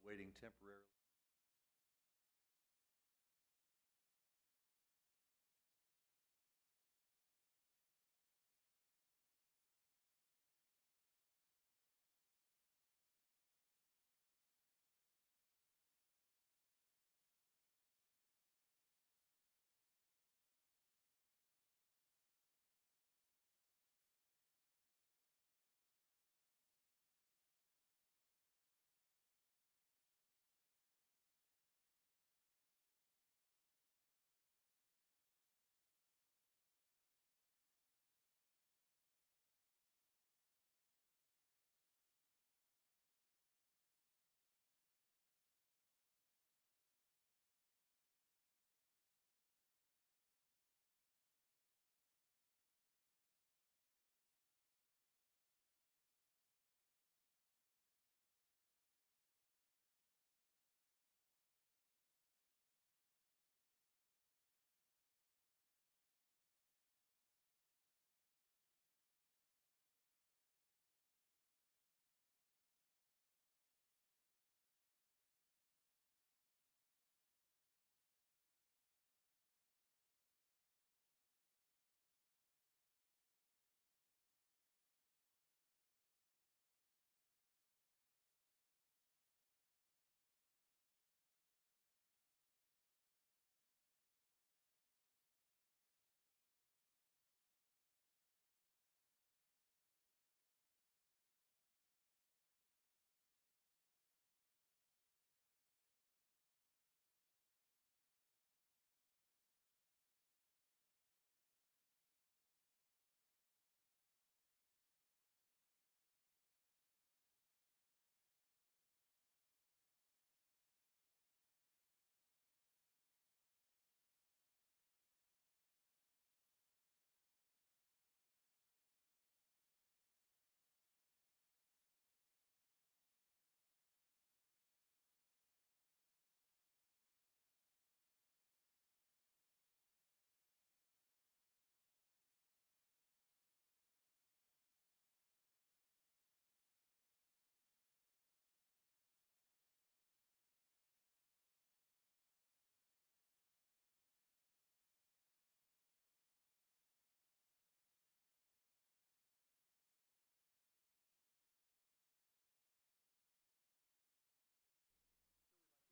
waiting temporarily.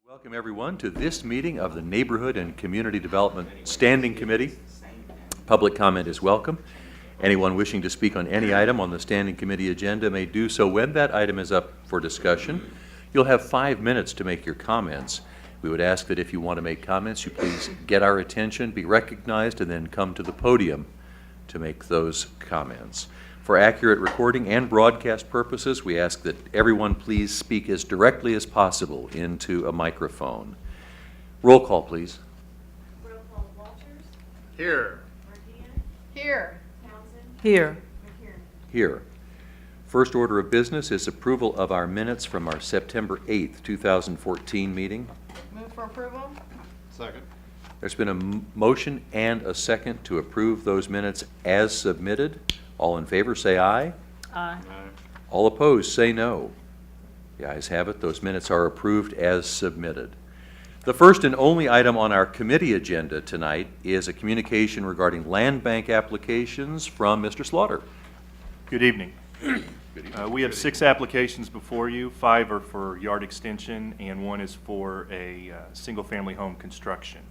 Welcome everyone to this meeting of the Neighborhood and Community Development Standing Committee. Public comment is welcome. Anyone wishing to speak on any item on the Standing Committee agenda may do so when that item is up for discussion. You'll have 5 minutes to make your comments. We would ask that if you want to make comments, you please get our attention, be recognized, and then come to the podium to make those comments. For accurate recording and broadcast purposes, we ask that everyone please speak as directly as possible into a microphone. Roll call, please. Roll call: Walters. Here. Martina. Here. Townsend. Here. McKiernan. Here. First order of business is approval of our minutes from our September 8th, 2014 meeting. Move for approval? Second. There's been a motion and a second to approve those minutes as submitted. All in favor say aye. Aye. All opposed say no. The ayes have it. Those minutes are approved as submitted. The first and only item on our committee agenda tonight is a communication regarding land bank applications from Mr. Slaughter. Good evening. We have 6 applications before you. 5 are for yard extension, and 1 is for a single-family home construction.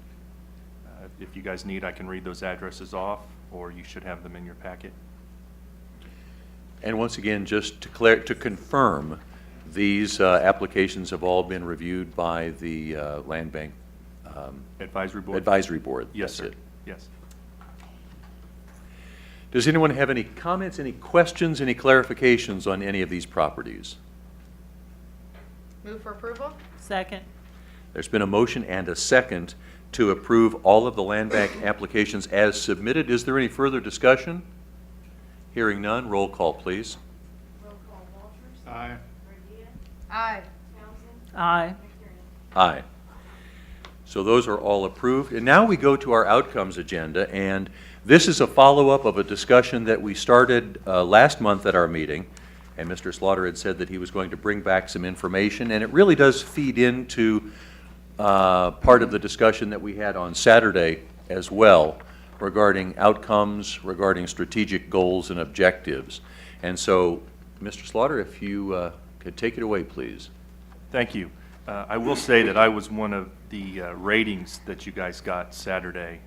If you guys need, I can read those addresses off, or you should have them in your packet. And once again, just to confirm, these applications have all been reviewed by the Land Bank Advisory Board? Advisory Board. Yes, That's sir. it. Yes. Does anyone have any comments, any questions, any clarifications on any of these properties? Move for approval? Second. There's been a motion and a second to approve all of the land bank applications as submitted. Is there any further discussion? Hearing none, roll call, please. Roll call: Walters. Aye. Martina. Aye. Townsend. Aye. McKiernan. Aye. So those are all approved. And now we go to our outcomes agenda, and this is a follow-up of a discussion that we started last month at our meeting And Mr. Slaughter had said that he was going to bring back some information, and it really does feed into part of the discussion that we had on Saturday as well regarding outcomes, regarding strategic goals and objectives. And so, Mr. Slaughter, if you could take it away, please. Thank you. I will say that I was one of the ratings that you guys got Saturday.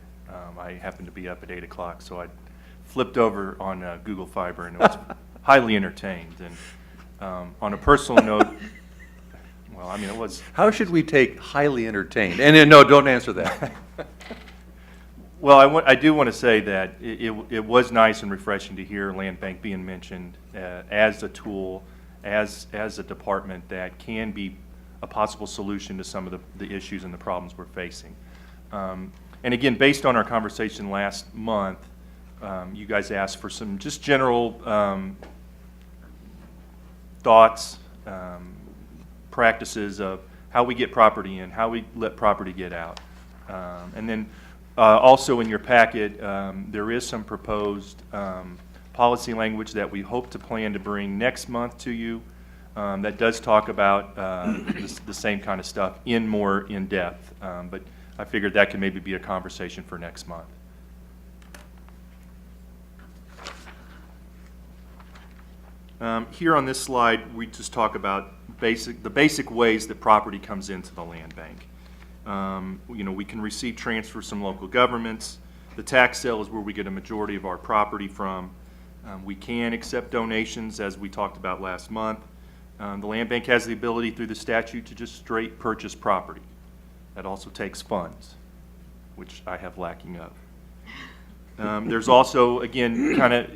I happened to be up at 8 o'clock, so I flipped over on Google Fiber and was highly entertained. And on a personal note, well, I mean, it was, How should we take highly entertained? And no, don't answer that. well, I do want to say that it was nice and refreshing to hear Land Bank being mentioned as a tool, as a department that can be a possible solution to some of the issues and the problems we're facing. And again, based on our conversation last month, you guys asked for some just general thoughts, practices of how we get property in, how we let property get out. And then also in your packet, there is some proposed policy language that we hope to plan to bring next month to you that does talk about the same kind of stuff more in depth. But I figured that could maybe be a conversation for next month. Here on this slide, we just talk about the basic ways that property comes into the land bank. You know, we can receive transfers from local governments. The tax sale is where we get a majority of our property from. We can accept donations, as we talked about last month. The land bank has the ability through the statute to just straight purchase property. That also takes funds, which I have lacking of. There's also, again, kind of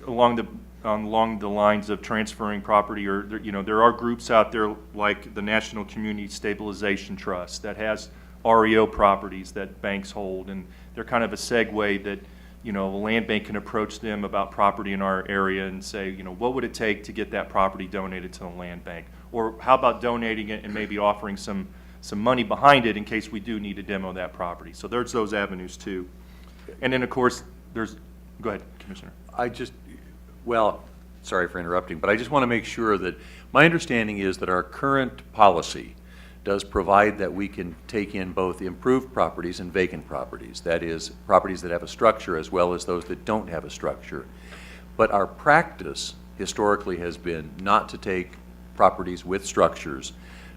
along the lines of transferring property, or you know, there are groups out there like the National Community Stabilization Trust that has REO properties that banks hold, and they're kind of a segue that, you know, the land bank can approach them about property in our area and say, you know, what would it take to get that property donated to the land bank? Or how about donating it and maybe offering some money behind it in case we do need to demo that property? So there's those avenues too. And then of course, go ahead, Commissioner. Well, sorry for interrupting, but I just want to make sure that my understanding is that our current policy does provide that we can take in both improved properties and vacant properties. That is, properties that have a structure as well as those that don't have a structure. But our practice historically has been not to take properties with structures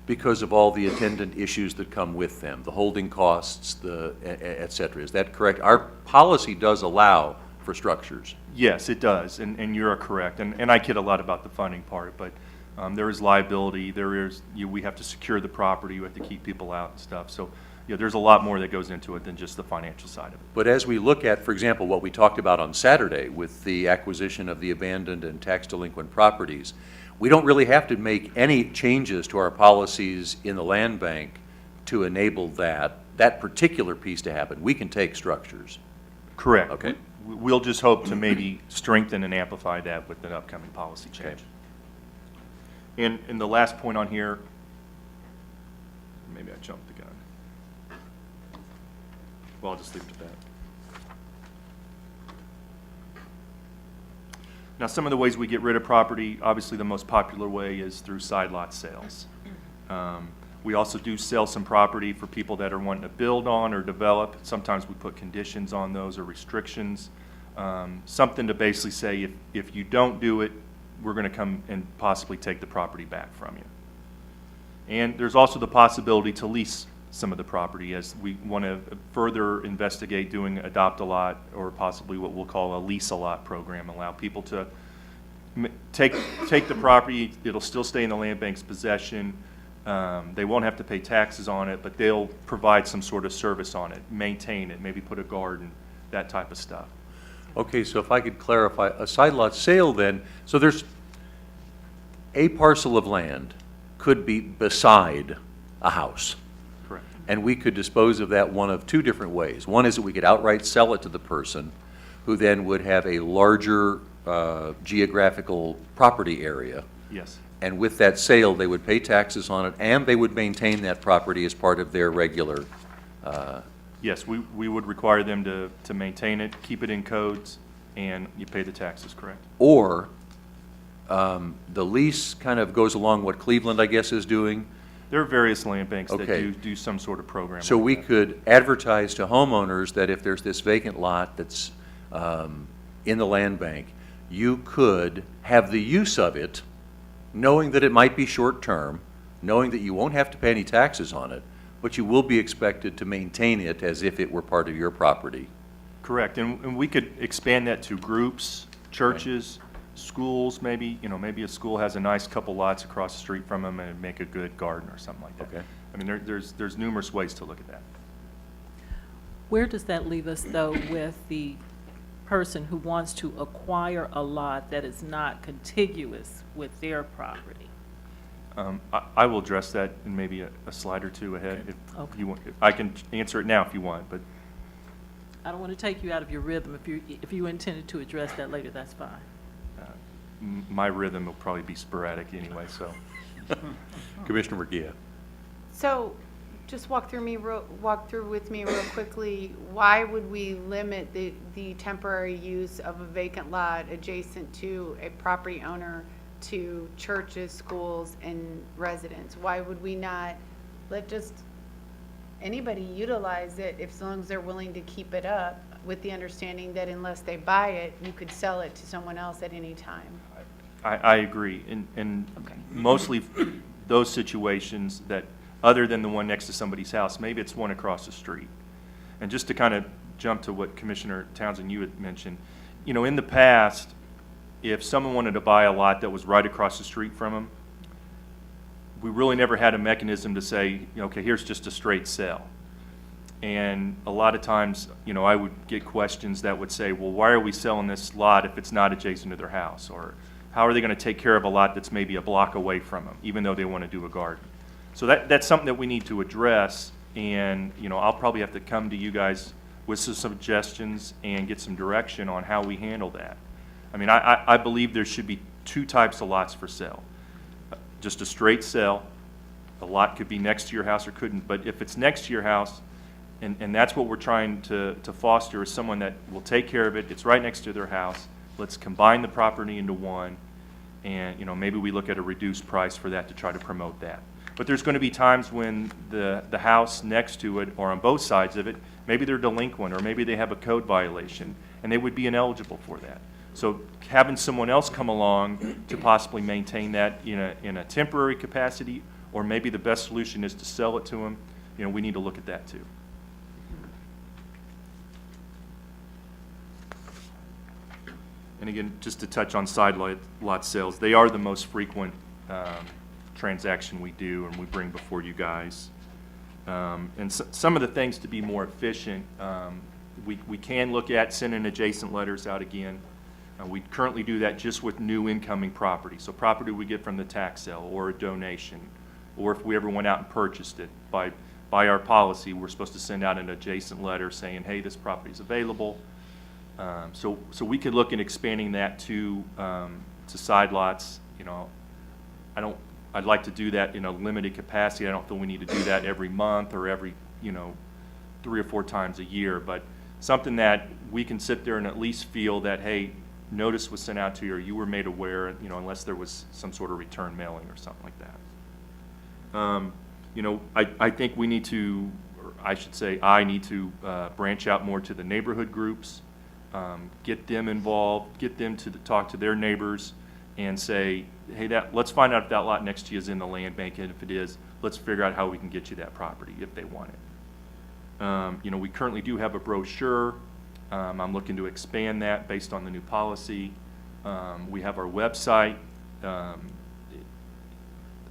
because of all the attendant issues that come with them, the holding costs, et cetera. Is that correct? Our policy does allow for structures. Yes, it does, and you're correct. And I kid a lot about the funding part, but there is liability. We have to secure the property. We have to keep people out and stuff. So, there's a lot more that goes into it than just the financial side of it. But as we look at, for example, what we talked about on Saturday with the acquisition of the abandoned and tax delinquent properties, we don't really have to make any changes to our policies in the land bank to enable that particular piece to happen. We can take structures. Correct. Okay. We'll just hope to maybe strengthen and amplify that with an upcoming policy change. Okay. And the last point on here, maybe I jumped the gun. Well, I'll just leave it at that. Now, some of the ways we get rid of property, obviously the most popular way is through side lot sales. We also do sell some property for people that are wanting to build on or develop. Sometimes we put conditions on those or restrictions. Something to basically say, if you don't do it, we're going to come and possibly take the property back from you. And there's also the possibility to lease some of the property as we want to further investigate doing adopt-a-lot or possibly what we'll call a lease-a-lot program, allow people to take the property. It'll still stay in the land bank's possession. They won't have to pay taxes on it, but they'll provide some sort of service on it, maintain it, maybe put a garden, that type of stuff. Okay, so if I could clarify, a side lot sale then, so there's a parcel of land could be beside a house. Correct. And we could dispose of that one of two different ways. One is that we could outright sell it to the person who then would have a larger geographical property area. Yes. And with that sale, they would pay taxes on it and they would maintain that property as part of their regular. Yes, we would require them to maintain it, keep it in codes, and you pay the taxes, correct? Or the lease kind of goes along what Cleveland, I guess, is doing. There are various land banks that Okay. do some sort of program. So like we that. could advertise to homeowners that if there's this vacant lot that's in the land bank, you could have the use of it, knowing that it might be short-term, knowing that you won't have to pay any taxes on it, but you will be expected to maintain it as if it were part of your property. Correct, and we could expand that to groups, churches, schools, maybe, maybe a school has a nice couple lots across the street from them and make a good garden or something like that. Okay. I mean, there's numerous ways to look at that. Where does that leave us, though, with the person who wants to acquire a lot that is not contiguous with their property? I will address that in maybe a slide or two ahead if Okay. you want. I can answer it now if you want, but I don't want to take you out of your rhythm. If you intended to address that later, that's fine. my rhythm will probably be sporadic anyway, so. Commissioner Murguia. So, just walk through with me real quickly, why would we limit the temporary use of a vacant lot adjacent to a property owner to churches, schools, and residents? Why would we not let just anybody utilize it as long as they're willing to keep it up, with the understanding that unless they buy it, you could sell it to someone else at any time? I agree, and mostly those situations that, other than the one next to somebody's house, maybe it's one across the street. And just to kind of jump to what Commissioner Townsend, you had mentioned, in the past, if someone wanted to buy a lot that was right across the street from them, we really never had a mechanism to say, okay, here's just a straight sell. And a lot of times, I would get questions that would say, well, why are we selling this lot if it's not adjacent to their house? Or how are they going to take care of a lot that's maybe a block away from them, even though they want to do a garden? So that's something that we need to address, and, I'll probably have to come to you guys with some suggestions and get some direction on how we handle that. I mean, I believe there should be two types of lots for sale. Just a straight sell. A lot could be next to your house or couldn't, but if it's next to your house, and that's what we're trying to foster, is someone that will take care of it, it's right next to their house, let's combine the property into one, and, maybe we look at a reduced price for that to try to promote that. But there's going to be times when the house next to it, or on both sides of it, maybe they're delinquent, or maybe they have a code violation, and they would be ineligible for that. So having someone else come along to possibly maintain that in a temporary capacity, or maybe the best solution is to sell it to them, we need to look at that too. And again, just to touch on side lot sales, they are the most frequent transaction we do and we bring before you guys. And some of the things to be more efficient, we can look at sending adjacent letters out again. We currently do that just with new incoming property. So property we get from the tax sale or a donation, or if we ever went out and purchased it. By our policy, we're supposed to send out an adjacent letter saying, hey, this property is available. So we could look at expanding that to side lots. I'd like to do that in a limited capacity. I don't feel we need to do that every month or every, 3 or 4 times a year, but something that we can sit there and at least feel that, hey, notice was sent out to you, or you were made aware, unless there was some sort of return mailing or something like that. I think we need to, or I should say, I need to branch out more to the neighborhood groups, get them involved, get them to talk to their neighbors and say, hey, let's find out if that lot next to you is in the land bank, and if it is, let's figure out how we can get you that property if they want it. We currently do have a brochure. I'm looking to expand that based on the new policy. We have our website.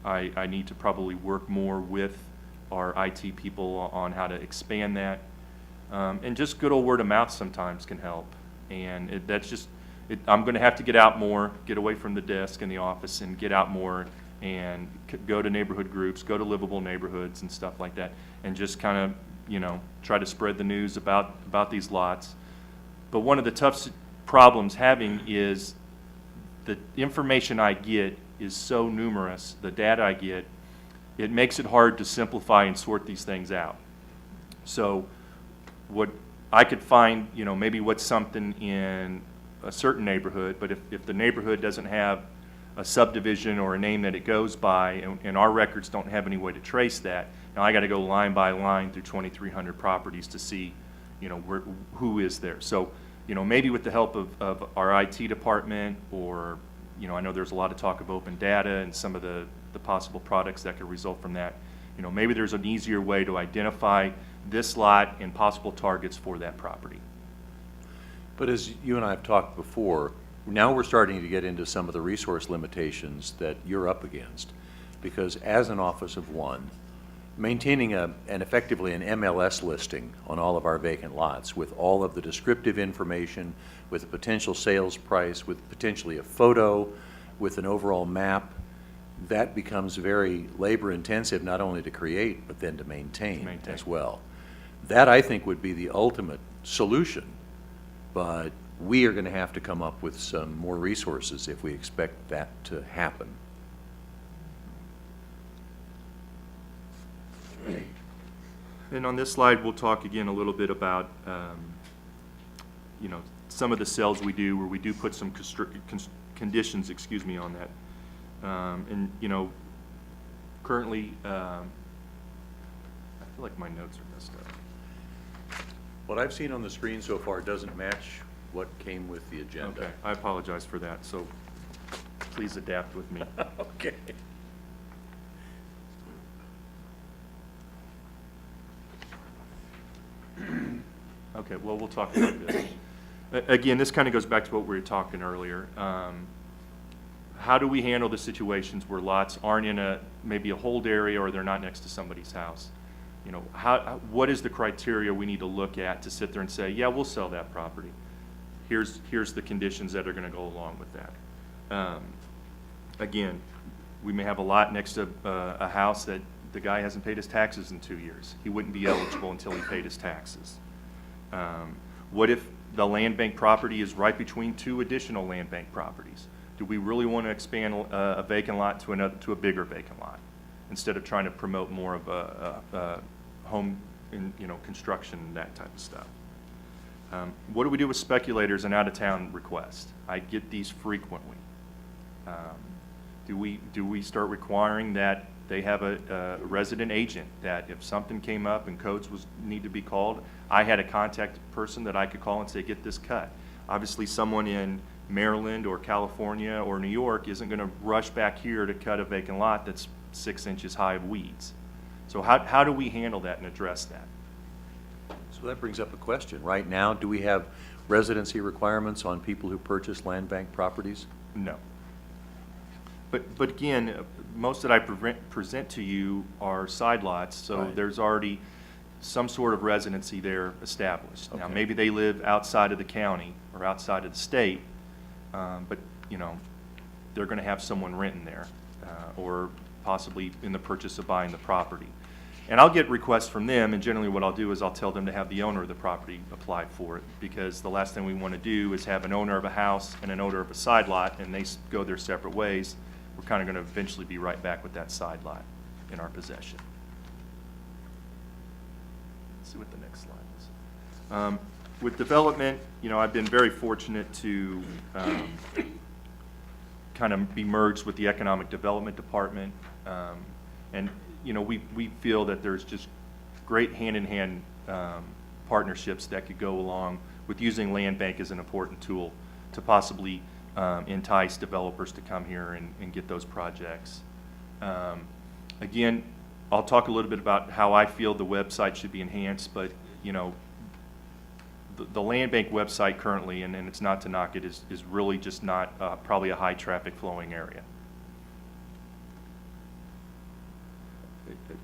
I need to probably work more with our IT people on how to expand that. And just good old word of mouth sometimes can help. And I'm going to have to get out more, get away from the desk in the office and get out more and go to neighborhood groups, go to livable neighborhoods and stuff like that, and just kind of, try to spread the news about these lots. But one of the tough problems having is the information I get is so numerous, the data I get, it makes it hard to simplify and sort these things out. So what I could find, maybe what's something in a certain neighborhood, but if the neighborhood doesn't have a subdivision or a name that it goes by, and our records don't have any way to trace that. Now I got to go line by line through 2,300 properties to see, you know, who is there. So, you know, maybe with the help of our IT department, or, you know, I know there's a lot of talk of open data and some of the possible products that could result from that. You know, maybe there's an easier way to identify this lot and possible targets for that property. But as you and I have talked before, now we're starting to get into some of the resource limitations that you're up against. Because as an office of one, maintaining effectively an MLS listing on all of our vacant lots with all of the descriptive information, with a potential sales price, with potentially a photo, with an overall map, that becomes very labor intensive, not only to create, but then to maintain as well. That, I think, would be the ultimate solution, but we are going to have to come up with some more resources if we expect that to happen. And on this slide, we'll talk again a little bit about, you know, some of the sales we do, where we do put some conditions, excuse me, on that. And, you know, currently, I feel like my notes are messed up. What I've seen on the screen so far doesn't match what came with the agenda. Okay, I apologize for that, so please adapt with me. Okay. Okay, well, we'll talk about this. Again, this kind of goes back to what we were talking earlier. How do we handle the situations where lots aren't in maybe a hold area, or they're not next to somebody's house? You know, what is the criteria we need to look at to sit there and say, yeah, we'll sell that property? Here's the conditions that are going to go along with that. Again, we may have a lot next to a house that the guy hasn't paid his taxes in 2 years. He wouldn't be eligible until he paid his taxes. What if the land bank property is right between two additional land bank properties? Do we really want to expand a vacant lot to a bigger vacant lot, instead of trying to promote more of a home, construction and that type of stuff? What do we do with speculators and out-of-town requests? I get these frequently. Do we start requiring that they have a resident agent, that if something came up and codes need to be called, I had a contact person that I could call and say, get this cut? Obviously, someone in Maryland or California or New York isn't going to rush back here to cut a vacant lot that's 6 inches high of weeds. So how do we handle that and address that? So that brings up a question. Right now, do we have residency requirements on people who purchase land bank properties? No. But again, most that I present to you are side lots, so Right. there's already some sort of residency there established. Now, Okay. maybe they live outside of the county or outside of the state, but, they're going to have someone renting there, or possibly in the purchase of buying the property. And I'll get requests from them, and generally what I'll do is I'll tell them to have the owner of the property apply for it, because the last thing we want to do is have an owner of a house and an owner of a side lot, and they go their separate ways. We're kind of going to eventually be right back with that side lot in our possession. Let's see what the next slide is. With development, I've been very fortunate to kind of be merged with the Economic Development Department. And we feel that there's just great hand-in-hand partnerships that could go along with using land bank as an important tool to possibly entice developers to come here and get those projects. Again, I'll talk a little bit about how I feel the website should be enhanced, but the land bank website currently, and it's not to knock it, is really just not probably a high traffic flowing area.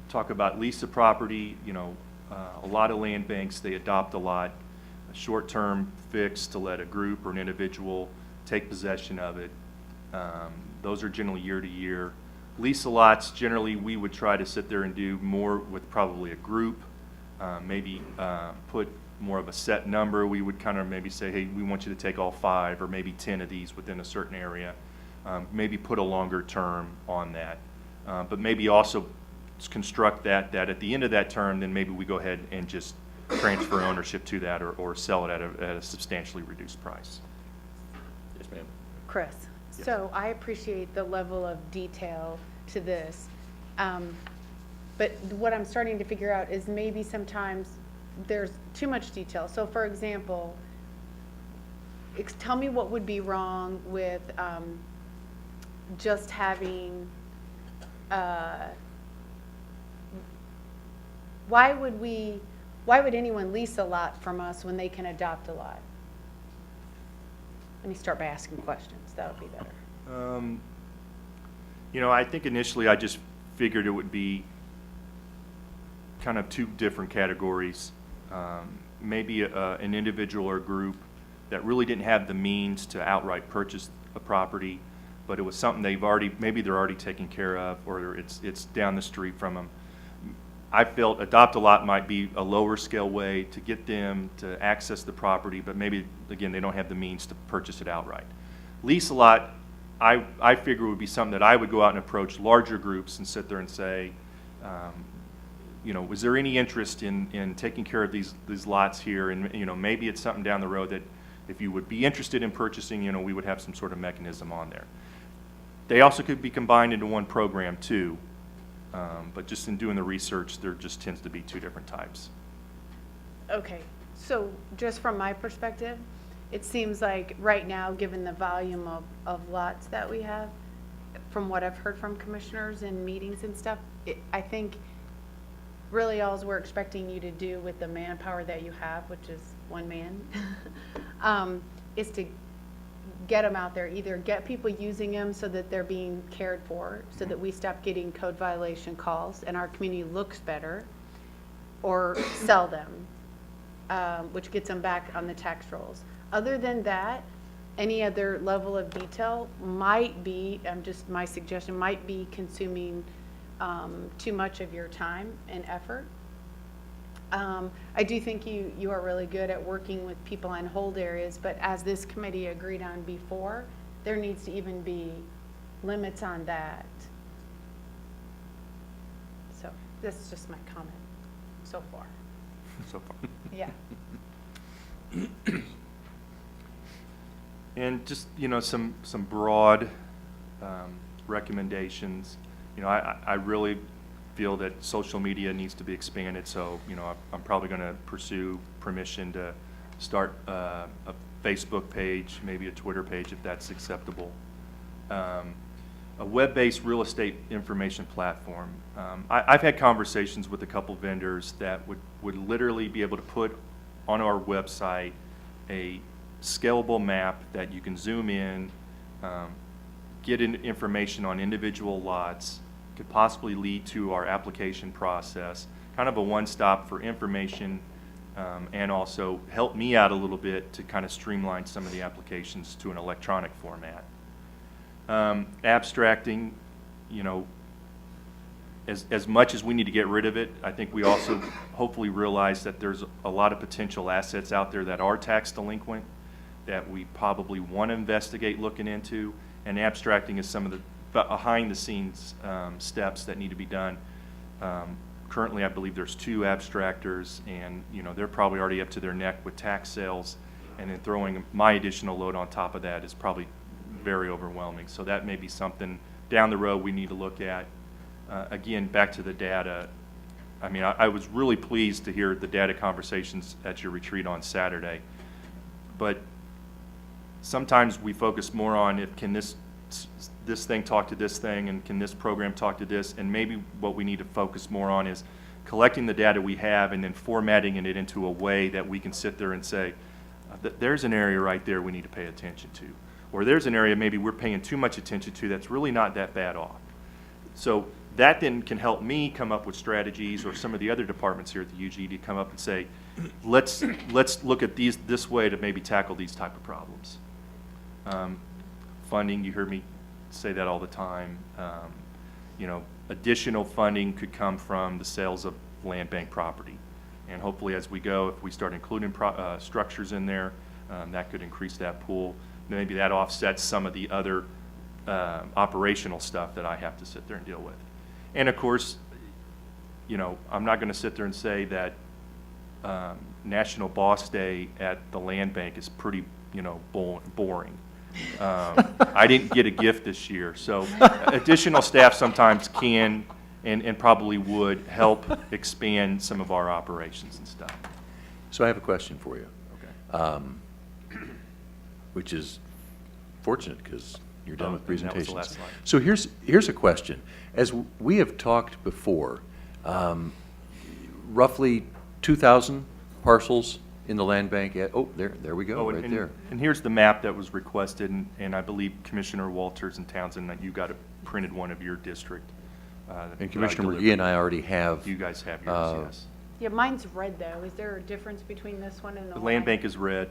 Talk about lease of property, a lot of land banks, they adopt a lot, a short-term fix to let a group or an individual take possession of it. Those are generally year to year. Lease lots, generally we would try to sit there and do more with probably a group, maybe put more of a set number. We would kind of maybe say, hey, we want you to take all 5 or maybe 10 of these within a certain area. Maybe put a longer term on that, but maybe also construct that at the end of that term, then maybe we go ahead and just transfer ownership to that, or sell it at a substantially reduced price. Yes, ma'am. Chris, So I appreciate the level of detail to this. But what I'm starting to figure out is maybe sometimes there's too much detail. So for example, tell me what would be wrong with just having, why would anyone lease a lot from us when they can adopt a lot? Let me start by asking questions, that would be better. You know, I think initially I just figured it would be kind of two different categories. Maybe an individual or group that really didn't have the means to outright purchase a property, but it was something maybe they're already taking care of, or it's down the street from them. I felt Adopt a Lot might be a lower scale way to get them to access the property, but maybe, again, they don't have the means to purchase it outright. Lease a Lot, I figure would be something that I would go out and approach larger groups and sit there and say, you know, was there any interest in taking care of these lots here? And, you know, maybe it's something down the road that if you would be interested in purchasing, you know, we would have some sort of mechanism on there. They also could be combined into one program too. But just in doing the research, there just tends to be two different types. Okay, so just from my perspective, it seems like right now, given the volume of lots that we have, from what I've heard from commissioners in meetings and stuff, I think really all we're expecting you to do with the manpower that you have, which is one man, is to get them out there, either get people using them so that they're being cared for, so that we stop getting code violation calls and our community looks better, or sell them, which gets them back on the tax rolls. Other than that, any other level of detail might be, my suggestion might be consuming too much of your time and effort. I do think you are really good at working with people on hold areas, but as this committee agreed on before, there needs to even be limits on that. So that's just my comment so far. So far. Yeah. And just, you know, some broad recommendations. You know, I really feel that social media needs to be expanded, so, you know, I'm probably going to pursue permission to start a Facebook page, maybe a Twitter page if that's acceptable. A web-based real estate information platform. I've had conversations with a couple vendors that would literally be able to put on our website a scalable map that you can zoom in, get information on individual lots, could possibly lead to our application process, kind of a one-stop for information, and also help me out a little bit to kind of streamline some of the applications to an electronic format. Abstracting, you know, as much as we need to get rid of it, I think we also hopefully realize that there's a lot of potential assets out there that are tax delinquent that we probably want to investigate looking into, and abstracting is some of the behind-the-scenes steps that need to be done. Currently, I believe there's 2 abstractors, and, you know, they're probably already up to their neck with tax sales, and then throwing my additional load on top of that is probably very overwhelming. So that may be something down the road we need to look at. Again, back to the data. I mean, I was really pleased to hear the data conversations at your retreat on Saturday, but sometimes we focus more on can this thing talk to this thing, and can this program talk to this, and maybe what we need to focus more on is collecting the data we have and then formatting it into a way that we can sit there and say, there's an area right there we need to pay attention to, or there's an area maybe we're paying too much attention to that's really not that bad off. So that then can help me come up with strategies, or some of the other departments here at the UG to come up and say, let's look at this way to maybe tackle these type of problems. Funding, you hear me say that all the time. You know, additional funding could come from the sales of land bank property. And hopefully as we go, if we start including structures in there, that could increase that pool. Maybe that offsets some of the other operational stuff that I have to sit there and deal with. And of course, you know, I'm not going to sit there and say that National Boss Day at the land bank is pretty, you know, boring. I didn't get a gift this year, so additional staff sometimes can and probably would help expand some of our operations and stuff. So I have a question for you, Okay. which is fortunate because you're done with And that was the presentations. last slide. So here's a question. As we have talked before, roughly 2,000 parcels in the land bank. Oh, there we go, Oh, right there. and here's the map that was requested, and I believe Commissioner Walters and Townsend, that you got a printed one of your district. And that I Commissioner delivered. McGee and I already have. You guys have uh, yours, yes. Yeah, mine's red though. Is there a difference between this one and the The one? land bank is red,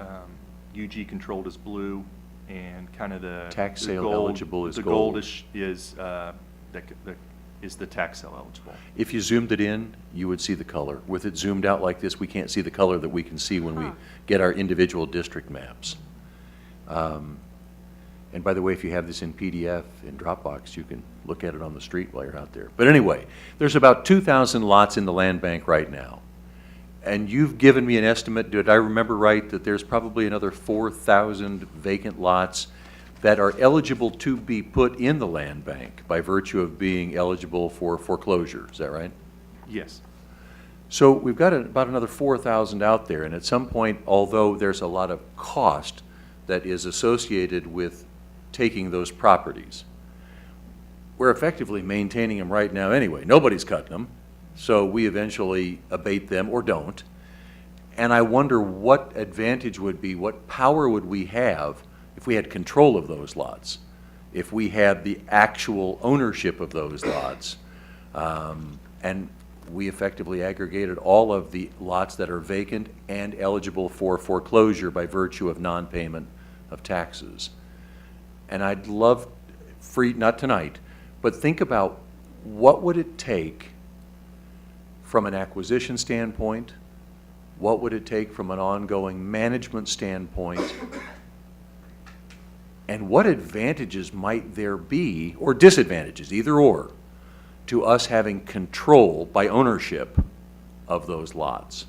UG controlled is blue, and kind of the. Tax the sale gold- eligible is The gold. gold is the tax sale eligible. If you zoomed it in, you would see the color. With it zoomed out like this, we can't see the color that we can see when we Huh. get our individual district maps. And by the way, if you have this in PDF in Dropbox, you can look at it on the street while you're out there. But anyway, there's about 2,000 lots in the land bank right now. And you've given me an estimate, did I remember right, that there's probably another 4,000 vacant lots that are eligible to be put in the land bank by virtue of being eligible for foreclosure, is that right? Yes. So we've got about another 4,000 out there, and at some point, although there's a lot of cost that is associated with taking those properties, we're effectively maintaining them right now anyway. Nobody's cutting them, so we eventually abate them or don't. And I wonder what advantage would be, what power would we have if we had control of those lots, if we had the actual ownership of those lots, and we effectively aggregated all of the lots that are vacant and eligible for foreclosure by virtue of non-payment of taxes. And I'd love, not tonight, but think about what would it take from an acquisition standpoint, what would it take from an ongoing management standpoint, and what advantages might there be, or disadvantages, either or, to us having control by ownership of those lots.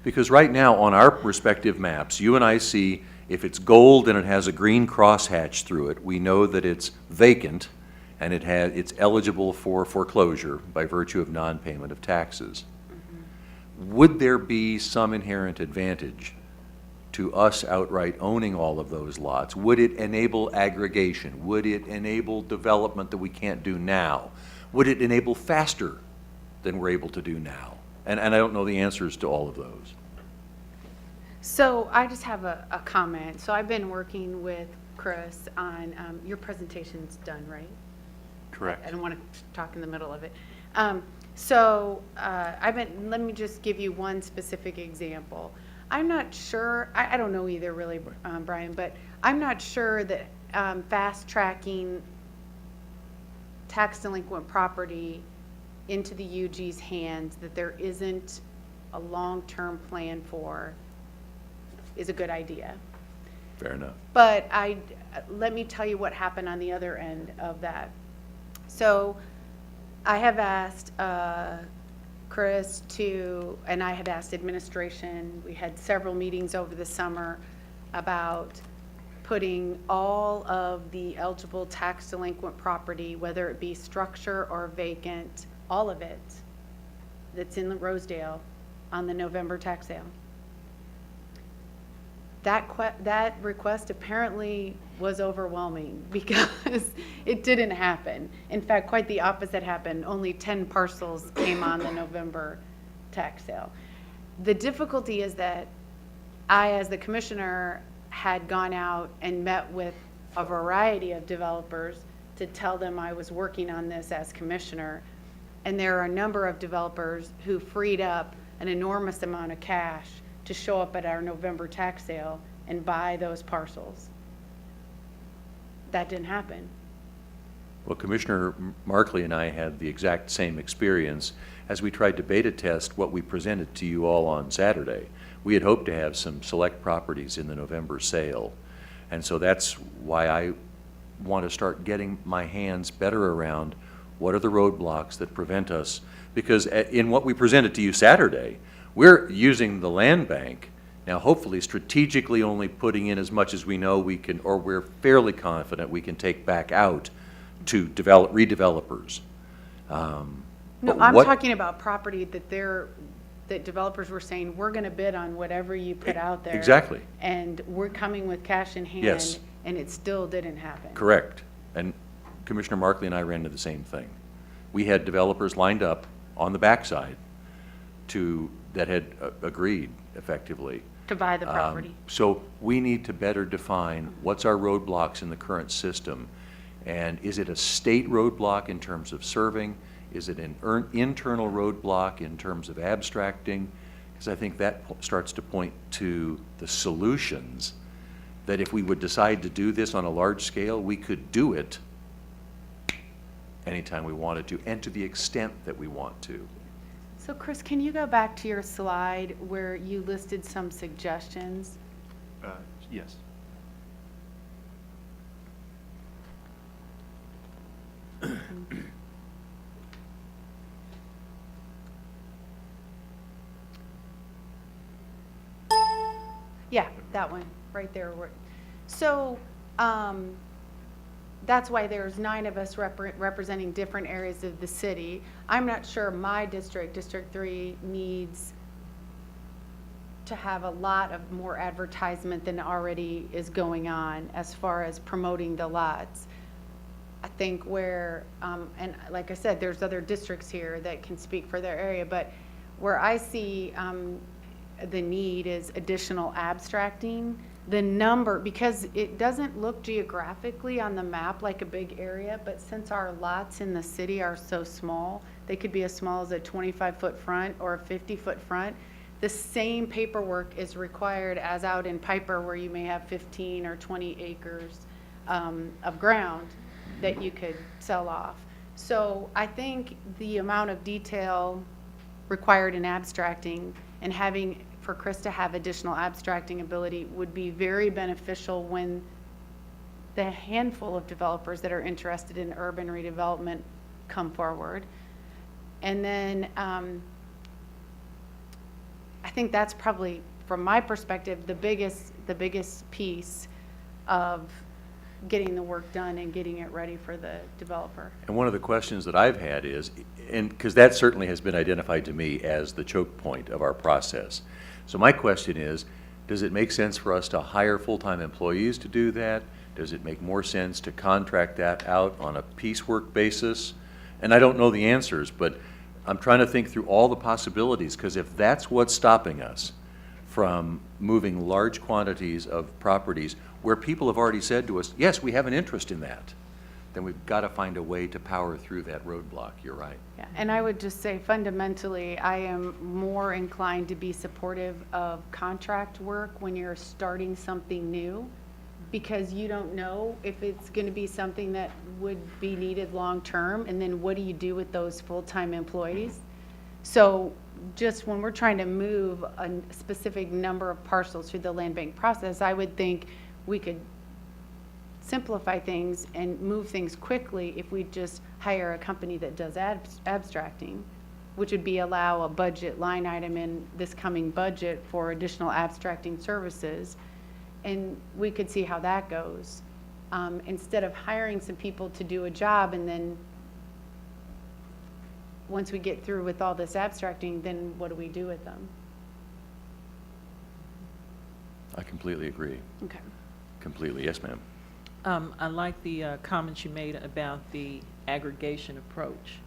Because right now, on our respective maps, you and I see if it's gold and it has a green crosshatch through it, we know that it's vacant and it's eligible for foreclosure by virtue of non-payment of taxes. Would there be some inherent advantage to us outright owning all of those lots? Would it enable aggregation? Would it enable development that we can't do now? Would it enable faster than we're able to do now? And I don't know the answers to all of those. So I just have a comment. So I've been working with Chris on, your presentation's done, right? Correct. I don't want to talk in the middle of it. Let me just give you one specific example. I'm not sure, I don't know either really, Brian, but I'm not sure that fast tracking tax delinquent property into the UG's hands that there isn't a long-term plan for is a good idea. Fair enough. But let me tell you what happened on the other end of that. So I have asked Chris and I had asked administration, we had several meetings over the summer about putting all of the eligible tax delinquent property, whether it be structure or vacant, all of it that's in the Rosedale on the November tax sale. That request apparently was overwhelming because it didn't happen. In fact, quite the opposite happened. Only 10 parcels came on the November tax sale. The difficulty is that I, as the commissioner, had gone out and met with a variety of developers to tell them I was working on this as commissioner. And there are a number of developers who freed up an enormous amount of cash to show up at our November tax sale and buy those parcels. That didn't happen. Well, Commissioner Markley and I had the exact same experience as we tried to beta test what we presented to you all on Saturday. We had hoped to have some select properties in the November sale. And so that's why I want to start getting my hands better around what are the roadblocks that prevent us. Because in what we presented to you Saturday, we're using the land bank Now, hopefully strategically only putting in as much as we know we can, or we're fairly confident we can take back out to develop, redevelopers. No, But I'm what- talking about property that developers were saying, we're gonna bid on whatever you put out there. Exactly. And we're coming with cash in hand. Yes. And it still didn't happen. Correct. And Commissioner Markley and I ran into the same thing. We had developers lined up on the backside that had agreed effectively. To buy the property. So we need to better define what's our roadblocks in the current system. And is it a state roadblock in terms of serving? Is it an internal roadblock in terms of abstracting? Because I think that starts to point to the solutions, that if we would decide to do this on a large scale, we could do it anytime we wanted to, and to the extent that we want to. So Chris, can you go back to your slide where you listed some suggestions? Yes. Yeah, that one, right there. So, that's why there's 9 of us representing different areas of the city. I'm not sure my district, District 3, needs to have a lot of more advertisement than already is going on as far as promoting the lots. I think where, and like I said, there's other districts here that can speak for their area, but where I see the need is additional abstracting. The number, because it doesn't look geographically on the map like a big area, but since our lots in the city are so small, they could be as small as a 25-foot front or a 50-foot front. The same paperwork is required as out in Piper, where you may have 15 or 20 acres of ground that you could sell off. So I think the amount of detail required in abstracting and having, for Chris to have additional abstracting ability would be very beneficial when the handful of developers that are interested in urban redevelopment come forward. And then I think that's probably, from my perspective, the biggest piece of getting the work done and getting it ready for the developer. And one of the questions that I've had is, and because that certainly has been identified to me as the choke point of our process. So my question is, does it make sense for us to hire full-time employees to do that? Does it make more sense to contract that out on a piecework basis? And I don't know the answers, but I'm trying to think through all the possibilities, because if that's what's stopping us from moving large quantities of properties where people have already said to us, yes, we have an interest in that, then we've got to find a way to power through that roadblock. You're right. Yeah, and I would just say fundamentally, I am more inclined to be supportive of contract work when you're starting something new, because you don't know if it's going to be something that would be needed long-term, and then what do you do with those full-time employees? So just when we're trying to move a specific number of parcels through the land bank process, I would think we could simplify things and move things quickly if we just hire a company that does abstracting, which would be allow a budget line item in this coming budget for additional abstracting services. And we could see how that goes. Instead of hiring some people to do a job, and then once we get through with all this abstracting, then what do we do with them? I completely agree. Okay. Completely. Yes, ma'am. I like the comments you made about the aggregation approach,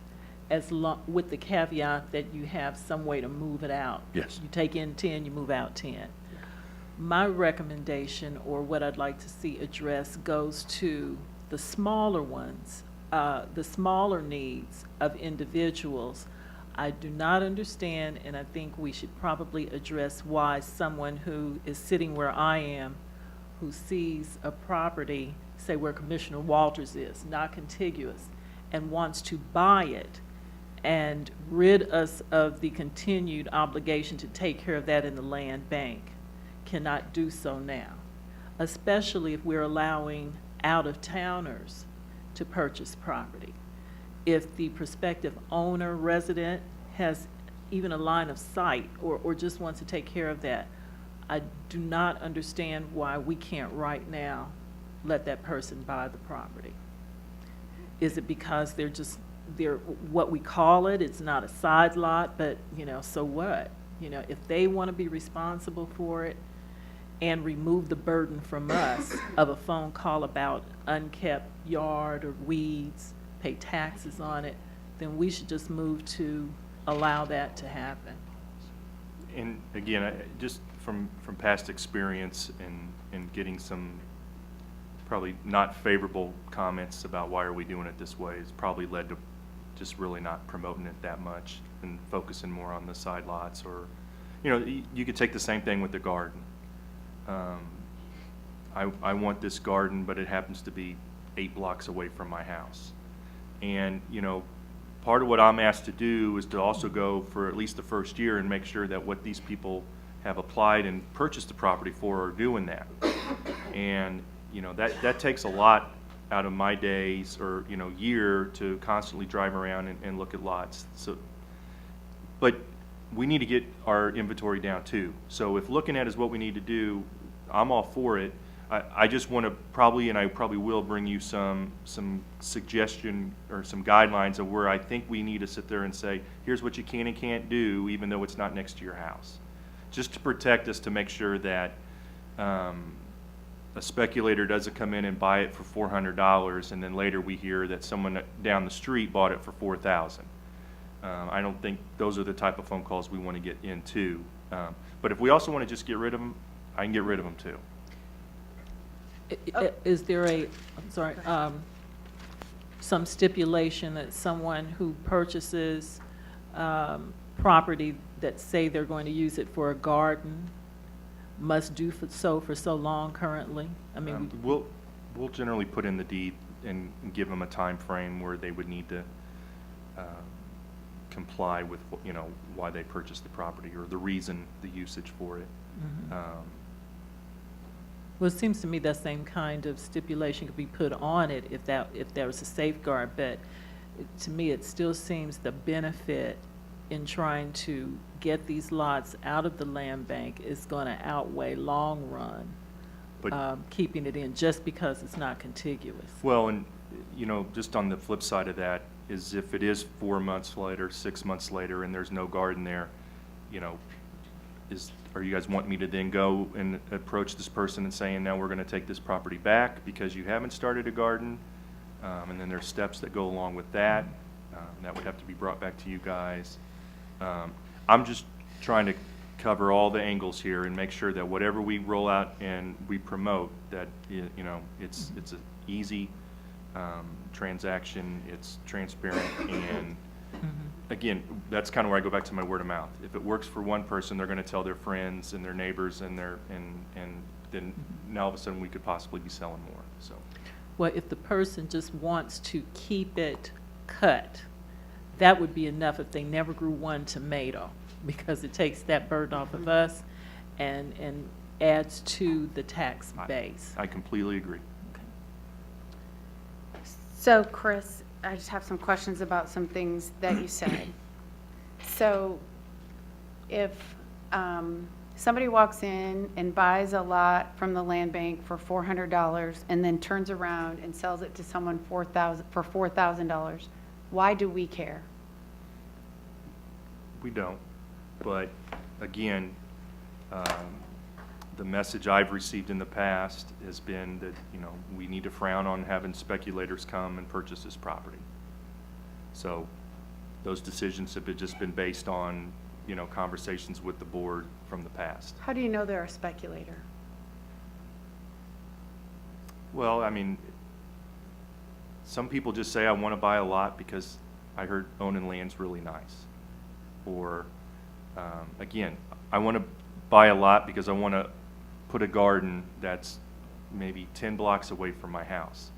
with the caveat that you have some way to move it out. Yes. You take in 10, you move out 10. My recommendation, or what I'd like to see addressed, goes to the smaller ones, the smaller needs of individuals. I do not understand, and I think we should probably address why someone who is sitting where I am, who sees a property, say where Commissioner Walters is, not contiguous, and wants to buy it and rid us of the continued obligation to take care of that in the land bank, cannot do so now, especially if we're allowing out-of-towners to purchase property. If the prospective owner, resident, has even a line of sight or just wants to take care of that, I do not understand why we can't right now let that person buy the property. Is it because they're what we call it, it's not a side lot, but, so what? If they want to be responsible for it and remove the burden from us of a phone call about unkept yard or weeds, pay taxes on it, then we should just move to allow that to happen. And again, just from past experience and getting some probably not favorable comments about why are we doing it this way, has probably led to just really not promoting it that much and focusing more on the side lots. Or, you could take the same thing with the garden. I want this garden, but it happens to be 8 blocks away from my house. And, part of what I'm asked to do is to also go for at least the first year and make sure that what these people have applied and purchased the property for are doing that. And, that takes a lot out of my days or, year to constantly drive around and look at lots. So, but we need to get our inventory down too. So if looking at is what we need to do, I'm all for it. I just want to probably, and I probably will bring you some suggestion or some guidelines of where I think we need to sit there and say, here's what you can and can't do, even though it's not next to your house. Just to protect us, to make sure that a speculator doesn't come in and buy it for $400 and then later we hear that someone down the street bought it for $4,000. I don't think those are the type of phone calls we want to get into. But if we also want to just get rid of them, I can get rid of them too. Is there some stipulation that someone who purchases property that say they're going to use it for a garden must do so for so long currently? I mean, We'll generally put in the deed and give them a time frame where they would need to comply with, why they purchased the property or the reason, the usage for it. well, it seems to me that same kind of stipulation could be put on it if there was a safeguard, but to me, it still seems the benefit in trying to get these lots out of the land bank is going to outweigh long run, But keeping it in just because it's not contiguous. well, and just on the flip side of that is if it is 4 months later, 6 months later, and there's no garden there, are you guys wanting me to then go and approach this person and saying, now we're going to take this property back because you haven't started a garden? And then there's steps that go along with that. That would have to be brought back to you guys. I'm just trying to cover all the angles here and make sure that whatever we roll out and we promote, that, it's an easy transaction, it's transparent, and again, that's kind of where I go back to my word of mouth. If it works for one person, they're going to tell their friends and their neighbors and then now all of a sudden we could possibly be selling more. So, Well, if the person just wants to keep it cut, that would be enough if they never grew one tomato, because it takes that burden off of us and adds to the tax base. I completely agree. So, Chris, I just have some questions about some things that you said. So, if somebody walks in and buys a lot from the land bank for $400 and then turns around and sells it to someone for $4,000, why do we care? We don't, but again, the message I've received in the past has been that, we need to frown on having speculators come and purchase this property. So those decisions have just been based on, conversations with the board from the past. How do you know they're a speculator? Well, I mean, some people just say, I want to buy a lot because I heard owning land's really nice. Or, again, I want to buy a lot because I want to put a garden that's maybe 10 blocks away from my house.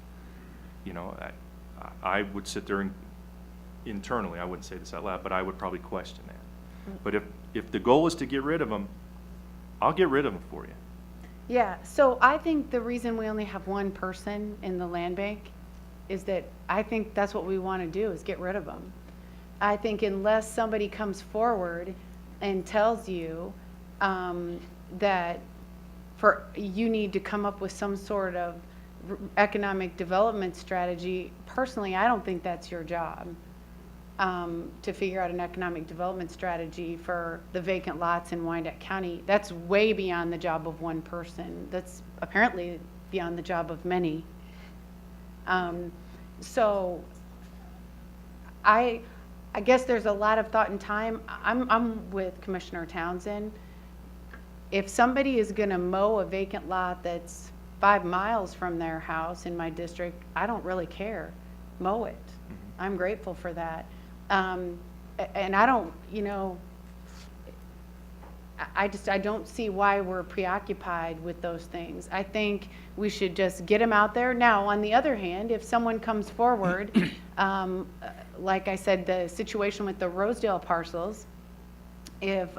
I would sit there and internally, I wouldn't say this out loud, but I would probably question that. But if the goal is to get rid of them, I'll get rid of them for you. Yeah, so I think the reason we only have one person in the land bank is that I think that's what we want to do, is get rid of them. I think unless somebody comes forward and tells you, that you need to come up with some sort of economic development strategy. Personally, I don't think that's your job, to figure out an economic development strategy for the vacant lots in Wyandotte County. That's way beyond the job of one person. That's apparently beyond the job of many. So I guess there's a lot of thought and time. I'm with Commissioner Townsend. If somebody is gonna mow a vacant lot that's 5 miles from their house in my district, I don't really care. Mow it. I'm grateful for that. And I don't, I don't see why we're preoccupied with those things. I think we should just get them out there. Now, on the other hand, if someone comes forward, like I said, the situation with the Rosedale parcels, if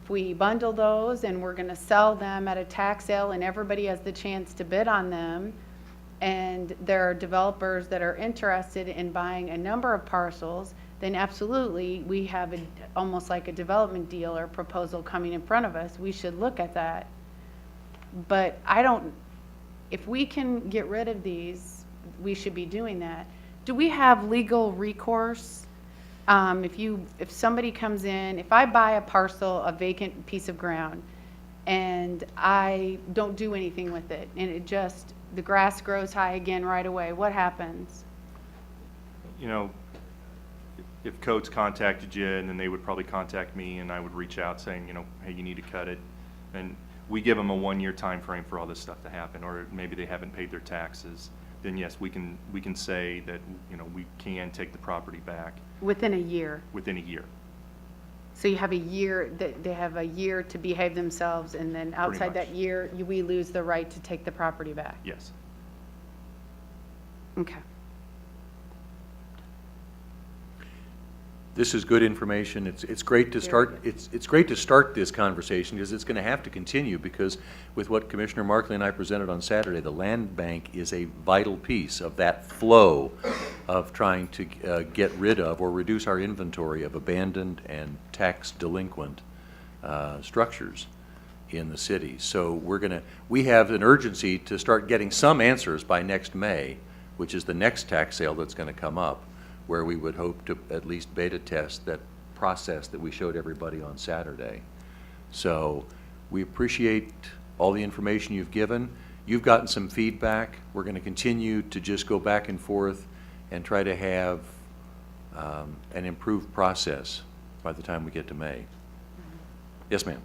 we bundle those and we're going to sell them at a tax sale and everybody has the chance to bid on them, and there are developers that are interested in buying a number of parcels, then absolutely we have almost like a development deal or proposal coming in front of us. We should look at that. But if we can get rid of these, we should be doing that. Do we have legal recourse? If somebody comes in, if I buy a parcel, a vacant piece of ground, and I don't do anything with it, and the grass grows high again right away, what happens? If Codes contacted you, and then they would probably contact me, and I would reach out saying, hey, you need to cut it. And we give them a 1-year time frame for all this stuff to happen, or maybe they haven't paid their taxes. Then yes, we can say that, we can take the property back Within a year. within a year. So you have a year, they have a year to behave themselves, and then outside that much. year, we lose the right to take the property back? Yes. Okay. This is good information. It's great to start, it's great to start this conversation because it's going to have to continue, because with what Commissioner Markley and I presented on Saturday, the land bank is a vital piece of that flow of trying to get rid of or reduce our inventory of abandoned and tax delinquent structures in the city. So we have an urgency to start getting some answers by next May, which is the next tax sale that's going to come up, where we would hope to at least beta test that process that we showed everybody on Saturday. So we appreciate all the information you've given. You've gotten some feedback. We're going to continue to just go back and forth and try to have an improved process by the time we get to May. Yes, ma'am.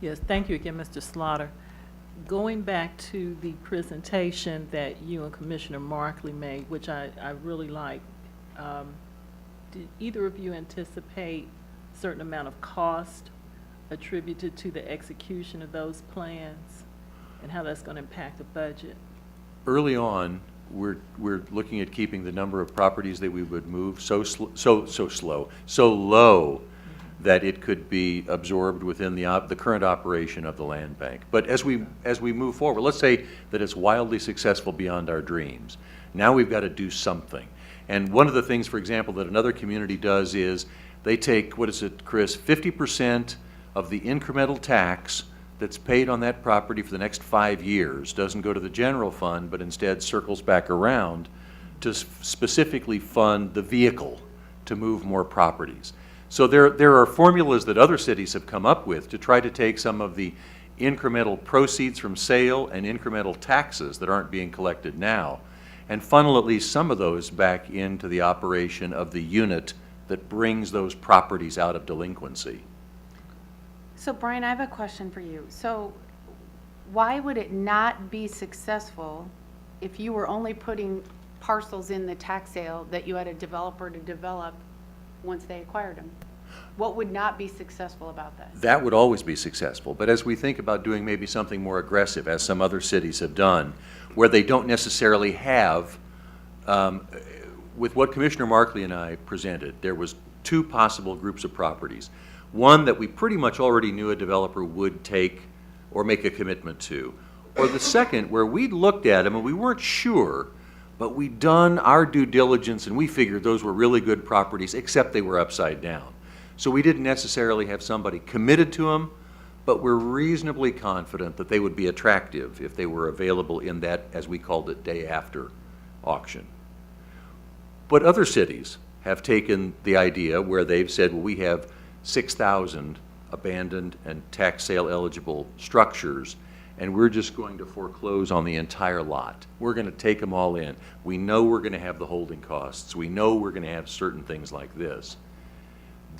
Yes, thank you again, Mr. Slaughter. Going back to the presentation that you and Commissioner Markley made, which I really liked, did either of you anticipate a certain amount of cost attributed to the execution of those plans and how that's going to impact the budget? Early on, we're looking at keeping the number of properties that we would move so low that it could be absorbed within the current operation of the land bank. But as we move forward, let's say that it's wildly successful beyond our dreams. Now we've got to do something. And one of the things, for example, that another community does is they take, what is it, Chris, 50% of the incremental tax that's paid on that property for the next 5 years, doesn't go to the general fund, but instead circles back around to specifically fund the vehicle to move more properties. So there are formulas that other cities have come up with to try to take some of the incremental proceeds from sale and incremental taxes that aren't being collected now and funnel at least some of those back into the operation of the unit that brings those properties out of delinquency. So Brian, I have a question for you. So why would it not be successful if you were only putting parcels in the tax sale that you had a developer to develop once they acquired them? What would not be successful about that? That would always be successful, but as we think about doing maybe something more aggressive, as some other cities have done, where they don't necessarily have, with what Commissioner Markley and I presented, there was 2 possible groups of properties. One that we pretty much already knew a developer would take or make a commitment to. Or the second, where we'd looked at them and we weren't sure, but we'd done our due diligence and we figured those were really good properties, except they were upside down. So we didn't necessarily have somebody committed to them, but we're reasonably confident that they would be attractive if they were available in that, as we called it, day after auction. But other cities have taken the idea where they've said, well, we have 6,000 abandoned and tax sale eligible structures, and we're just going to foreclose on the entire lot. We're going to take them all in. We know we're going to have the holding costs. We know we're going to have certain things like this.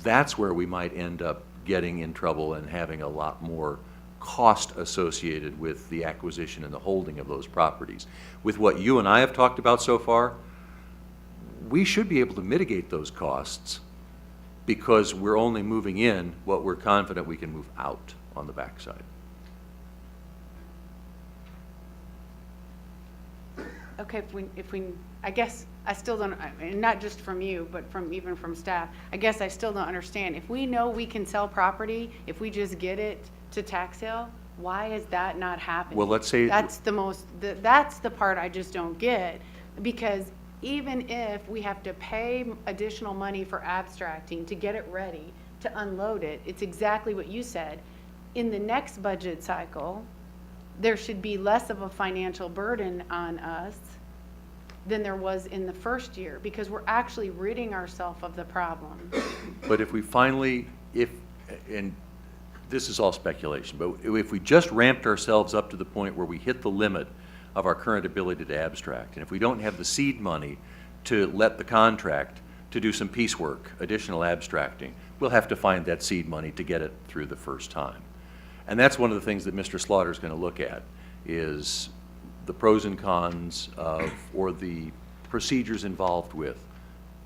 That's where we might end up getting in trouble and having a lot more cost associated with the acquisition and the holding of those properties. With what you and I have talked about so far, we should be able to mitigate those costs because we're only moving in what we're confident we can move out on the backside. Okay, I guess I still don't, and not just from you, but even from staff, I guess I still don't understand. If we know we can sell property, if we just get it to tax sale, why is that not happening? Well, let's say- That's that's the part I just don't get, because even if we have to pay additional money for abstracting to get it ready, to unload it, it's exactly what you said. In the next budget cycle, there should be less of a financial burden on us than there was in the first year, because we're actually ridding ourselves of the problem. But if we finally, and this is all speculation, but if we just ramped ourselves up to the point where we hit the limit of our current ability to abstract, and if we don't have the seed money to let the contract to do some piecework, additional abstracting, we'll have to find that seed money to get it through the first time. And that's one of the things that Mr. Slaughter is going to look at, is the pros and cons of, or the procedures involved with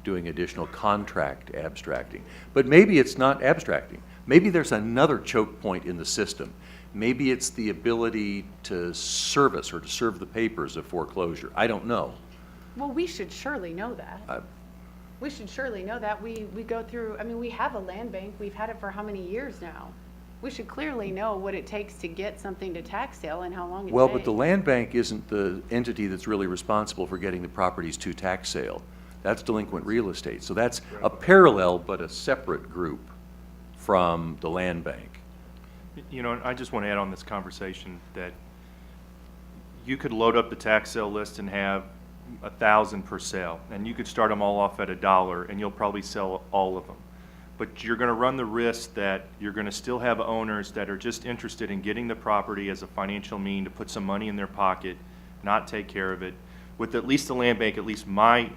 doing additional contract abstracting. But maybe it's not abstracting. Maybe there's another choke point in the system. Maybe it's the ability to service or to serve the papers of foreclosure. I don't know. Well, we should surely know that. We should surely know that. We go through, I mean, we have a land bank. We've had it for how many years now? We should clearly know what it takes to get something to tax sale and how long it takes. Well, but the land bank isn't the entity that's really responsible for getting the properties to tax sale. That's delinquent real estate. So that's a parallel but a separate group from the land bank. You know, I just want to add on this conversation that you could load up the tax sale list and have 1,000 per sale, and you could start them all off at $1, and you'll probably sell all of them. But you're going to run the risk that you're going to still have owners that are just interested in getting the property as a financial mean to put some money in their pocket, not take care of it. With at least the land bank, at least my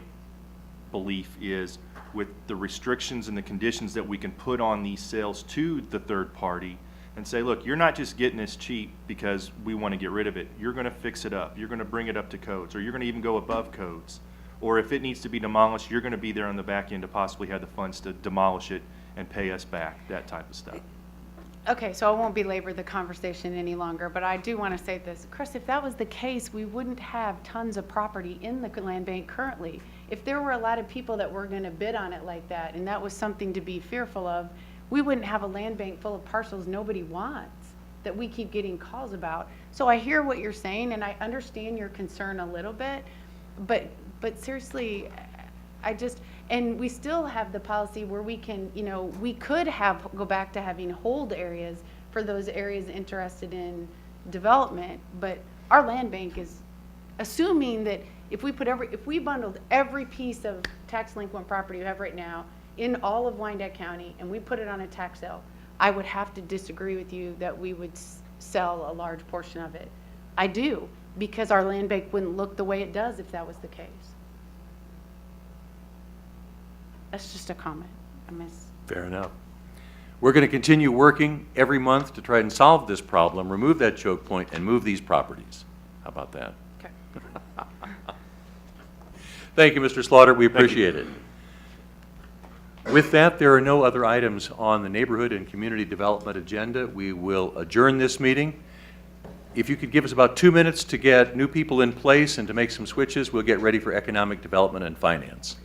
belief is, with the restrictions and the conditions that we can put on these sales to the third party, and say, look, you're not just getting this cheap because we want to get rid of it. You're going to fix it up. You're going to bring it up to codes, or you're going to even go above codes. Or if it needs to be demolished, you're going to be there on the back end to possibly have the funds to demolish it and pay us back, that type of stuff. Okay, so I won't belabor the conversation any longer, but I do want to say this. Chris, if that was the case, we wouldn't have tons of property in the land bank currently. If there were a lot of people that were going to bid on it like that, and that was something to be fearful of, we wouldn't have a land bank full of parcels nobody wants that we keep getting calls about. So I hear what you're saying, and I understand your concern a little bit, but seriously, and we still have the policy where we can, we could go back to having hold areas for those areas interested in development, but our land bank is assuming that if we bundled every piece of tax delinquent property we have right now in all of Wyandotte County and we put it on a tax sale, I would have to disagree with you that we would sell a large portion of it. I do, because our land bank wouldn't look the way it does if that was the case. That's just a comment. Fair enough. We're going to continue working every month to try and solve this problem, remove that choke point, and move these properties. How about that? Okay. Thank you, Mr. Slaughter. We appreciate it. With that, there are no other items on the neighborhood and community development agenda. We will adjourn this meeting. If you could give us about 2 minutes to get new people in place and to make some switches, we'll get ready for economic development and finance.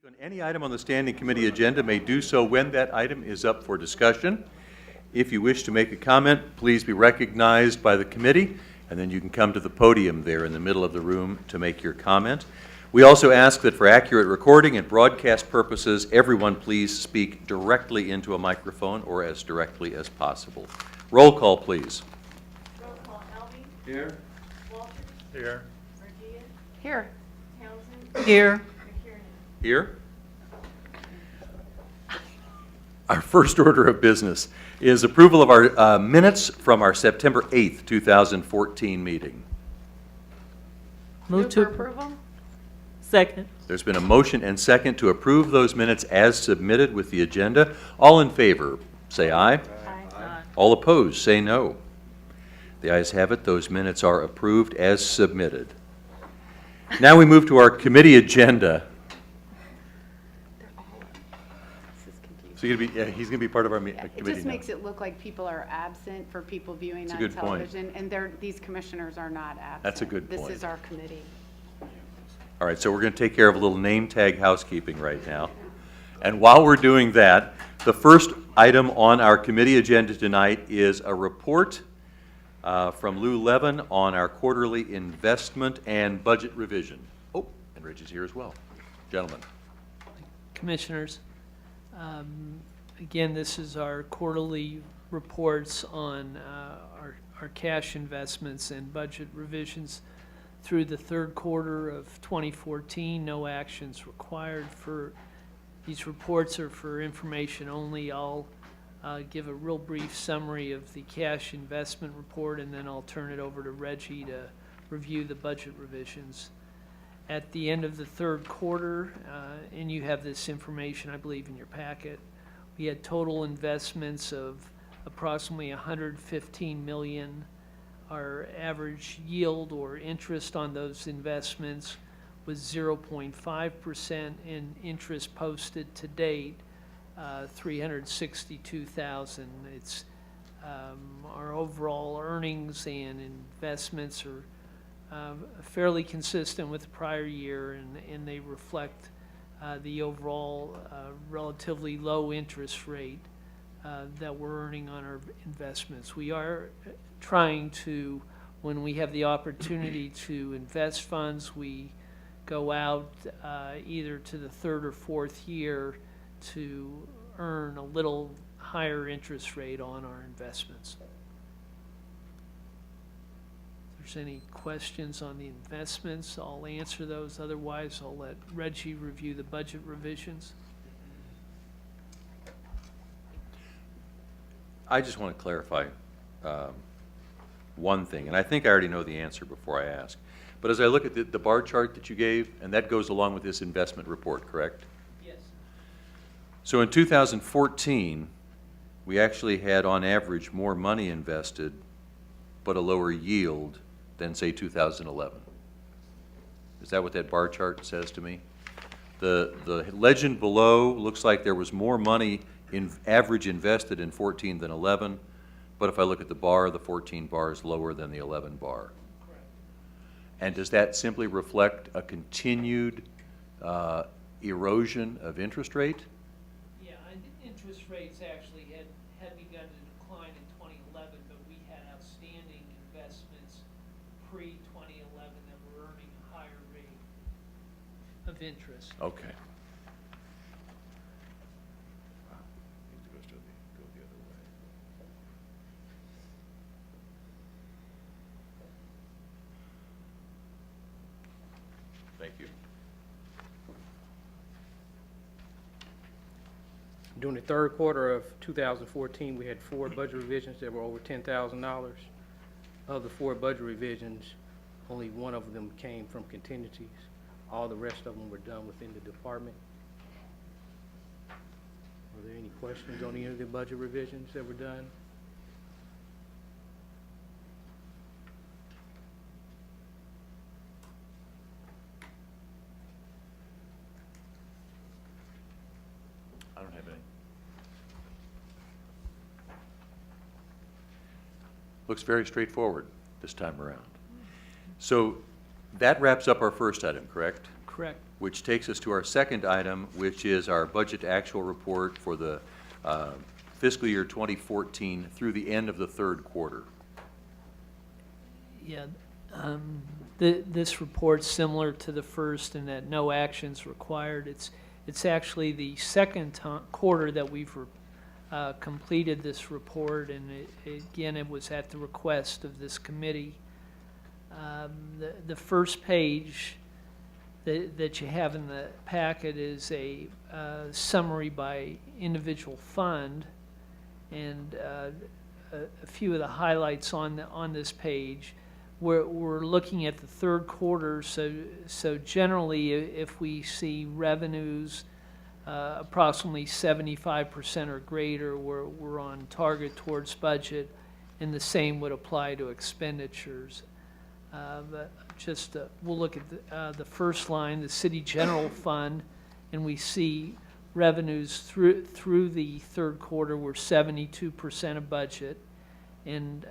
On any item on the standing committee agenda may do so when that item is up for discussion. If you wish to make a comment, please be recognized by the committee, and then you can come to the podium there in the middle of the room to make your comment. We also ask that for accurate recording and broadcast purposes, everyone please speak directly into a microphone or as directly as possible. Roll call, please. Roll call, Elby. Here. Walters. Here. Virgia. Here. Townsend. Here. McKiernan. Here. Our first order of business is approval of our minutes from our September 8th, 2014 meeting. Move to approval? Second. There's been a motion and second to approve those minutes as submitted with the agenda. All in favor, say aye. Aye. All opposed, say no. The ayes have it. Those minutes are approved as submitted. Now we move to our committee agenda. This is confusing. So you're gonna be, yeah, he's going to be part of our It committee just now. makes it look like people are absent for people viewing It's a on good point. television, and these commissioners are not absent. That's a good point. This is our committee. All right, so we're going to take care of a little name tag housekeeping right now. And while we're doing that, the first item on our committee agenda tonight is a report from Lou Levin on our quarterly investment and budget revision. Oh, and Rich is here as well. Gentlemen. Commissioners, again, this is our quarterly reports on our cash investments and budget revisions through the third quarter of 2014. No actions required. For these reports are for information only. I'll give a real brief summary of the cash investment report, and then I'll turn it over to Reggie to review the budget revisions. At the end of the third quarter, and you have this information, I believe, in your packet, we had total investments of approximately $115 million. Our average yield or interest on those investments was 0.5%, and interest posted to date, $362,000. It's our overall earnings and investments are fairly consistent with the prior year, and they reflect the overall relatively low interest rate that we're earning on our investments. We are trying to, when we have the opportunity to invest funds, we go out either to the third or fourth year to earn a little higher interest rate on our investments. If there's any questions on the investments, I'll answer those. Otherwise, I'll let Reggie review the budget revisions. I just want to clarify one thing, and I think I already know the answer before I ask. But as I look at the bar chart that you gave, and that goes along with this investment report, correct? Yes. So in 2014, we actually had on average more money invested, but a lower yield than, say, 2011. Is that what that bar chart says to me? The legend below looks like there was more money in average invested in 14 than 11, but if I look at the bar, the 14 bar is lower than the 11 bar. Correct. And does that simply reflect a continued erosion of interest rate? Yeah, and interest rates actually had begun to decline in 2011, but we had outstanding investments pre-2011 that were earning a higher rate of interest. Okay. Thank you. During the third quarter of 2014, we had 4 budget revisions that were over $10,000. Of the 4 budget revisions, only 1 of them came from contingencies. All the rest of them were done within the department. Are there any questions on any of the budget revisions that were done? I don't have any. Looks very straightforward this time around. So that wraps up our first item, correct? Correct. which takes us to our second item, which is our budget actual report for the fiscal year 2014 through the end of the third quarter. Yeah, this report's similar to the first in that no action's required. It's actually the second quarter that we've completed this report, and again, it was at the request of this committee. The first page that you have in the packet is a summary by individual fund, and a few of the highlights on this page. We're looking at the third quarter, so generally, if we see revenues approximately 75% or greater, we're on target towards budget, and the same would apply to expenditures. But we'll look at the first line, the city general fund, and we see revenues through the third quarter were 72% of budget, and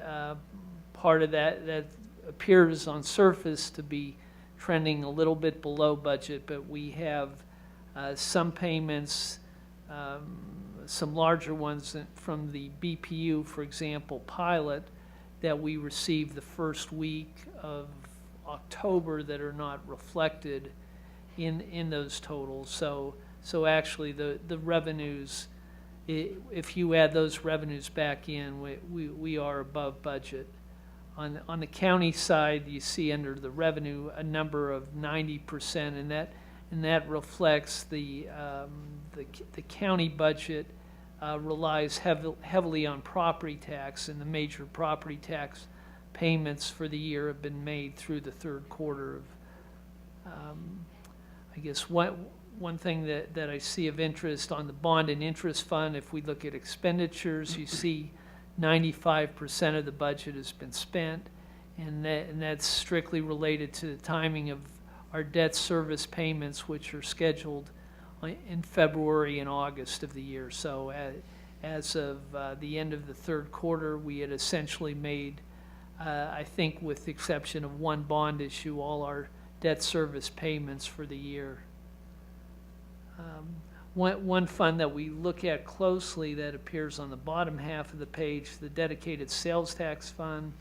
part of that appears on surface to be trending a little bit below budget, but we have some payments, some larger ones from the BPU, for example, pilot, that we received the first week of October that are not reflected in those totals. So actually the revenues, if you add those revenues back in, we are above budget. On the county side, you see under the revenue a number of 90%, and that reflects the county budget relies heavily on property tax, and the major property tax payments for the year have been made through the third quarter of, I guess one thing that I see of interest on the bond and interest fund, if we look at expenditures, you see 95% of the budget has been spent, and that's strictly related to the timing of our debt service payments, which are scheduled in February and August of the year. So as of the end of the third quarter, we had essentially made, I think with the exception of one bond issue, all our debt service payments for the year. One fund that we look at closely that appears on the bottom half of the page, the dedicated sales tax fund,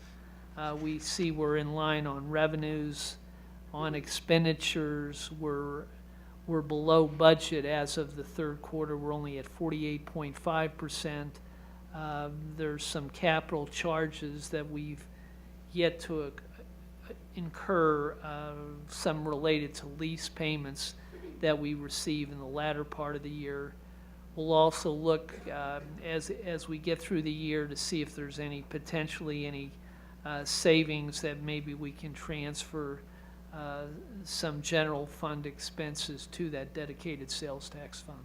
we see we're in line on revenues. On expenditures, we're below budget as of the third quarter. We're only at 48.5%. There's some capital charges that we've yet to incur, some related to lease payments that we receive in the latter part of the year. We'll also look as we get through the year to see if there's potentially any savings that maybe we can transfer some general fund expenses to that dedicated sales tax fund.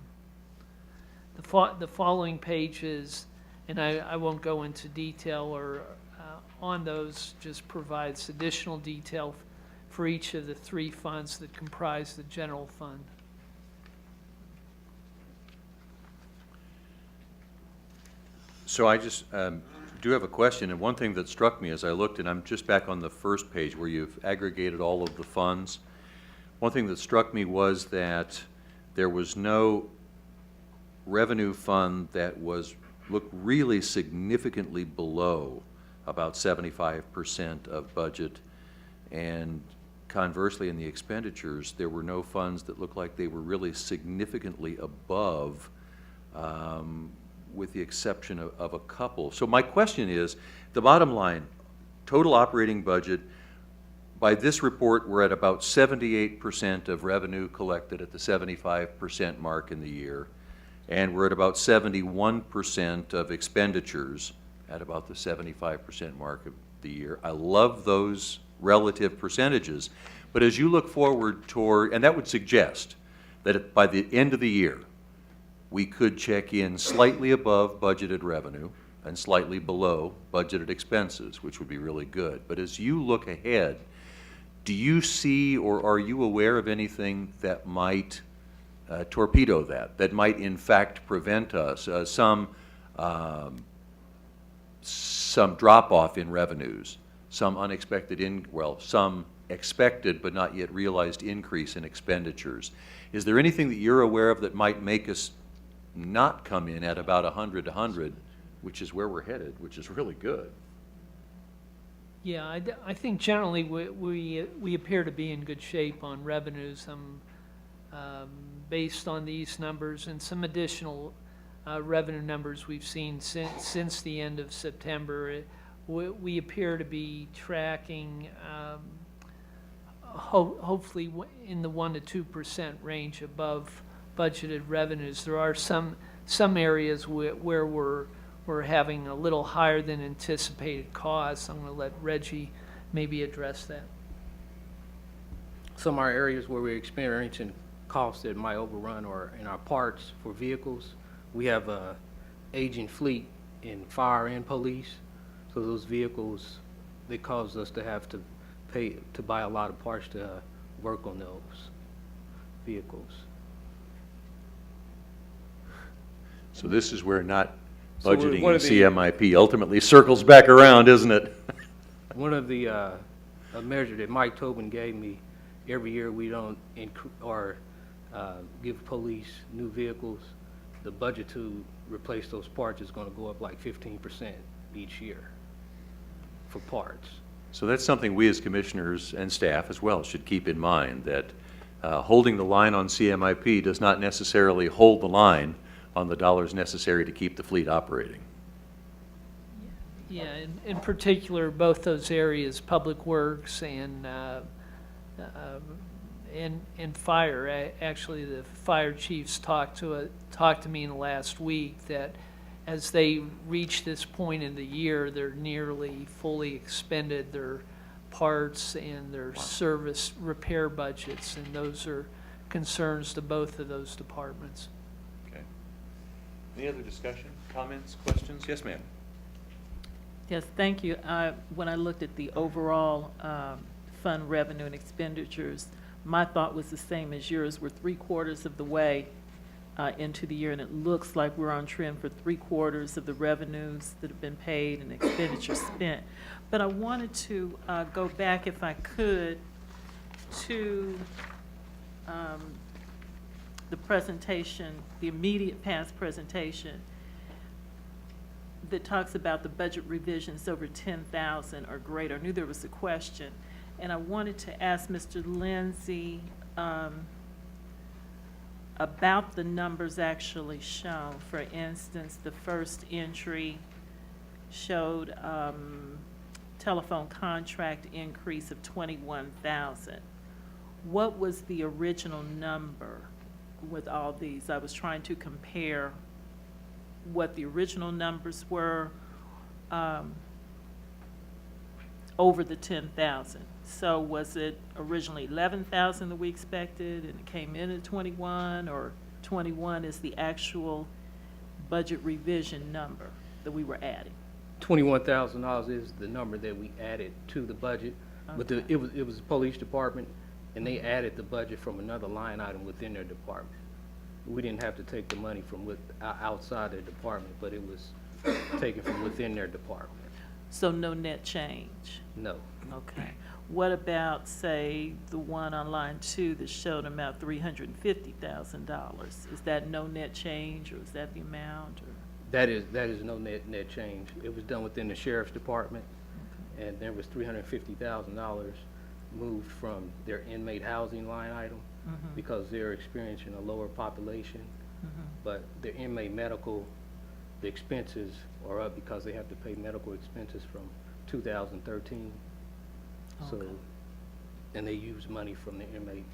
The following pages, and I won't go into detail or on those, just provides additional detail for each of the three funds that comprise the general fund. So I just do have a question, and one thing that struck me as I looked, and I'm just back on the first page where you've aggregated all of the funds. One thing that struck me was that there was no revenue fund that looked really significantly below about 75% of budget, and conversely in the expenditures, there were no funds that looked like they were really significantly above, with the exception of a couple. So my question is, the bottom line, total operating budget, by this report, we're at about 78% of revenue collected at the 75% mark in the year, and we're at about 71% of expenditures at about the 75% mark of the year. I love those relative percentages, but as you look forward toward, and that would suggest that by the end of the year, we could check in slightly above budgeted revenue and slightly below budgeted expenses, which would be really good. But as you look ahead, do you see or are you aware of anything that might torpedo that might in fact prevent us, some drop-off in revenues, some unexpected some expected but not yet realized increase in expenditures. Is there anything that you're aware of that might make us not come in at about 100, which is where we're headed, which is really good? Yeah, I think generally we appear to be in good shape on revenues. Based on these numbers and some additional revenue numbers we've seen since the end of September, we appear to be tracking hopefully in the 1 to 2% range above budgeted revenues. There are some areas where we're having a little higher than anticipated costs. I'm going to let Reggie maybe address that. Some of our areas where we're experiencing costs that might overrun or in our parts for vehicles, we have a aging fleet in fire and police. So those vehicles, they cause us to have to pay to buy a lot of parts to work on those vehicles. So this is where not So we're- budgeting one in of the- CMIP ultimately circles back around, isn't it? One of the, a measure that Mike Tobin gave me, every year we don't give police new vehicles, the budget to replace those parts is gonna go up like 15% each year for parts. So that's something we as commissioners and staff as well should keep in mind, that holding the line on CMIP does not necessarily hold the line on the dollars necessary to keep the fleet operating. Yeah, in particular, both those areas, Public Works and fire. Actually, the fire chiefs talked to me in the last week that as they reach this point in the year, they're nearly fully expended their parts and their service repair budgets, and those are concerns to both of those departments. Okay. Any other discussion, comments, questions? Yes, ma'am. Yes, thank you. When I looked at the overall fund revenue and expenditures, my thought was the same as yours. We're 3/4 of the way into the year, and it looks like we're on trend for 3/4 of the revenues that have been paid and expenditures spent. But I wanted to go back, if I could, to the presentation, the immediate past presentation that talks about the budget revisions over 10,000 or greater. I knew there was a question, and I wanted to ask Mr. Lindsay about the numbers actually shown. For instance, the first entry showed telephone contract increase of 21,000. What was the original number with all these? I was trying to compare what the original numbers were over the 10,000. So was it originally 11,000 that we expected and it came in at 21, or 21 is the actual budget revision number that we were adding? $21,000 is the number that we added to the budget, but Okay. it was the police department, and they added the budget from another line item within their department. We didn't have to take the money from outside their department, but it was taken from within their department. So no net change? No. Okay. What about, say, the one on line 2 that showed about $350,000? Is that no net change, or is that the amount, or? That is no net change. It was done within the sheriff's department, and there was $350,000 moved from their inmate housing line item because they're experiencing a lower population. But their inmate medical, the expenses are up because they have to pay medical expenses from 2013. So, Okay. and they use money from the inmate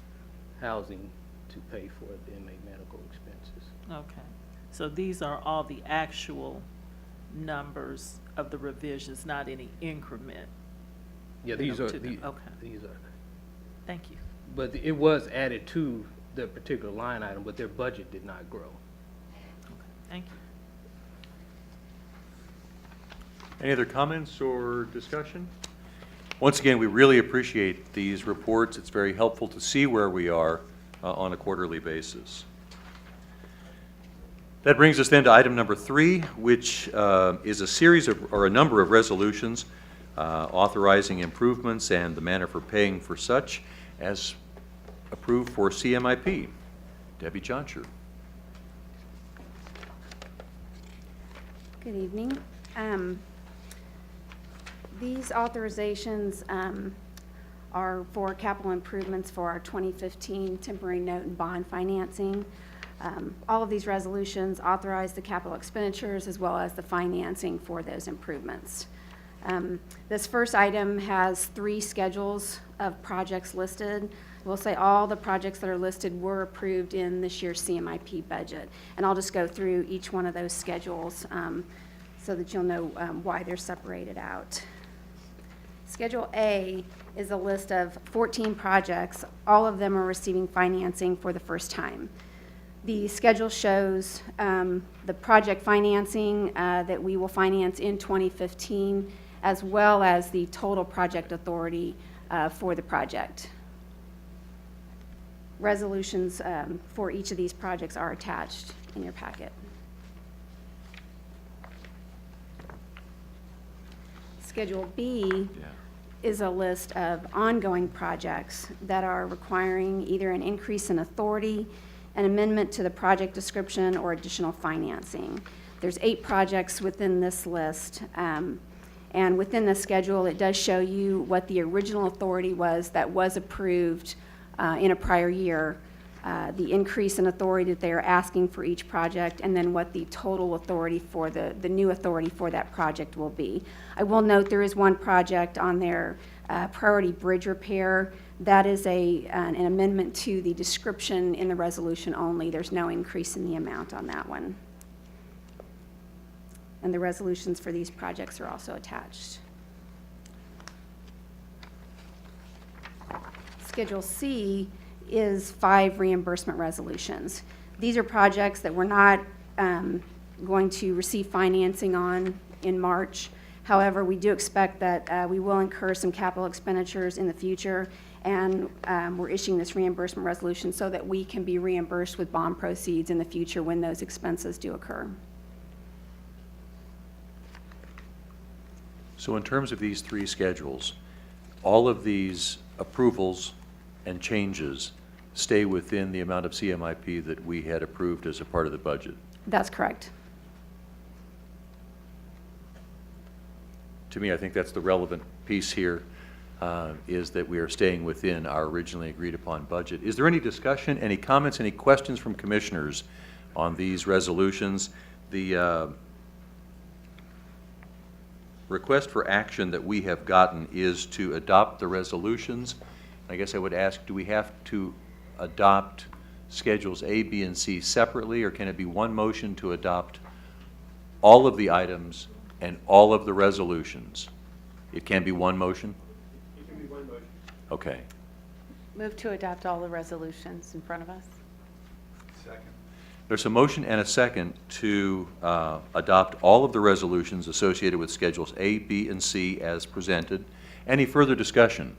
housing to pay for the inmate medical expenses. Okay. So these are all the actual numbers of the revisions, not any increment? Yeah, these are, To them, okay. these are. Thank you. But it was added to the particular line item, but their budget did not grow. Okay. Thank you. Any other comments or discussion? Once again, we really appreciate these reports. It's very helpful to see where we are on a quarterly basis. That brings us then to item number 3, which is a series of, or a number of resolutions authorizing improvements and the manner for paying for such as approved for CMIP. Debbie Johnsher. Good evening. These authorizations are for capital improvements for our 2015 temporary note and bond financing. All of these resolutions authorize the capital expenditures as well as the financing for those improvements. This first item has 3 schedules of projects listed. We'll say all the projects that are listed were approved in this year's CMIP budget. And I'll just go through each one of those schedules so that you'll know why they're separated out. Schedule A is a list of 14 projects. All of them are receiving financing for the first time. The schedule shows the project financing that we will finance in 2015, as well as the total project authority for the project. Resolutions for each of these projects are attached in your packet. Schedule B is a list of ongoing projects that are requiring either an increase in authority, an amendment to the project description, or additional financing. There's 8 projects within this list, and within the schedule, it does show you what the original authority was that was approved in a prior year, the increase in authority that they are asking for each project, and then what the total authority for the new authority for that project will be. I will note there is one project on there, priority bridge repair. That is an amendment to the description in the resolution only. There's no increase in the amount on that one. And the resolutions for these projects are also attached. Schedule C is 5 reimbursement resolutions. These are projects that we're not going to receive financing on in March. However, we do expect that we will incur some capital expenditures in the future, and we're issuing this reimbursement resolution so that we can be reimbursed with bond proceeds in the future when those expenses do occur. So in terms of these 3 schedules, all of these approvals and changes stay within the amount of CMIP that we had approved as a part of the budget? That's correct. To me, I think that's the relevant piece here, is that we are staying within our originally agreed upon budget. Is there any discussion, any comments, any questions from commissioners on these resolutions? The request for action that we have gotten is to adopt the resolutions. I guess I would ask, do we have to adopt Schedules A, B, and C separately, or can it be one motion to adopt all of the items and all of the resolutions? It can be one motion? It can be one motion. Okay. Move to adopt all the resolutions in front of us. Second. There's a motion and a second to adopt all of the resolutions associated with Schedules A, B, and C as presented. Any further discussion?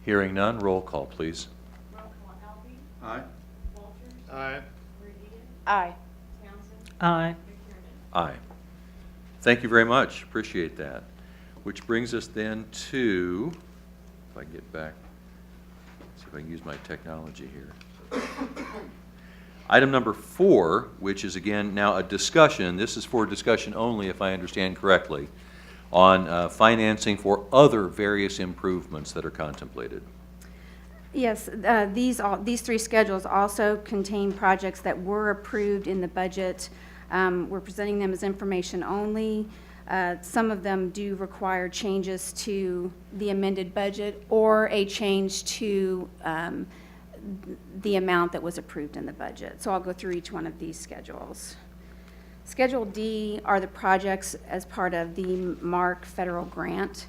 Hearing none, roll call, please. Roll call Elby, Aye. Walters, Aye. Rudea, Aye. Townsend, Aye. McTiernan. Aye. Thank you very much. Appreciate that. Which brings us then to, if I can get back, see if I can use my technology here. Item number 4, which is again now a discussion. This is for discussion only, if I understand correctly, on financing for other various improvements that are contemplated. Yes, these 3 schedules also contain projects that were approved in the budget. We're presenting them as information only. Some of them do require changes to the amended budget or a change to the amount that was approved in the budget. So I'll go through each one of these schedules. Schedule D are the projects as part of the MARC federal grant.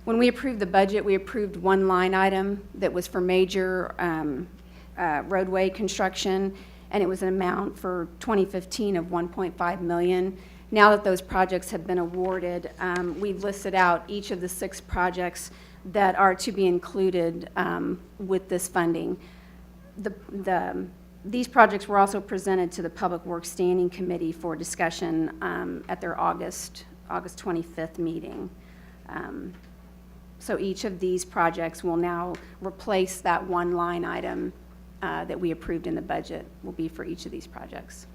When we approved the budget, we approved one line item that was for major roadway construction, and it was an amount for 2015 of $1.5 million. Now that those projects have been awarded, we've listed out each of the 6 projects that are to be included with this funding. These projects were also presented to the Public Works Standing Committee for discussion at their August August 25th meeting. So each of these projects will now replace that one line item that we approved in the budget, will be for each of these projects.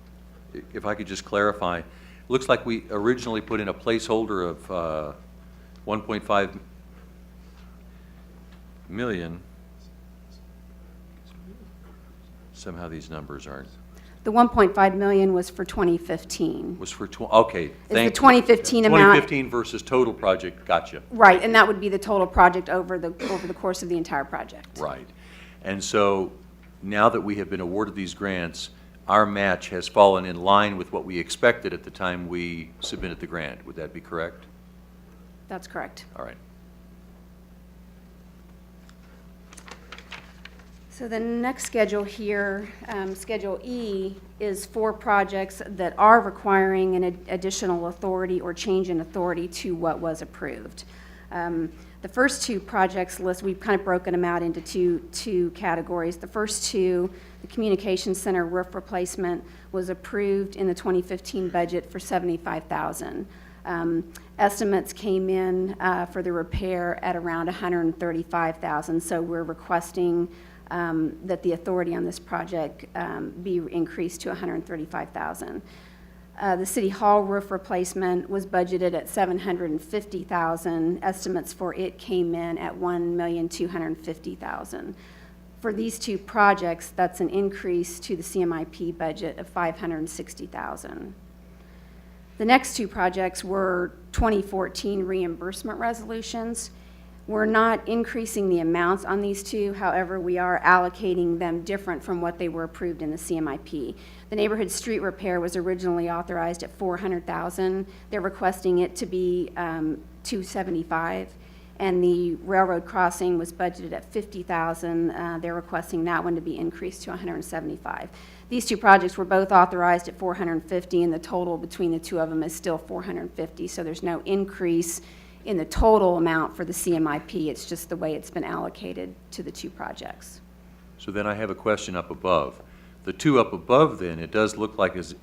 If I could just clarify, looks like we originally put in a placeholder of 1.5 million. Somehow these numbers aren't, The 1.5 million was for 2015. was for, okay, Is the thank you. 2015 amount. 2015 versus total project, gotcha. Right, and that would be the total project over the course of the entire project. Right. And so now that we have been awarded these grants, our match has fallen in line with what we expected at the time we submitted the grant. Would that be correct? That's correct. All right. So the next schedule here, Schedule E, is for projects that are requiring an additional authority or change in authority to what was approved. The first two projects list, we've kind of broken them out into two categories. The first two, the Communications Center roof replacement, was approved in the 2015 budget for $75,000. Estimates came in for the repair at around $135,000, so we're requesting that the authority on this project be increased to $135,000. The City Hall roof replacement was budgeted at $750,000. Estimates for it came in at $1,250,000. For these two projects, that's an increase to the CMIP budget of $560,000. The next two projects were 2014 reimbursement resolutions. We're not increasing the amounts on these two, however, we are allocating them different from what they were approved in the CMIP. The neighborhood street repair was originally authorized at $400,000. They're requesting it to be $275,000. And the railroad crossing was budgeted at $50,000. They're requesting that one to be increased to $175,000. These two projects were both authorized at $450,000, and the total between the two of them is still $450,000. So there's no increase in the total amount for the CMIP. It's just the way it's been allocated to the two projects. So then I have a question up above. The two up above then, it does look like as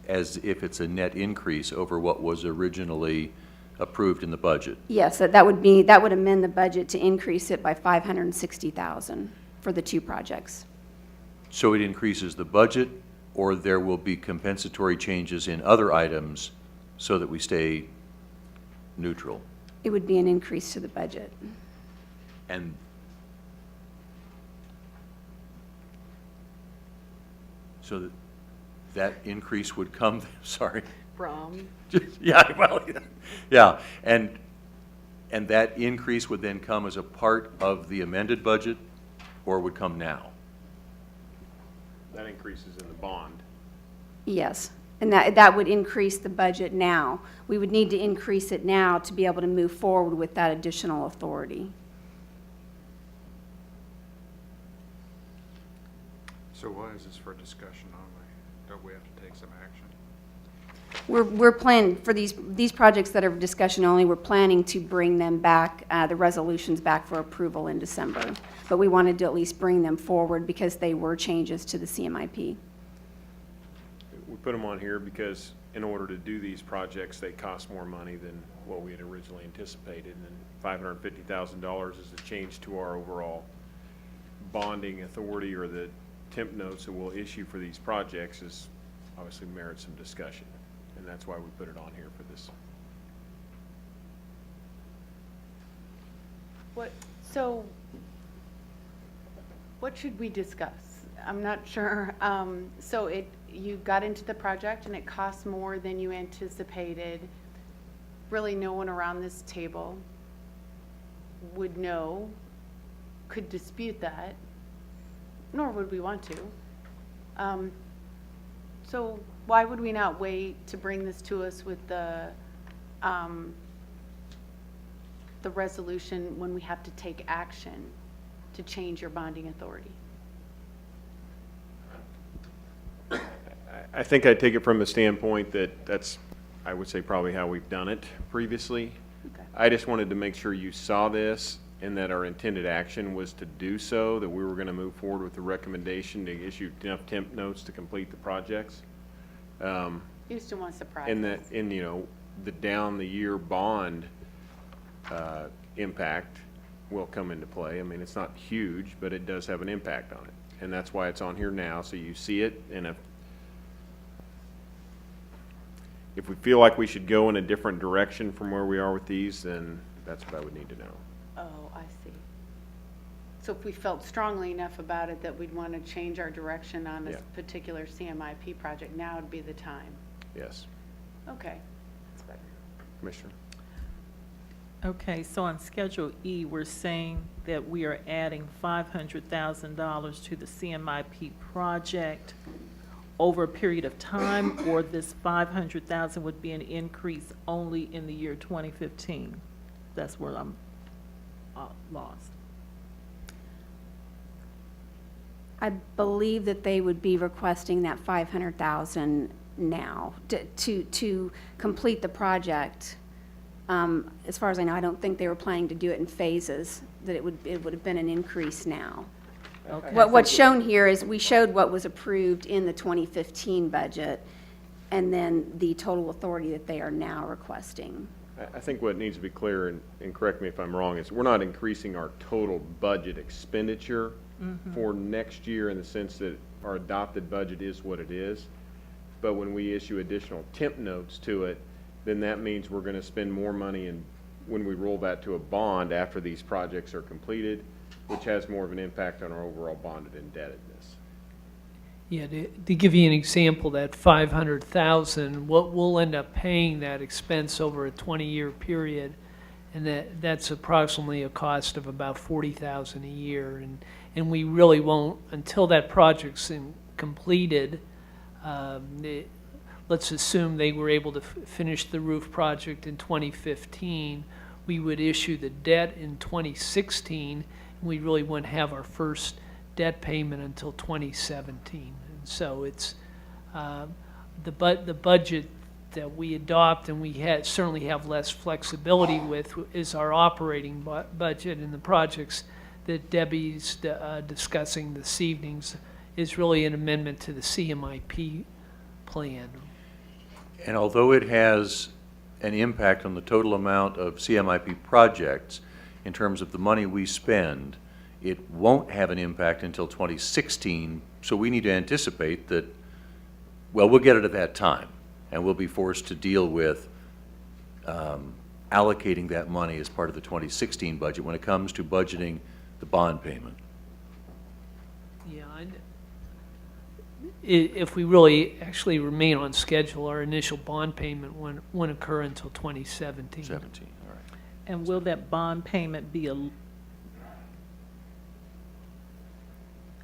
if it's a net increase over what was originally approved in the budget. Yes, that would amend the budget to increase it by $560,000 for the two projects. So it increases the budget, or there will be compensatory changes in other items so that we stay neutral? It would be an increase to the budget. And so that increase would come, sorry. From? Yeah, well, yeah, and that increase would then come as a part of the amended budget, or would come now? That increases in the bond. Yes, and that would increase the budget now. We would need to increase it now to be able to move forward with that additional authority. So why is this for discussion only? Don't we have to take some action? We're planning, for these projects that are discussion only, we're planning to bring them back, the resolutions back for approval in December. But we wanted to at least bring them forward because they were changes to the CMIP. We put them on here because in order to do these projects, they cost more money than what we had originally anticipated. And $550,000 is a change to our overall bonding authority, or the temp notes that we'll issue for these projects is obviously merits some discussion. And that's why we put it on here for this. What should we discuss? I'm not sure. So you got into the project and it cost more than you anticipated. Really no one around this table would know, could dispute that, nor would we want to. So why would we not wait to bring this to us with the resolution when we have to take action to change your bonding authority? I think I take it from the standpoint that that's, I would say, probably how we've done it previously. Okay. I just wanted to make sure you saw this and that our intended action was to do so, that we were going to move forward with the recommendation to issue enough temp notes to complete the projects. You just don't want to surprise And us. that, and you know, the down-the-year bond impact will come into play. I mean, it's not huge, but it does have an impact on it. And that's why it's on here now, so you see it, and if we feel like we should go in a different direction from where we are with these, then that's what I would need to know. Oh, I see. So if we felt strongly enough about it that we'd want to change our direction on this Yeah. particular CMIP project, now would be the time. Yes, Okay, that's better. Commissioner? Okay, so on Schedule E, we're saying that we are adding $500,000 to the CMIP project over a period of time, or this 500,000 would be an increase only in the year 2015? That's where I'm lost. I believe that they would be requesting that 500,000 now to complete the project. As far as I know, I don't think they were planning to do it in phases, that it would have been an increase now. Okay. What's shown here is we showed what was approved in the 2015 budget, and then the total authority that they are now requesting. I think what needs to be clear, and correct me if I'm wrong, is we're not increasing our total budget expenditure for next year in the sense that our adopted budget is what it is. But when we issue additional temp notes to it, then that means we're going to spend more money when we roll that to a bond after these projects are completed, which has more of an impact on our overall bonded indebtedness. Yeah, to give you an example, that 500,000, what we'll end up paying that expense over a 20-year period, and that's approximately a cost of about 40,000 a year, and we really won't until that project's completed. Let's assume they were able to finish the roof project in 2015. We would issue the debt in 2016, and we really wouldn't have our first debt payment until 2017. And so it's the budget that we adopt, and we certainly have less flexibility with, is our operating budget, and the projects that Debbie's discussing this evening is really an amendment to the CMIP plan. And although it has an impact on the total amount of CMIP projects, in terms of the money we spend, it won't have an impact until 2016, so we need to anticipate that, well, we'll get it at that time, and we'll be forced to deal with allocating that money as part of the 2016 budget when it comes to budgeting the bond payment. Yeah, if we really actually remain on schedule, our initial bond payment won't occur until 2017. 17, all right. And will that bond payment be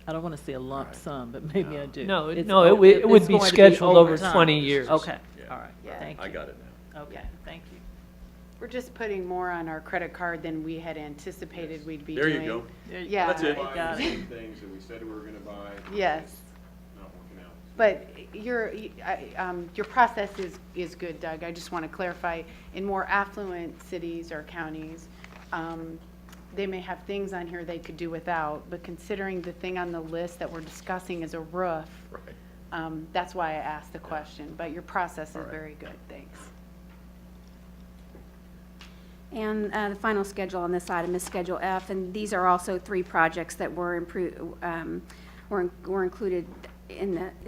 I don't want to say a lump sum, but maybe I do. No, It's no, o- it would it's be going to scheduled over time. 20 years. Okay, Yeah. all right, Yeah. thank you. I got it now. Okay, Yeah. thank you. We're just putting more on our credit card than we had anticipated we'd be There doing. you go. Yeah. That's it. I got it. Things that we said we were going to buy. Yes. Not working out. But your process is good, Doug. I just want to clarify, in more affluent cities or counties, they may have things on here they could do without, but considering the thing on the list that we're discussing is a roof, Right. that's why I asked the question. But your process is All right. very good, thanks. And the final schedule on this item is Schedule F, and these are also 3 projects that were included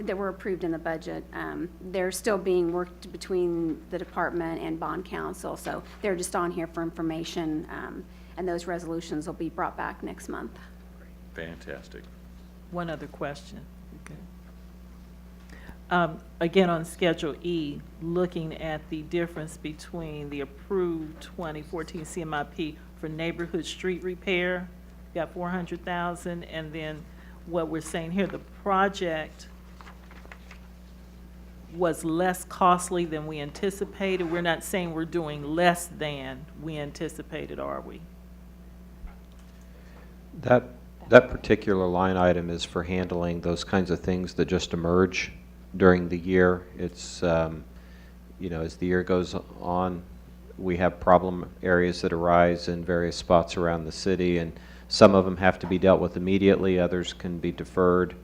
that were approved in the budget. They're still being worked between the department and bond council, so they're just on here for information, and those resolutions will be brought back next month. Fantastic. One other question. Again, on Schedule E, looking at the difference between the approved 2014 CMIP for neighborhood street repair, you got 400,000, and then what we're saying here, the project was less costly than we anticipated. We're not saying we're doing less than we anticipated, are we? That particular line item is for handling those kinds of things that just emerge during the year. It's, you know, as the year goes on, we have problem areas that arise in various spots around the city, and some of them have to be dealt with immediately, others can be deferred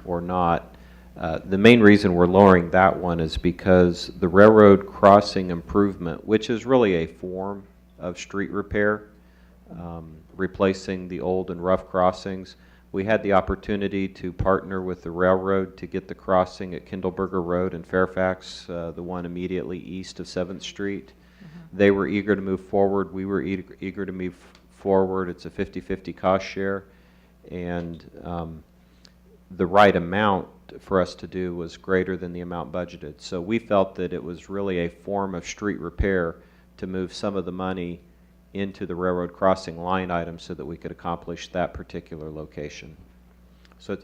or not. The main reason we're lowering that one is because the railroad crossing improvement, which is really a form of street repair, replacing the old and rough crossings, we had the opportunity to partner with the railroad to get the crossing at Kindleberger Road in Fairfax, the one immediately east of 7th Street. They were eager to move forward. We were eager to move forward. It's a 50-50 cost share. And the right amount for us to do was greater than the amount budgeted. So we felt that it was really a form of street repair to move some of the money into the railroad crossing line item so that we could accomplish that particular location. So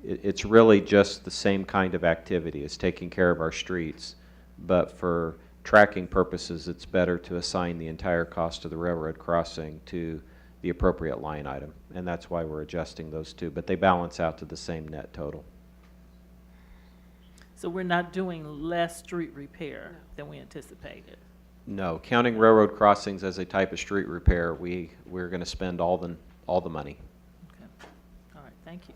it's really just the same kind of activity. It's taking care of our streets, but for tracking purposes, it's better to assign the entire cost of the railroad crossing to the appropriate line item, and that's why we're adjusting those two, but they balance out to the same net total. So we're not doing less street repair than we anticipated? No, counting railroad crossings as a type of street repair, we're going to spend all the money. Okay. All right, thank you.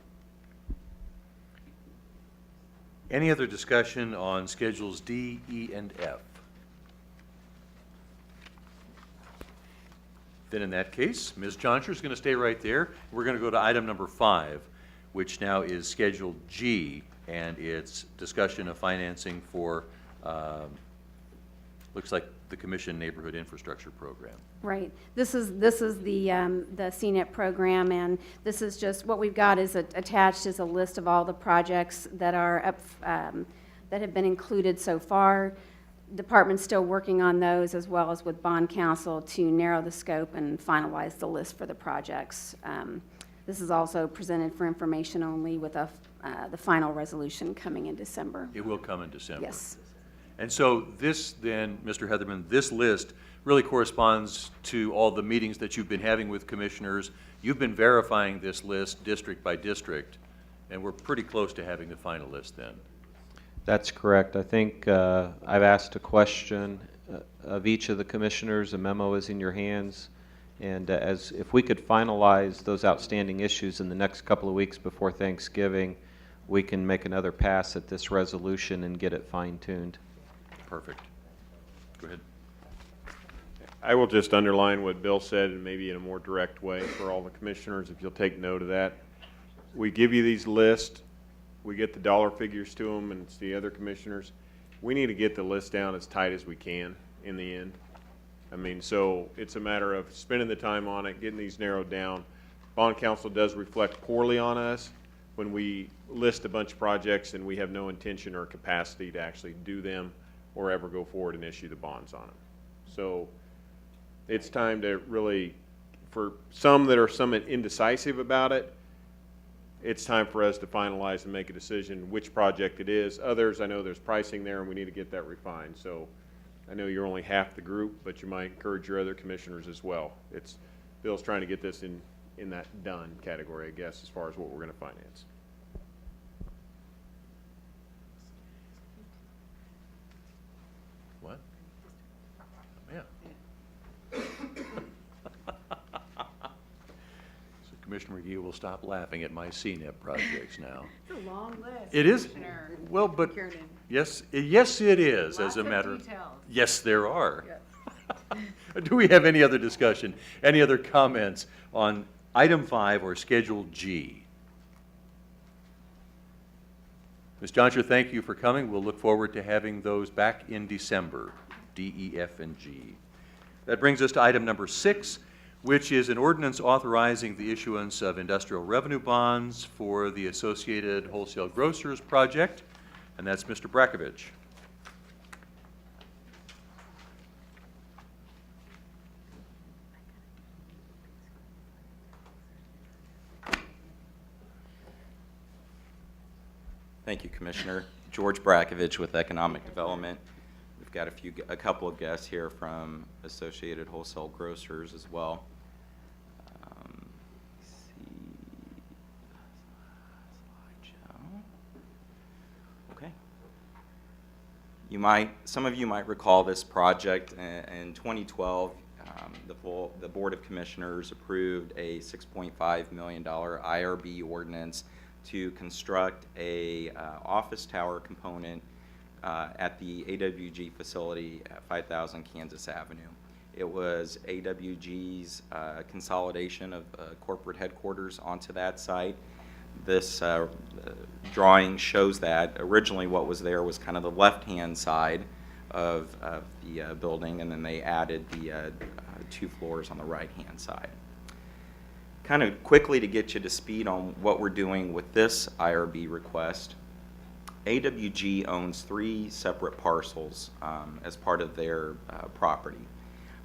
Any other discussion on Schedules D, E, and F? Then in that case, Ms. Johnsher is going to stay right there. We're going to go to item number 5, which now is Schedule G, and it's discussion of financing for, looks like the Commission Neighborhood Infrastructure Program. Right. This is the CNIP program, and this is just, what we've got is attached is a list of all the projects that are up, that have been included so far. Department's still working on those, as well as with bond counsel, to narrow the scope and finalize the list for the projects. This is also presented for information only, with the final resolution coming in December. It will come in December. Yes. And so this then, Mr. Heatherman, this list really corresponds to all the meetings that you've been having with commissioners. You've been verifying this list district by district, and we're pretty close to having the final list then. That's correct. I think I've asked a question of each of the commissioners. A memo is in your hands. And if we could finalize those outstanding issues in the next couple of weeks before Thanksgiving, we can make another pass at this resolution and get it fine-tuned. Perfect. Go ahead. I will just underline what Bill said, and maybe in a more direct way for all the commissioners, if you'll take note of that. We give you these lists, we get the dollar figures to them, and it's the other commissioners. We need to get the list down as tight as we can in the end. I mean, so it's a matter of spending the time on it, getting these narrowed down. Bond counsel does reflect poorly on us when we list a bunch of projects and we have no intention or capacity to actually do them or ever go forward and issue the bonds on them. So it's time to really, for some that are somewhat indecisive about it, it's time for us to finalize and make a decision which project it is. Others, I know there's pricing there and we need to get that refined. So I know you're only half the group, but you might encourage your other commissioners as well. Bill's trying to get this in that done category, I guess, as far as what we're going to finance. What? Yeah. So Commissioner McGee will stop laughing at my CNIP projects now. It's a long list. It is, Commissioner well, but, Kiernan. yes, it is, as Lots a of matter of. details. Yes, there are. Do we have any other discussion, any other comments on item 5 or Schedule G? Ms. Johnsher, thank you for coming. We'll look forward to having those back in December, D, E, F, and G. That brings us to item number 6, which is an ordinance authorizing the issuance of industrial revenue bonds for the Associated Wholesale Grocers project, and that's Mr. Brakovich. Thank you, Commissioner. George Brakovich with Economic Development. We've got a couple of guests here from Associated Wholesale Grocers as well. Let's see. Slideshow. Okay. Some of you might recall this project. In 2012, the Board of Commissioners approved a $6.5 million IRB ordinance to construct a office tower component at the AWG facility at 5000 Kansas Avenue. It was AWG's consolidation of corporate headquarters onto that site. This drawing shows that. Originally what was there was kind of the left-hand side of the building, and then they added the 2 floors on the right-hand side. Kind of quickly to get you to speed on what we're doing with this IRB request, AWG owns 3 separate parcels as part of their property.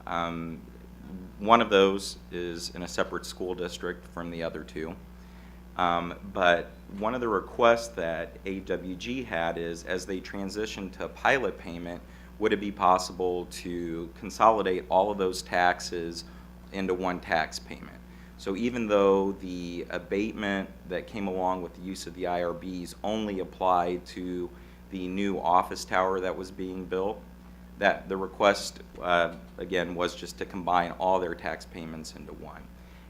One of those is in a separate school district from the other 2. But one of the requests that AWG had is, as they transition to pilot payment, would it be possible to consolidate all of those taxes into one tax payment? So even though the abatement that came along with the use of the IRBs only applied to the new office tower that was being built, that the request, again, was just to combine all their tax payments into one.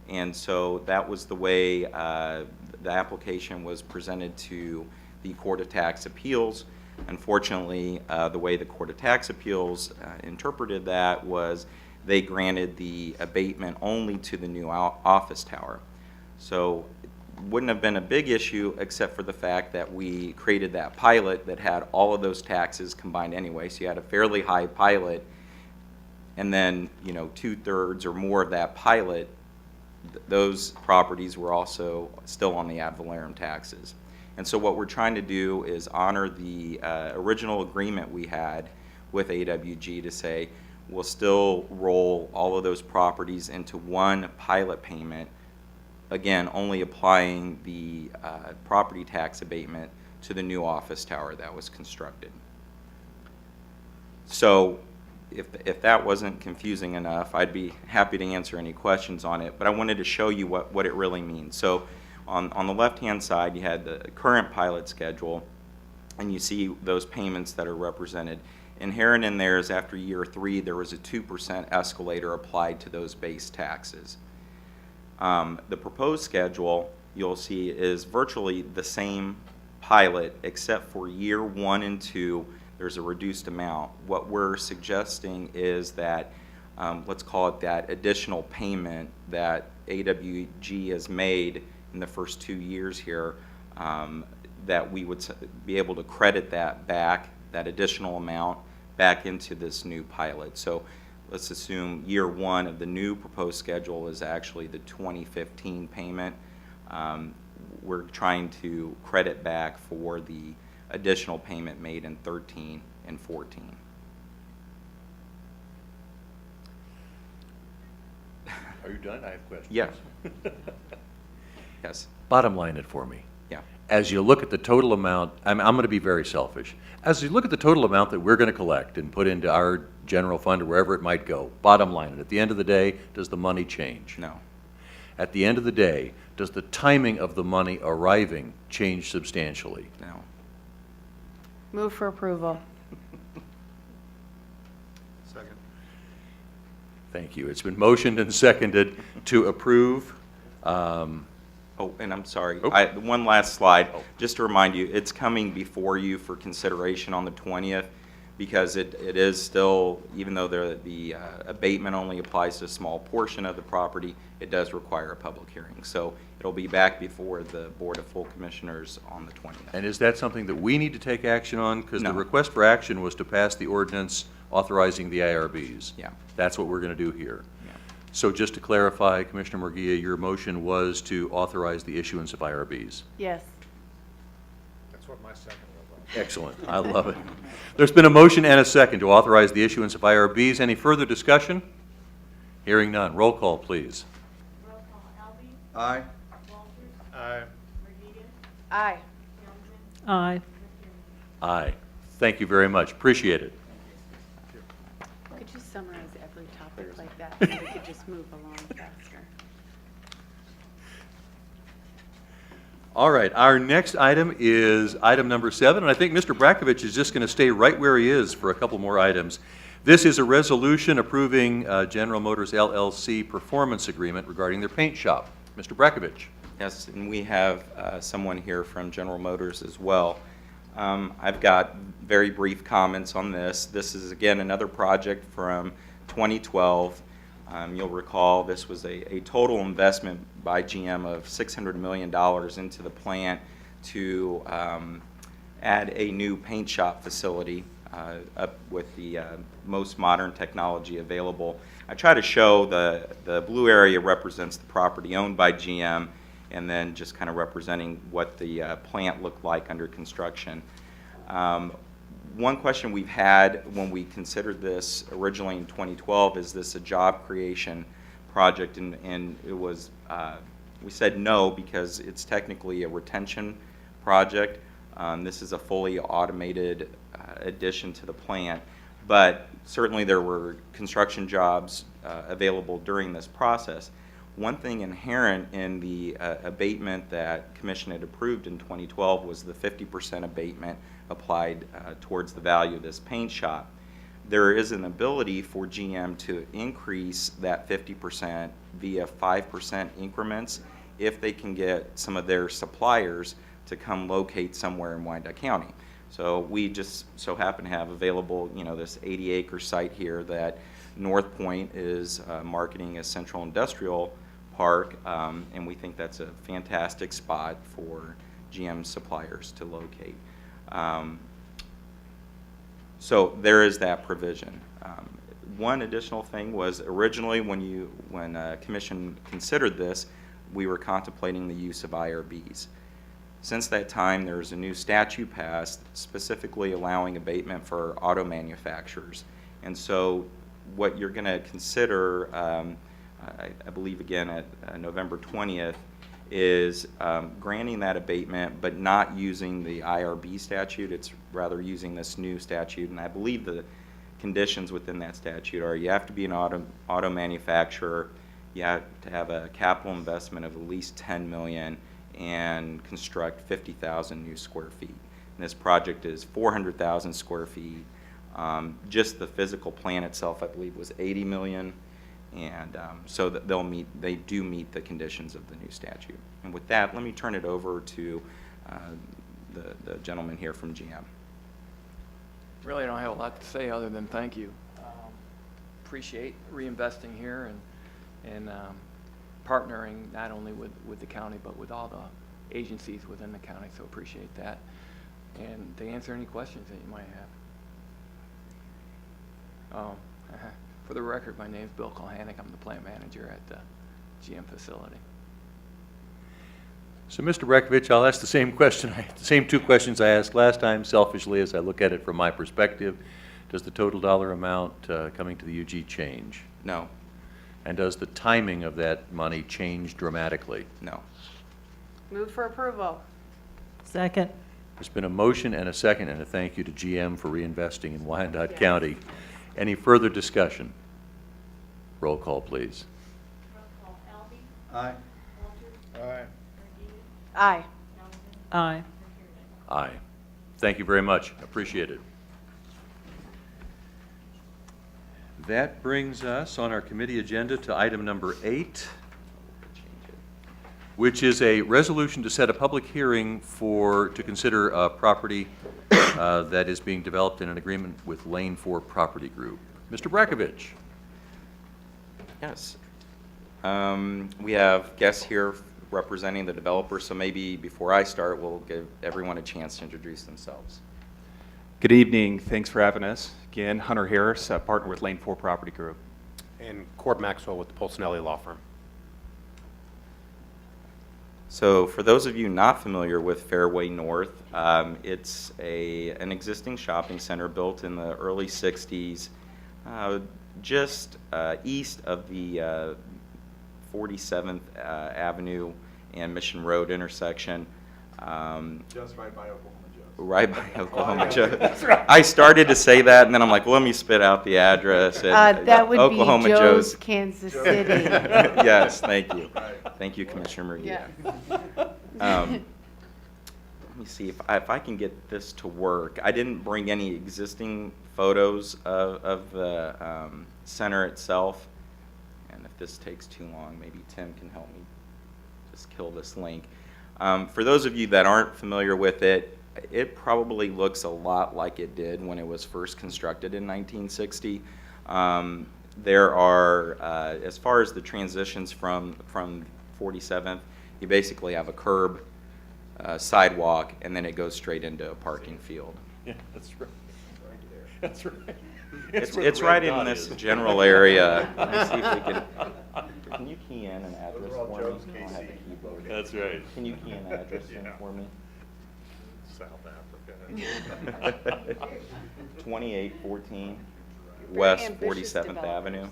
And so that was the way the application was presented to the Court of Tax Appeals. Unfortunately, the way the Court of Tax Appeals interpreted that was they granted the abatement only to the new office tower. So it wouldn't have been a big issue except for the fact that we created that pilot that had all of those taxes combined anyway. So you had a fairly high pilot, and then 2/3 or more of that pilot, those properties were also still on the ad valorem taxes. And so what we're trying to do is honor the original agreement we had with AWG to say we'll still roll all of those properties into one pilot payment, again, only applying the property tax abatement to the new office tower that was constructed. So if that wasn't confusing enough, I'd be happy to answer any questions on it, but I wanted to show you what it really means. So on the left-hand side, you had the current pilot schedule, and you see those payments that are represented. Inherent in there is after year 3, there was a 2% escalator applied to those base taxes. The proposed schedule, you'll see, is virtually the same pilot, except for year 1 and 2, there's a reduced amount. What we're suggesting is that, let's call it that additional payment that AWG has made in the first 2 years here, that we would be able to credit that back, that additional amount, back into this new pilot. So let's assume year 1 of the new proposed schedule is actually the 2015 payment. We're trying to credit back for the additional payment made in 13 and 14. Are you done? I have questions. Yeah. Yes. Bottom line it for me. Yeah. As you look at the total amount, I'm going to be very selfish. As you look at the total amount that we're going to collect and put into our general fund or wherever it might go, bottom line it, at the end of the day, does the money change? No. At the end of the day, does the timing of the money arriving change substantially? No. Move for approval. Second. Thank you. It's been motioned and seconded to approve. Oh, and I'm sorry, Oh. one last slide, Oh. just to remind you, it's coming before you for consideration on the 20th, because it is still, even though the abatement only applies to a small portion of the property, it does require a public hearing. So it'll be back before the Board of Full Commissioners on the 20th. And is that something that we need to take action on? Because the No. request for action was to pass the ordinance authorizing the IRBs. Yeah. That's what we're going to do here. Yeah. So just to clarify, Commissioner Murguia, your motion was to authorize the issuance of IRBs. Yes. That's what my second was. Excellent. I love it. There's been a motion and a second to authorize the issuance of IRBs. Any further discussion? Hearing none. Roll call, please. Roll call. Alby? Aye. Walters? Aye. Rodriguez? Aye. Johnson? Aye. McDermott? Aye. Thank you very much. Appreciate it. Could you summarize every topic like that so we could just move along faster? All right, our next item is item number 7, and I think Mr. Brakovich is just going to stay right where he is for a couple more items. This is a resolution approving General Motors LLC performance agreement regarding their paint shop. Mr. Brakovich. Yes, and we have someone here from General Motors as well. I've got very brief comments on this. This is, again, another project from 2012. You'll recall this was a total investment by GM of $600 million into the plant to add a new paint shop facility up with the most modern technology available. I try to show the blue area represents the property owned by GM, and then just kind of representing what the plant looked like under construction. One question we've had when we considered this originally in 2012, is this a job creation project? And it was, we said no, because it's technically a retention project. This is a fully automated addition to the plant, but certainly there were construction jobs available during this process. One thing inherent in the abatement that Commission had approved in 2012 was the 50% abatement applied towards the value of this paint shop. There is an ability for GM to increase that 50% via 5% increments if they can get some of their suppliers to come locate somewhere in Wyandotte County. So we just so happen to have available, you know, this 80-acre site here that North Point is marketing as Central Industrial Park, and we think that's a fantastic spot for GM suppliers to locate. So there is that provision. One additional thing was originally when Commission considered this, we were contemplating the use of IRBs. Since that time, there's a new statute passed specifically allowing abatement for auto manufacturers. And so what you're going to consider, I believe again at November 20th, is granting that abatement but not using the IRB statute. It's rather using this new statute. And I believe the conditions within that statute are you have to be an auto manufacturer, you have to have a capital investment of at least $10 million, and construct 50,000 new square feet. And this project is 400,000 square feet. Just the physical plant itself, I believe, was 80 million. And so that they do meet the conditions of the new statute. And with that, let me turn it over to the gentleman here from GM. Really don't have a lot to say other than thank you. Appreciate reinvesting here and partnering not only with the county but with all the agencies within the county, so appreciate that. And to answer any questions that you might have. For the record, my name's Bill Kulhanek. I'm the plant manager at the GM facility. So, Mr. Brekovich, I'll ask the same question, the same two questions I asked last time, selfishly, as I look at it from my perspective. Does the total dollar amount coming to the UG change? No. And does the timing of that money change dramatically? No. Move for approval. Second. There's been a motion and a second, and a thank you to GM for reinvesting in Wyandotte County. Any further discussion? Roll call, please. Roll call. Elby? Aye. Walters? Aye. Rodriguez? Aye. Melvin? Aye. McCurdy? Aye. Thank you very much. Appreciate it. That brings us on our committee agenda to item number 8, which is a resolution to set a public hearing to consider a property that is being developed in an agreement with Lane 4 Property Group. Mr. Brekovich. Yes. We have guests here representing the developer, so maybe before I start, we'll give everyone a chance to introduce themselves. Good evening. Thanks for having us. Again, Hunter Harris, partner with Lane 4 Property Group. And Cord Maxwell with the Polsinelli Law Firm. So for those of you not familiar with Fairway North, it's an existing shopping center built in the early 60s, just east of the 47th Avenue and Mission Road intersection. Just right by Oklahoma Joe's. Right by Oklahoma Joe's. That's right. I started to say that, and then I'm like, well, let me spit out the address. That would Oklahoma be Joe's, Kansas City. Yes, thank you. Right. Thank you, Commissioner McGee. Yeah. Let me see if I can get this to work. I didn't bring any existing photos of the center itself. And if this takes too long, maybe Tim can help me just kill this link. For those of you that aren't familiar with it, it probably looks a lot like it did when it was first constructed in 1960. There are, as far as the transitions from 47th, you basically have a curb, sidewalk, and then it goes straight into a parking field. Yeah, that's right. That's right. It's right in this general area. Let me see if we can you key in an address for me? I don't have a keyboard. That's right. Can you key in an address in for me? South Africa. 2814 Very West ambitious 47th Avenue.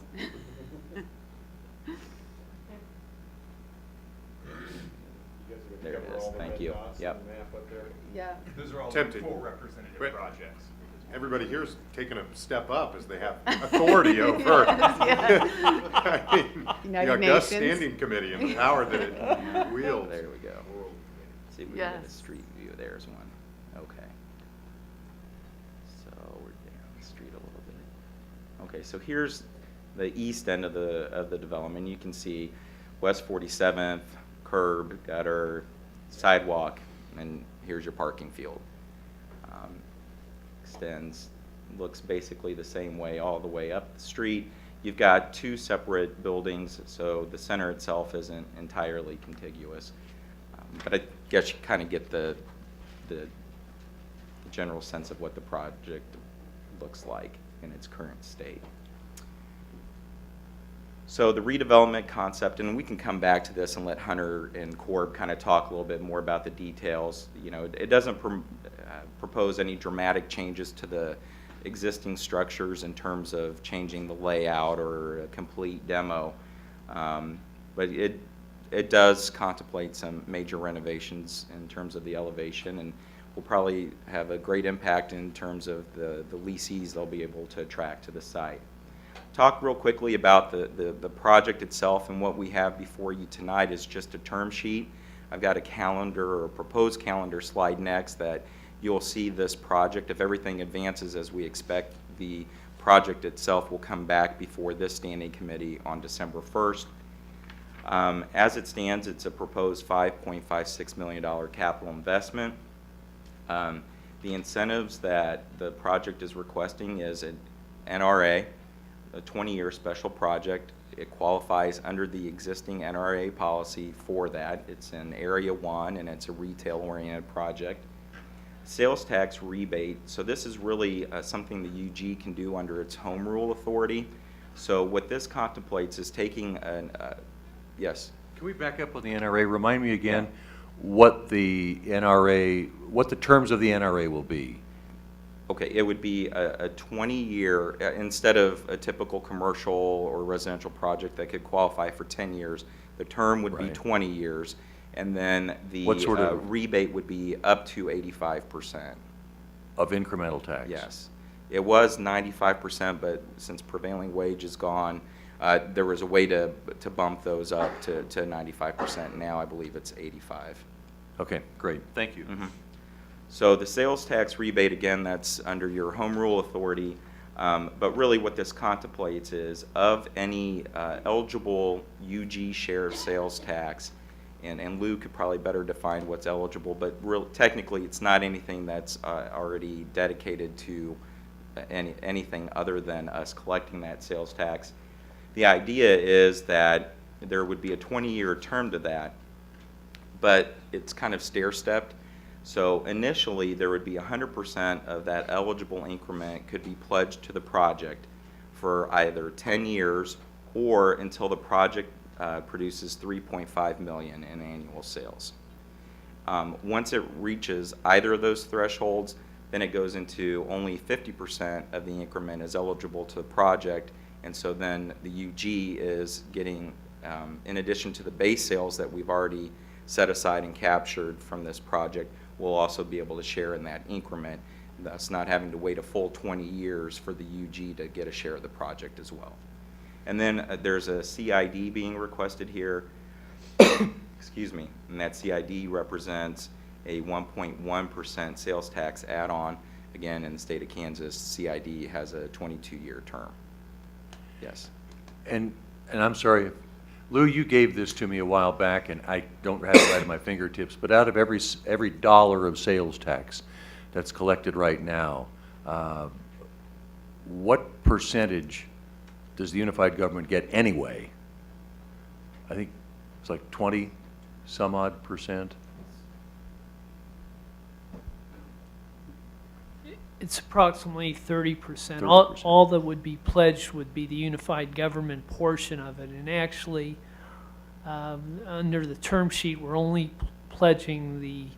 There it is, thank you. Yep. Yeah. Those are all tempted. representative But- projects. Everybody here's taking a step up as they have authority over. I mean, the United August Nations. Standing Committee and the power that it wields. There we go. See if we can get a Yes. street view. There's one. Okay. So we're down the street a little bit. Okay, so here's the east end of the development. You can see West 47th, curb, gutter, sidewalk, and here's your parking field. Extends, looks basically the same way all the way up the street. You've got two separate buildings, so the center itself isn't entirely contiguous. But I guess you kind of get the general sense of what the project looks like in its current state. So the redevelopment concept, and we can come back to this and let Hunter and Corb kind of talk a little bit more about the details. You know, it doesn't propose any dramatic changes to the existing structures in terms of changing the layout or a complete demo. But it does contemplate some major renovations in terms of the elevation, and will probably have a great impact in terms of the leasees they'll be able to attract to the site. Talk real quickly about the project itself, and what we have before you tonight is just a term sheet. I've got a calendar or a proposed calendar slide next that you'll see this project. If everything advances as we expect, the project itself will come back before this standing committee on December 1st. As it stands, it's a proposed $5.56 million capital investment. The incentives that the project is requesting is an NRA, a 20-year special project. It qualifies under the existing NRA policy for that. It's in Area 1, and it's a retail-oriented project. Sales tax rebate. So this is really something the UG can do under its home rule authority. So what this contemplates is taking an, yes? Can we back up on the NRA? Remind me again what the NRA, what the terms of the NRA will be. Okay, it would be a 20-year, instead of a typical commercial or residential project that could qualify for 10 years, the term would be 20 years, and then the What sort of- rebate would be up to 85%. Of incremental tax? Yes. It was 95%, but since prevailing wage is gone, there was a way to bump those up to 95%. Now I believe it's 85. Okay, great. Thank you. Mm-hmm. So the sales tax rebate, again, that's under your home rule authority, but really what this contemplates is of any eligible UG share of sales tax, and Lou could probably better define what's eligible, but technically it's not anything that's already dedicated to anything other than us collecting that sales tax. The idea is that there would be a 20-year term to that, but it's kind of stair-stepped. So initially, there would be 100% of that eligible increment could be pledged to the project for either 10 years or until the project produces $3.5 million in annual sales. Once it reaches either of those thresholds, then it goes into only 50% of the increment is eligible to the project, and so then the UG is getting, in addition to the base sales that we've already set aside and captured from this project, we'll also be able to share in that increment, thus not having to wait a full 20 years for the UG to get a share of the project as well. And then there's a CID being requested here, excuse me, and that CID represents a 1.1% sales tax add-on. Again, in the state of Kansas, CID has a 22-year term. Yes. And I'm sorry, Lou, you gave this to me a while back, and I don't have it right at my fingertips, but out of every dollar of sales tax that's collected right now, what percentage does the unified government get anyway? I think it's like 20 some odd percent. It's approximately 30%. 30%. All that would be pledged would be the unified government portion of it. And actually, under the term sheet, we're only pledging the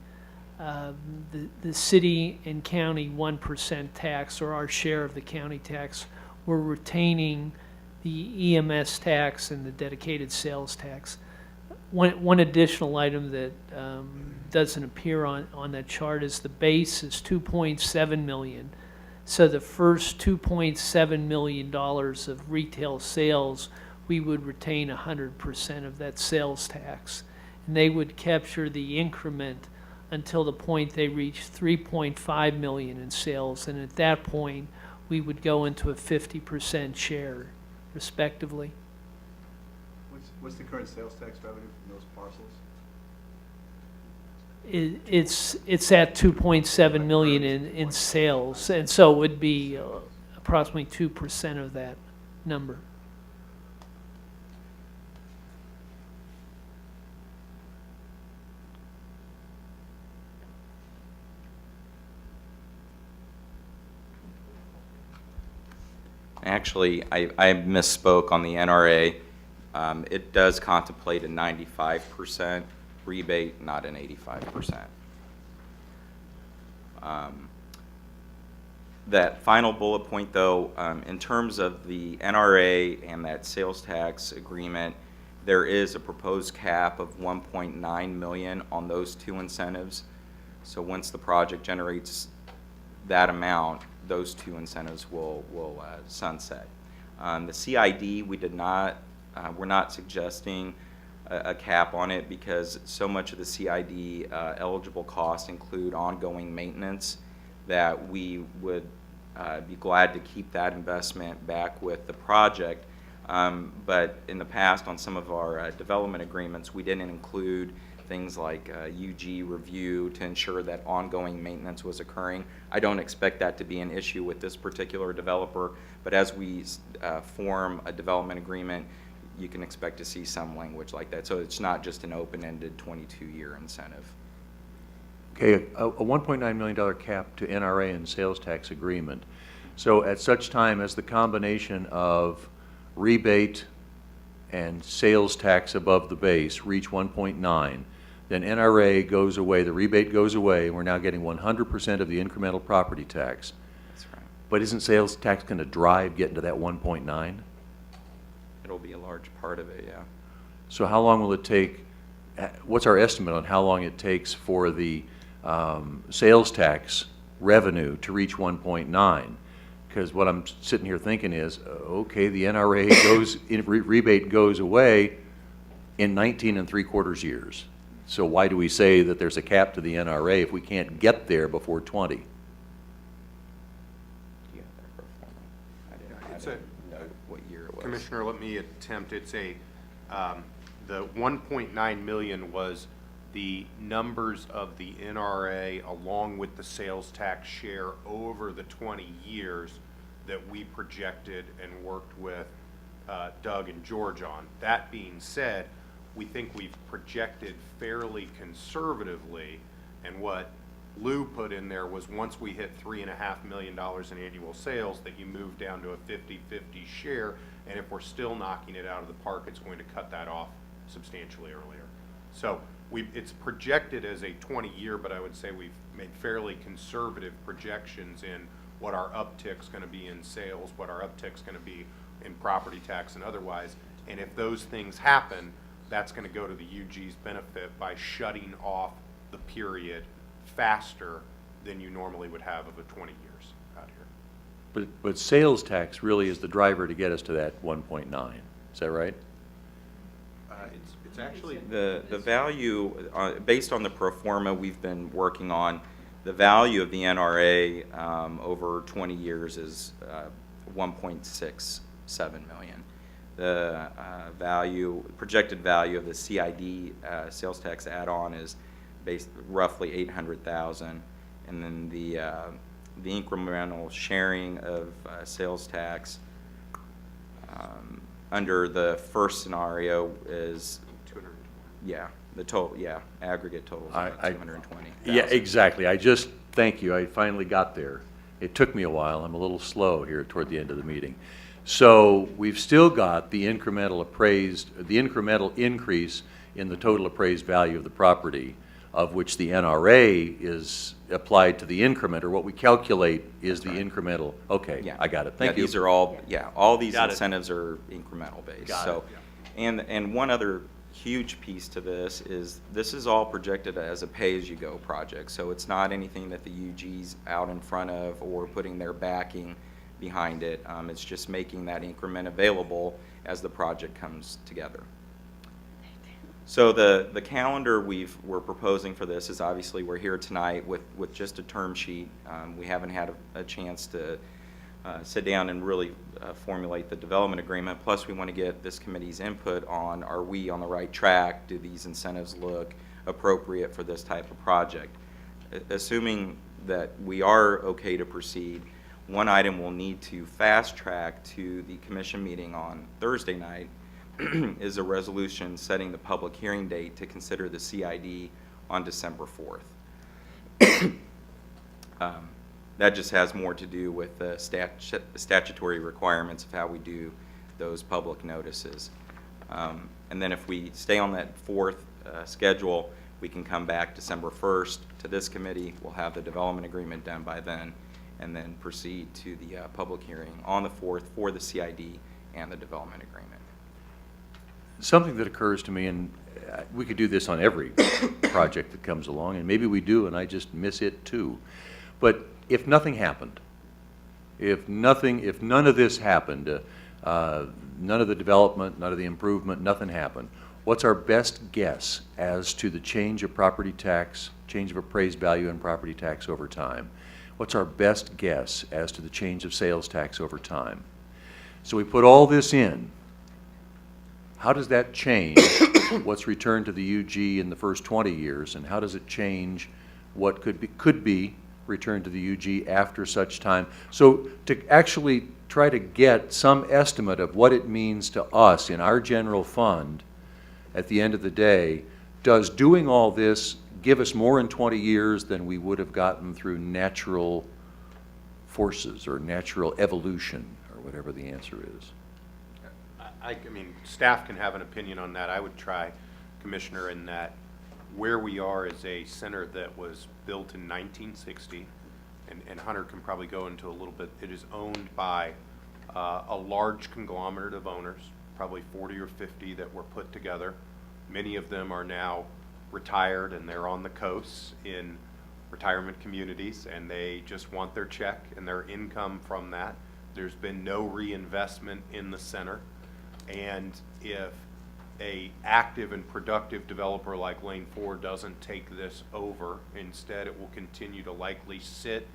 city and county 1% tax, or our share of the county tax. We're retaining the EMS tax and the dedicated sales tax. One additional item that doesn't appear on that chart is the base is $2.7 million. So the first $2.7 million of retail sales, we would retain 100% of that sales tax. And they would capture the increment until the point they reach $3.5 million in sales. And at that point, we would go into a 50% share, respectively. What's the current sales tax revenue from those parcels? It's at 2.7 million in sales, and so it would be approximately 2% of that number. Actually, I misspoke on the NRA. It does contemplate a 95% rebate, not an 85%. That final bullet point, though, in terms of the NRA and that sales tax agreement, there is a proposed cap of 1.9 million on those two incentives. So once the project generates that amount, those two incentives will sunset. The CID, we're not suggesting a cap on it because so much of the CID eligible costs include ongoing maintenance that we would be glad to keep that investment back with the project. But in the past, on some of our development agreements, we didn't include things like UG review to ensure that ongoing maintenance was occurring. I don't expect that to be an issue with this particular developer, but as we form a development agreement, you can expect to see some language like that. So it's not just an open-ended 22-year incentive. Okay, a $1.9 million cap to NRA and sales tax agreement. So at such time as the combination of rebate and sales tax above the base reach 1.9, then NRA goes away, the rebate goes away, and we're now getting 100% of the incremental property tax. That's right. But isn't sales tax going to drive getting to that 1.9? It'll be a large part of it, yeah. So how long will it take, what's our estimate on how long it takes for the sales tax revenue to reach 1.9? Because what I'm sitting here thinking is, okay, the NRA rebate goes away in 19 3/4 years. So why do we say that there's a cap to the NRA if we can't get there before 20? Do you have that pro forma? I It's didn't know what year it was. Commissioner, let me attempt. It's the 1.9 million was the numbers of the NRA along with the sales tax share over the 20 years that we projected and worked with Doug and George on. That being said, we think we've projected fairly conservatively, and what Lou put in there was once we hit $3.5 million in annual sales, that you move down to a 50-50 share, and if we're still knocking it out of the park, it's going to cut that off substantially earlier. So it's projected as a 20-year, but I would say we've made fairly conservative projections in what our uptick's going to be in sales, what our uptick's going to be in property tax and otherwise. And if those things happen, that's going to go to the UG's benefit by shutting off the period faster than you normally would have of a 20 years out here. But sales tax really is the driver to get us to that 1.9. Is that right? It's actually The value, based on the pro forma we've been working on, the value of the NRA over 20 years is 1.67 million. the projected value of the CID sales tax add-on is roughly $800,000, and then the incremental sharing of sales tax under the first scenario is 220. the total, aggregate total is about 220,000. Yeah, exactly. Thank you, I finally got there. It took me a while, I'm a little slow here toward the end of the meeting. So we've still got the incremental increase in the total appraised value of the property, of which the NRA is applied to the increment, or what we calculate is the incremental. Okay, Yeah. I got it, thank you. These are all, all these Got it. incentives are incremental based. Got So, and one other huge piece to this is all projected as a pay-as-you-go project. So it's not anything that the UG's out in front of or putting their backing behind it. It's just making that increment available as the project comes together. So the calendar we're proposing for this is, obviously we're here tonight with just a term sheet. We haven't had a chance to sit down and really formulate the development agreement. Plus, we want to get this committee's input on, are we on the right track? Do these incentives look appropriate for this type of project? Assuming that we are okay to proceed, one item we'll need to fast track to the commission meeting on Thursday night is a resolution setting the public hearing date to consider the CID on December 4th. That just has more to do with the statutory requirements of how we do those public notices. And then if we stay on that 4th schedule, we can come back December 1st to this committee. We'll have the development agreement done by then, and then proceed to the public hearing on the 4th for the CID and the development agreement. Something that occurs to me, and we could do this on every project that comes along, and maybe we do, and I just miss it too. But if nothing happened, if none of this happened, none of the development, none of the improvement, nothing happened, what's our best guess as to the change of property tax, change of appraised value and property tax over time? What's our best guess as to the change of sales tax over time? So we put all this in. How does that change what's returned to the UG in the first 20 years, and how does it change what could be returned to the UG after such time? So to actually try to get some estimate of what it means to us in our general fund at the end of the day, does doing all this give us more in 20 years than we would have gotten through natural forces or natural evolution, or whatever the answer is? I mean, staff can have an opinion on that. I would try, Commissioner, in that where we are is a center that was built in 1960, and Hunter can probably go into a little bit. It is owned by a large conglomerate of owners, probably 40 or 50 that were put together. Many of them are now retired, and they're on the coasts in retirement communities, and they just want their check and their income from that. There's been no reinvestment in the center. And if a active and productive developer like Lane 4 doesn't take this over, instead it will continue to likely sit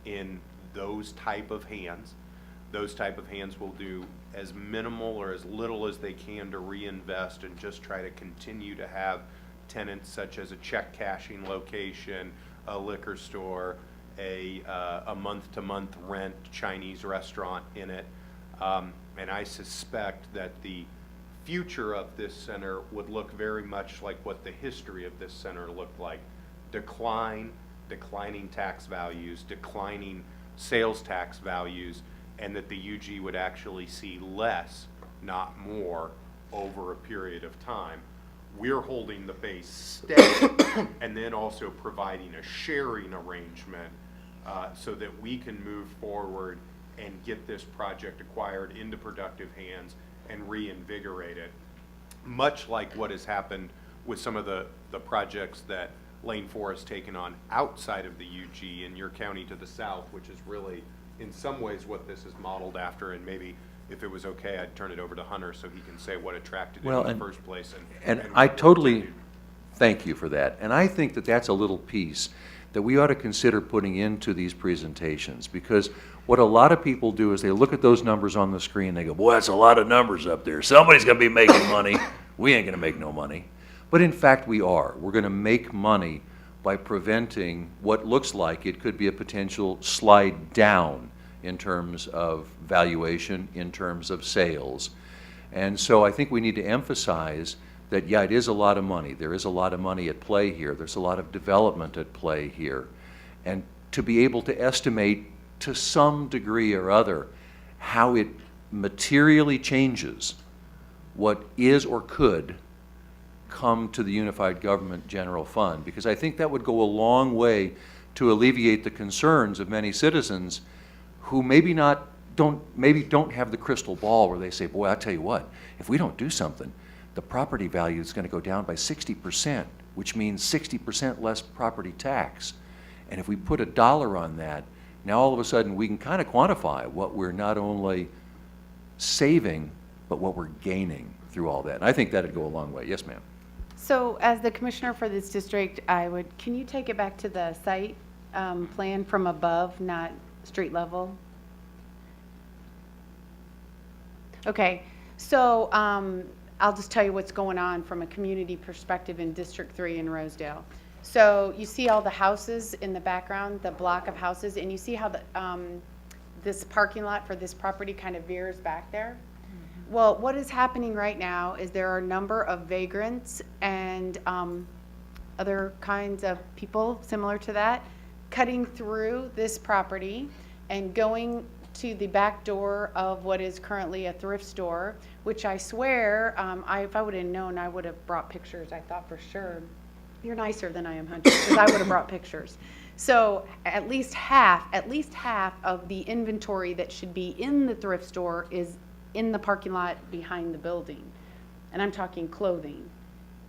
in those type of hands. Those type of hands will do as minimal or as little as they can to reinvest and just try to continue to have tenants such as a check cashing location, a liquor store, a month-to-month rent Chinese restaurant in it. And I suspect that the future of this center would look very much like what the history of this center looked like. Declining tax values, declining sales tax values, and that the UG would actually see less, not more, over a period of time. We're holding the base steady and then also providing a sharing arrangement so that we can move forward and get this project acquired into productive hands and reinvigorate it. Much like what has happened with some of the projects that Lane 4 has taken on outside of the UG in your county to the south, which is really in some ways what this is modeled after. And maybe if it was okay, I'd turn it over to Hunter so he can say what attracted him in the first place. And I totally thank you for that. And I think that that's a little piece that we ought to consider putting into these presentations. Because what a lot of people do is they look at those numbers on the screen, they go, boy, that's a lot of numbers up there. Somebody's going to be making money. We ain't going to make no money. But in fact, we are. We're going to make money by preventing what looks like it could be a potential slide down in terms of valuation, in terms of sales. And so I think we need to emphasize that, yeah, it is a lot of money. There is a lot of money at play here. There's a lot of development at play here. And to be able to estimate to some degree or other how it materially changes what is or could come to the Unified Government General Fund, because I think that would go a long way to alleviate the concerns of many citizens who maybe don't have the crystal ball where they say, boy, I'll tell you what, if we don't do something, the property value is going to go down by 60%, which means 60% less property tax. And if we put a dollar on that, now all of a sudden we can kind of quantify what we're not only saving, but what we're gaining through all that. And I think that'd go a long way. Yes, ma'am. So as the commissioner for this district, can you take it back to the site plan from above, not street level? Okay, so I'll just tell you what's going on from a community perspective in District 3 in Rosedale. So you see all the houses in the background, the block of houses, and you see how this parking lot for this property kind of veers back there? Well, what is happening right now is there are a number of vagrants and other kinds of people similar to that cutting through this property and going to the back door of what is currently a thrift store, which I swear, if I would have known, I would have brought pictures, I thought for sure. You're nicer than I am, Hunter, because I would have brought pictures. So at least half of the inventory that should be in the thrift store is in the parking lot behind the building. And I'm talking clothing,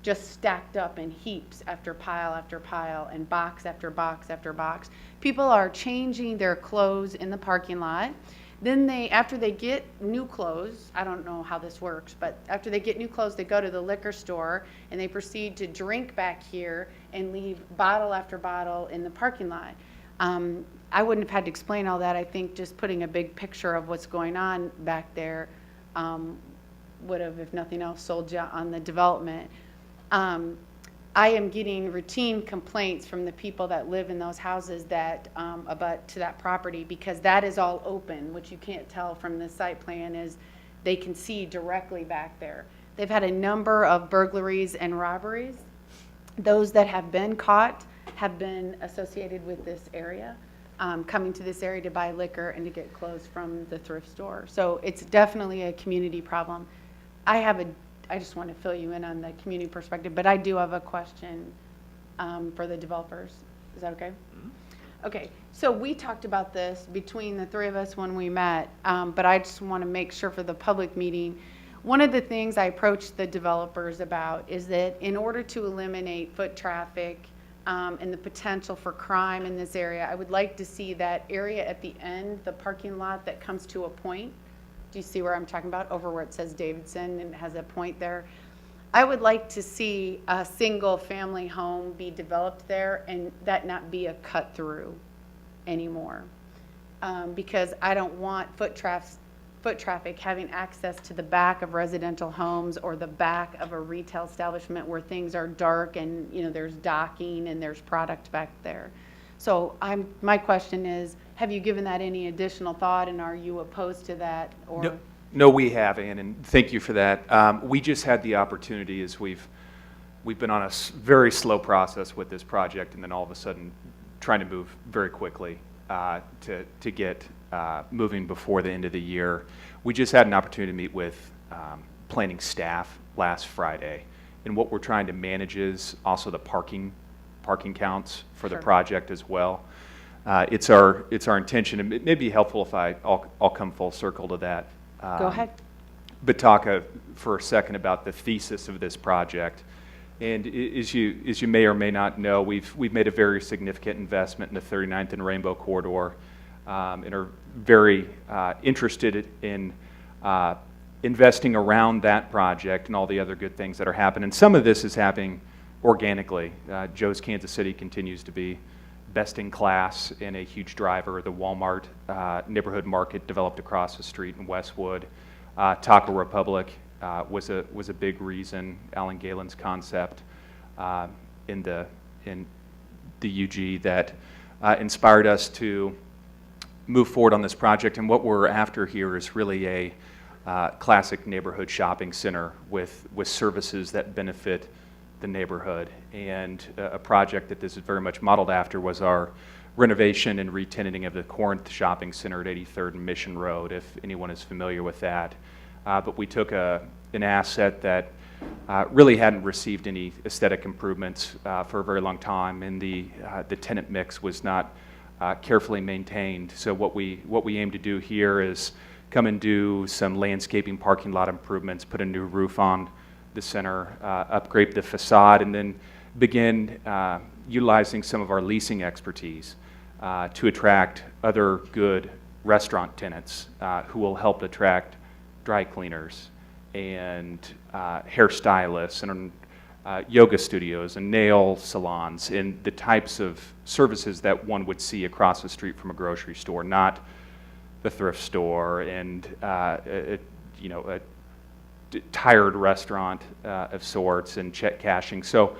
just stacked up in heaps after pile and box after box after box. People are changing their clothes in the parking lot. Then after they get new clothes, I don't know how this works, but after they get new clothes, they go to the liquor store and they proceed to drink back here and leave bottle after bottle in the parking lot. I wouldn't have had to explain all that. I think just putting a big picture of what's going on back there would have, if nothing else, sold you on the development. I am getting routine complaints from the people that live in those houses that abut to that property, because that is all open. What you can't tell from the site plan is they can see directly back there. They've had a number of burglaries and robberies. Those that have been caught have been associated with this area, coming to this area to buy liquor and to get clothes from the thrift store. So it's definitely a community problem. I just want to fill you in on the community perspective, but I do have a question for the developers. Is that okay? Mm-hmm. Okay, so we talked about this between the three of us when we met, but I just want to make sure for the public meeting. One of the things I approached the developers about is that in order to eliminate foot traffic and the potential for crime in this area, I would like to see that area at the end, the parking lot that comes to a point. Do you see where I'm talking about? Over where it says Davidson and it has a point there. I would like to see a single family home be developed there and that not be a cut through anymore. Because I don't want foot traffic having access to the back of residential homes or the back of a retail establishment where things are dark and there's docking and there's product back there. So my question is, have you given that any additional thought, and are you opposed to that? Or No, we have, Ann, and thank you for that. We just had the opportunity as we've been on a very slow process with this project, and then all of a sudden trying to move very quickly to get moving before the end of the year. We just had an opportunity to meet with planning staff last Friday, and what we're trying to manage is also the parking counts for the project as well. It's our intention, and it may be helpful if I'll come full circle to that. Go ahead. But talk for a second about the thesis of this project. And as you may or may not know, we've made a very significant investment in the 39th and Rainbow Corridor, and are very interested in investing around that project and all the other good things that are happening. Some of this is happening organically. Joe's Kansas City continues to be best in class and a huge driver. The Walmart neighborhood market developed across the street in Westwood. Taco Republic was a big reason. Alan Galen's concept in the UG that inspired us to move forward on this project. And what we're after here is really a classic neighborhood shopping center with services that benefit the neighborhood. And a project that this is very much modeled after was our renovation and re-tenanting of the Corinth Shopping Center at 83rd and Mission Road, if anyone is familiar with that. But we took an asset that really hadn't received any aesthetic improvements for a very long time, and the tenant mix was not carefully maintained. So what we aim to do here is come and do some landscaping, parking lot improvements, put a new roof on the center, upgrade the facade, and then begin utilizing some of our leasing expertise to attract other good restaurant tenants who will help attract dry cleaners and hairstylists and yoga studios and nail salons and the types of services that one would see across the street from a grocery store, not the thrift store and a tired restaurant of sorts and check cashing. So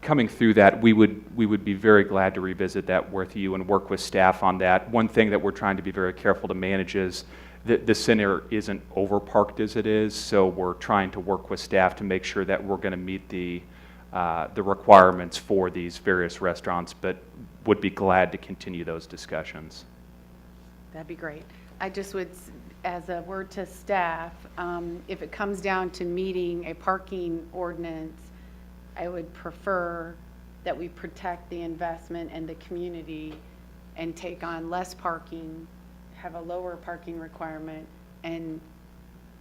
coming through that, we would be very glad to revisit that with you and work with staff on that. One thing that we're trying to be very careful to manage is that the center isn't overparked as it is, so we're trying to work with staff to make sure that we're going to meet the requirements for these various restaurants, but would be glad to continue those discussions. That'd be great. I just would, as a word to staff, if it comes down to meeting a parking ordinance, I would prefer that we protect the investment and the community and take on less parking, have a lower parking requirement, and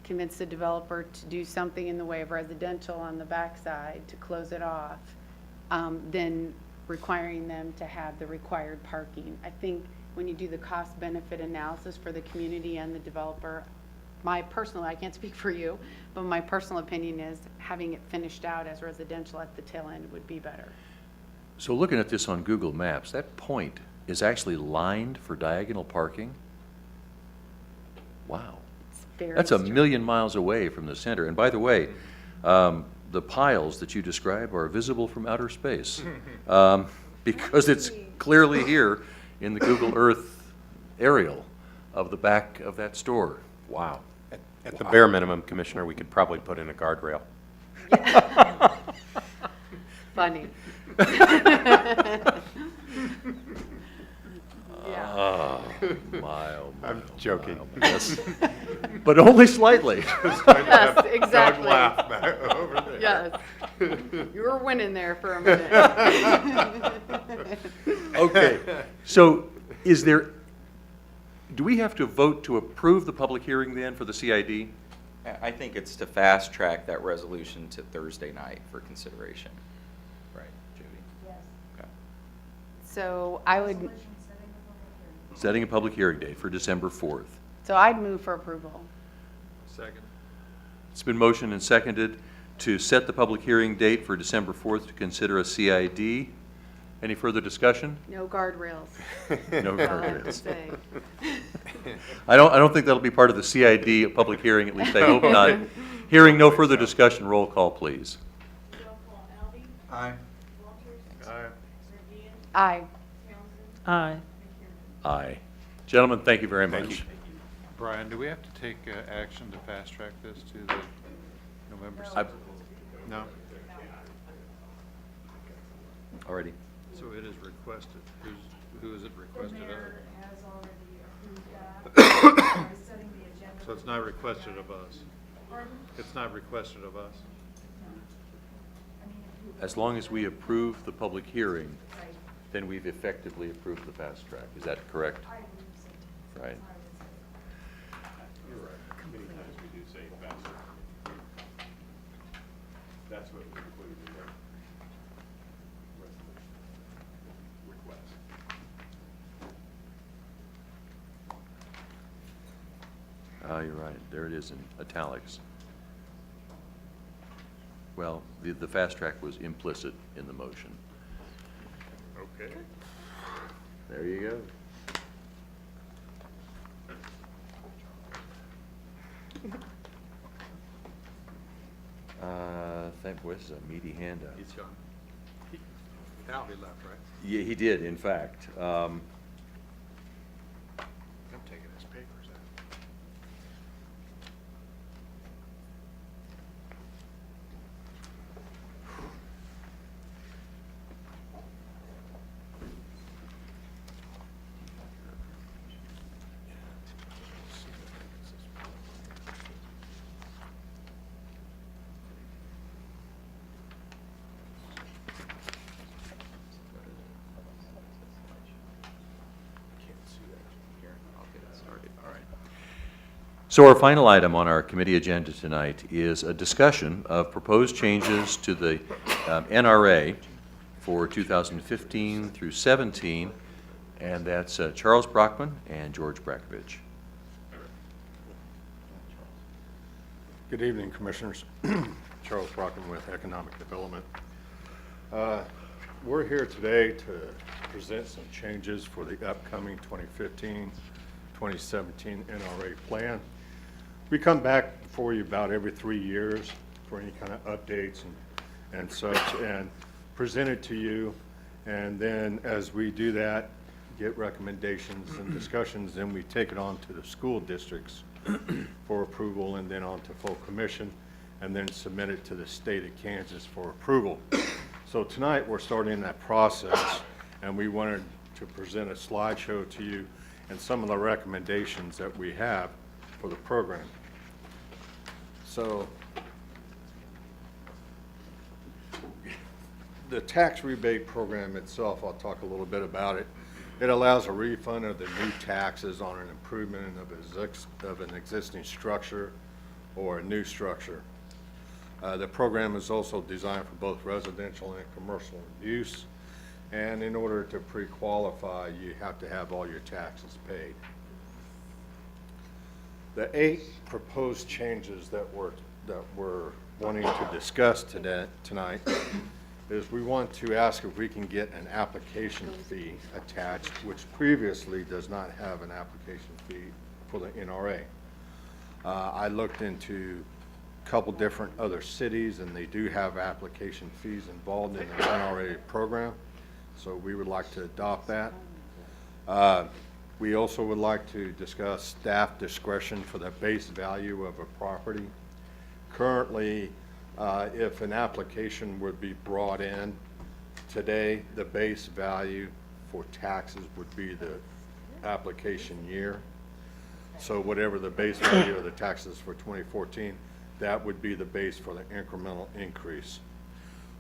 convince the developer to do something in the way of residential on the backside to close it off, than requiring them to have the required parking. I think when you do the cost-benefit analysis for the community and the developer, I can't speak for you, but my personal opinion is having it finished out as residential at the tail end would be better. So looking at this on Google Maps, that point is actually lined for diagonal parking? Wow. It's very That's a strict. million miles away from the center. And by the way, the piles that you describe are visible from outer space because it's clearly here in the Google Earth aerial of the back of that store. Wow. At the bare minimum, Commissioner, we could probably put in a guardrail. Funny. Oh, my. I'm joking. Yes. But only slightly. Yes, exactly. Doug laughed back over there. Yes. You were winning there for a minute. Okay. So do we have to vote to approve the public hearing then for the CID? I think it's to fast track that resolution to Thursday night for consideration. Right, Judy. Yes. Okay. So I would, Setting a public hearing date for December 4th. so I'd move for approval. Second. It's been motioned and seconded to set the public hearing date for December 4th to consider a CID. Any further discussion? No guardrails. No That's all I have to guardrails. say. I don't think that'll be part of the CID public hearing, at least I hope not. Hearing no further discussion, roll call, please. Roll call, Alby, Aye. Walters, Aye. Surgeon, Aye. Townsend, Aye. McDermott. Aye. Gentlemen, thank you very Thank much. you. Brian, do we have to take action to fast track this to the November I- 6th? No? Already. So it is requested. Who is it requested of? has already approved that. By setting the agenda. So it's not requested of us? Pardon? It's not requested of us? I mean, if you- As long as we approve the public hearing, then we've effectively approved the fast track. Is that correct? I believe so. Right. You're right. Many times we do say faster. That's what we included in the resolution request. You're right. There it is in italics. Well, the fast track was implicit in the motion. Okay. There you go. Boy, this is a meaty handout. He's gone. Now he left, right? Yeah, he did, in fact. I'm taking his papers out. So our final item on our committee agenda tonight is a discussion of proposed changes to the NRA for 2015 through 17, and that's Charles Brockman and George Brakovich. Good evening, Commissioners. Charles Brockman with Economic Development. We're here today to present some changes for the upcoming 2015-2017 NRA plan. We come back before you about every 3 years for any kind of updates and such, and present it to you. And then as we do that, get recommendations and discussions, then we take it on to the school districts for approval, and then on to full commission, and then submit it to the state of Kansas for approval. So tonight, we're starting that process, and we wanted to present a slideshow to you and some of the recommendations that we have for the program. So the tax rebate program itself, I'll talk a little bit about it. It allows a refund of the new taxes on an improvement of an existing structure or a new structure. The program is also designed for both residential and commercial use. And in order to pre-qualify, you have to have all your taxes paid. The 8 proposed changes that we're wanting to discuss tonight is we want to ask if we can get an application fee attached, which previously does not have an application fee for the NRA. I looked into a couple different other cities, and they do have application fees involved in the NRA program, so we would like to adopt that. We also would like to discuss staff discretion for the base value of a property. Currently, if an application would be brought in today, the base value for taxes would be the application year. So whatever the base value of the taxes for 2014, that would be the base for the incremental increase.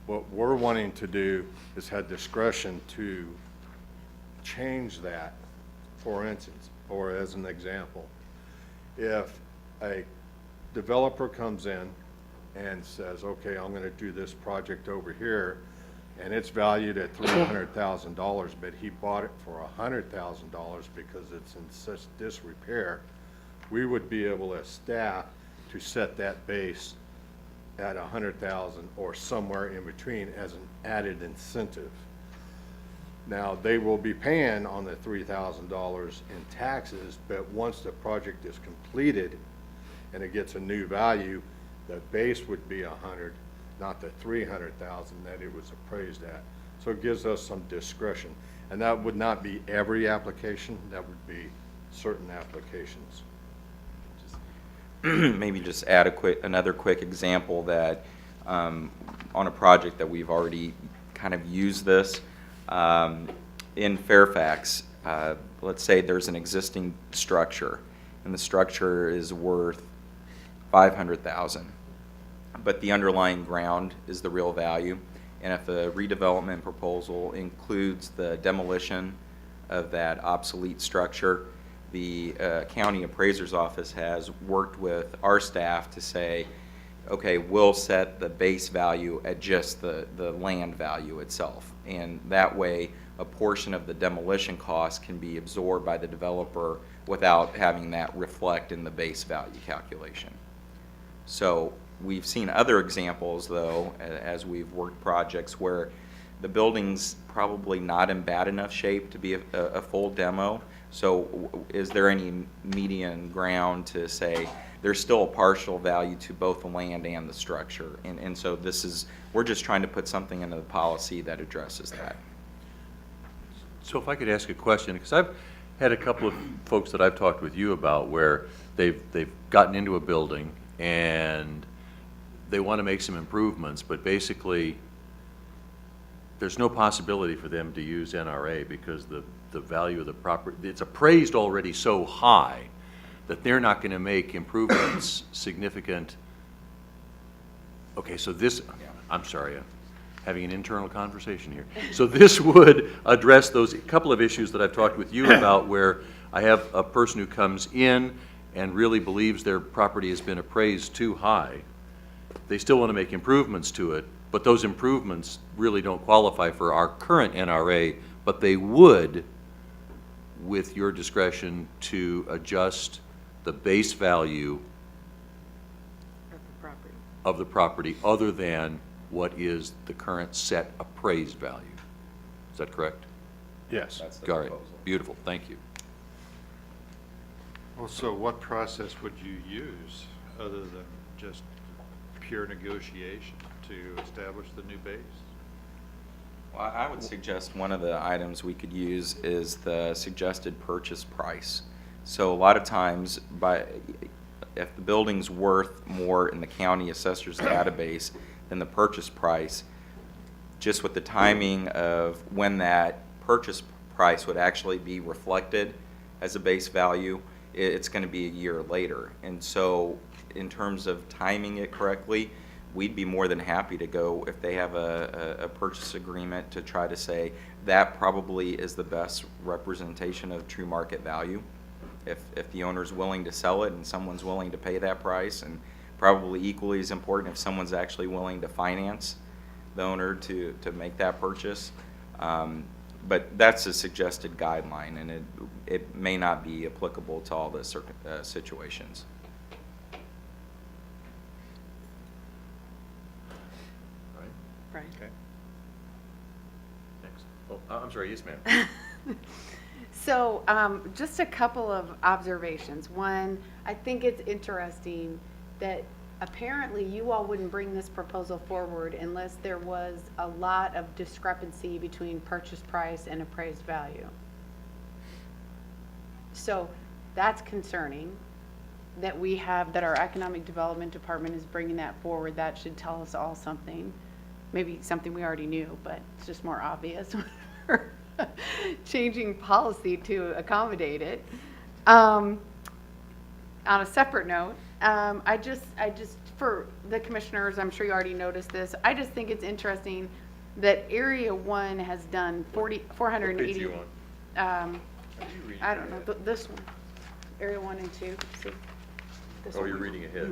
What we're wanting to do is have discretion to change that. For instance, or as an example, if a developer comes in and says, okay, I'm going to do this project over here, and it's valued at $300,000, but he bought it for $100,000 because it's in such disrepair, we would be able as staff to set that base at $100,000 or somewhere in between as an added incentive. Now, they will be paying on the $3,000 in taxes, but once the project is completed and it gets a new value, the base would be 100, not the 300,000 that it was appraised at. So it gives us some discretion. And that would not be every application, that would be certain applications. Maybe just add another quick example that on a project that we've already kind of used this. In Fairfax, let's say there's an existing structure, and the structure is worth $500,000, but the underlying ground is the real value. And if the redevelopment proposal includes the demolition of that obsolete structure, the county appraiser's office has worked with our staff to say, okay, we'll set the base value at just the land value itself. And that way, a portion of the demolition cost can be absorbed by the developer without having that reflect in the base value calculation. So we've seen other examples, though, as we've worked projects where The building's probably not in bad enough shape to be a full demo. So is there any median ground to say there's still a partial value to both the land and the structure? And so we're just trying to put something into the policy that addresses that. So if I could ask a question, because I've had a couple of folks that I've talked with you about where they've gotten into a building and they want to make some improvements, but basically there's no possibility for them to use NRA because the value of the property, it's appraised already so high that they're not going to make improvements significant. Okay, so this, I'm sorry, I'm having an internal conversation here. So this would address those couple of issues that I've talked with you about where I have a person who comes in and really believes their property has been appraised too high. They still want to make improvements to it, but those improvements really don't qualify for our current NRA, but they would, with your discretion, to adjust the base value of the property other than what is the current set appraised value. Is that correct? Yes. Got it. Beautiful, thank you. Well, so what process would you use other than just pure negotiation to establish the new base? Well, I would suggest one of the items we could use is the suggested purchase price. So a lot of times, if the building's worth more in the county assessor's database than the purchase price, just with the timing of when that purchase price would actually be reflected as a base value, it's going to be a year later. And so in terms of timing it correctly, we'd be more than happy to go, if they have a purchase agreement, to try to say that probably is the best representation of true market value. If the owner's willing to sell it and someone's willing to pay that price, and probably equally as important if someone's actually willing to finance the owner to make that purchase. But that's a suggested guideline, and it may not be applicable to all the situations. Right. Okay. Next. Oh, I'm sorry, yes, ma'am. So just a couple of observations. One, I think it's interesting that apparently you all wouldn't bring this proposal forward unless there was a lot of discrepancy between purchase price and appraised value. So that's concerning that we have, that our economic development department is bringing that forward. That should tell us all something. Maybe something we already knew, but it's just more obvious. Changing policy to accommodate it. On a separate note, I just, for the commissioners, I'm sure you already noticed this, I just think it's interesting that Area 1 has done 480. I don't know, this one, Area 1 and 2, see? This Oh, one. you're reading ahead.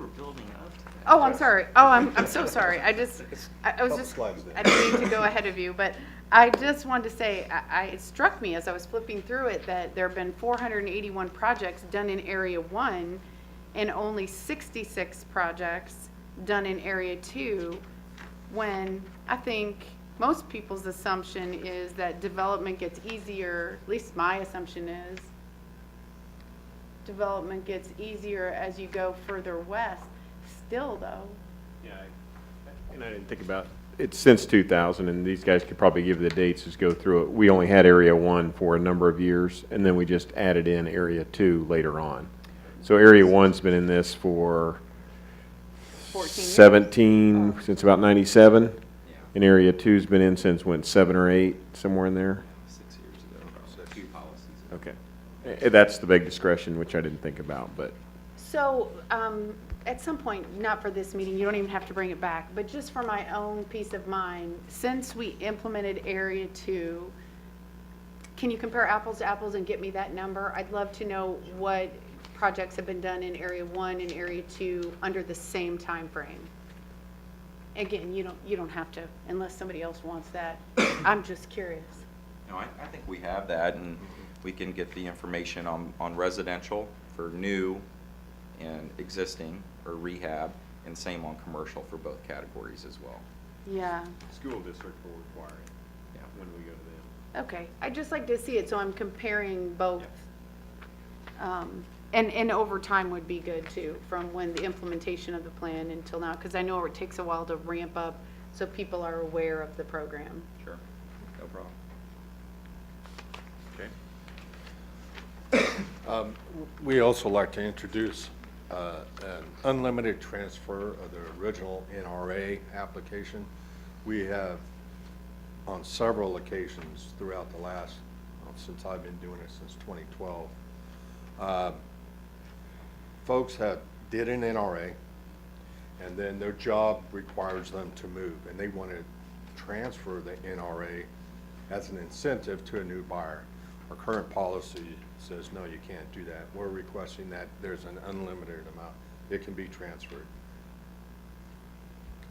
Oh, I'm sorry. Oh, I'm so sorry. I was just, I didn't mean to go ahead of you, but I just wanted to say, it struck me as I was flipping through it that there have been 481 projects done in Area 1 and only 66 projects done in Area 2, when I think most people's assumption is that development gets easier, at least my assumption is, development gets easier as you go further west. Still, though. Yeah, and I didn't think about it since 2000, and these guys could probably give the dates as go through it. We only had Area 1 for a number of years, and then we just added in Area 2 later on. So Area 1's been in this for 17, since about 97, and Area 2's been in since when, 7 or 8, somewhere in there? 6 years ago, a few policies. Okay. That's the big discretion, which I didn't think about, but. So, at some point, not for this meeting, you don't even have to bring it back, but just for my own peace of mind, since we implemented Area 2, can you compare apples to apples and get me that number? I'd love to know what projects have been done in Area 1 and Area 2 under the same time frame. Again, you don't have to, unless somebody else wants that. I'm just curious. No, I think we have that, and we can get the information on residential for new and existing or rehab, and same on commercial for both categories as well. Yeah. School district will require it. when we go to them. Okay, I'd just like to see it, so I'm comparing both. And over time would be good too, from when the implementation of the plan until now, because I know it takes a while to ramp up, so people are aware of the program. Sure, no problem. Okay. We also like to introduce an unlimited transfer of the original NRA application. We have, on several occasions throughout the last, since I've been doing it since 2012, folks did an NRA, and then their job requires them to move, and they want to transfer the NRA as an incentive to a new buyer. Our current policy says, no, you can't do that. We're requesting that there's an unlimited amount. It can be transferred.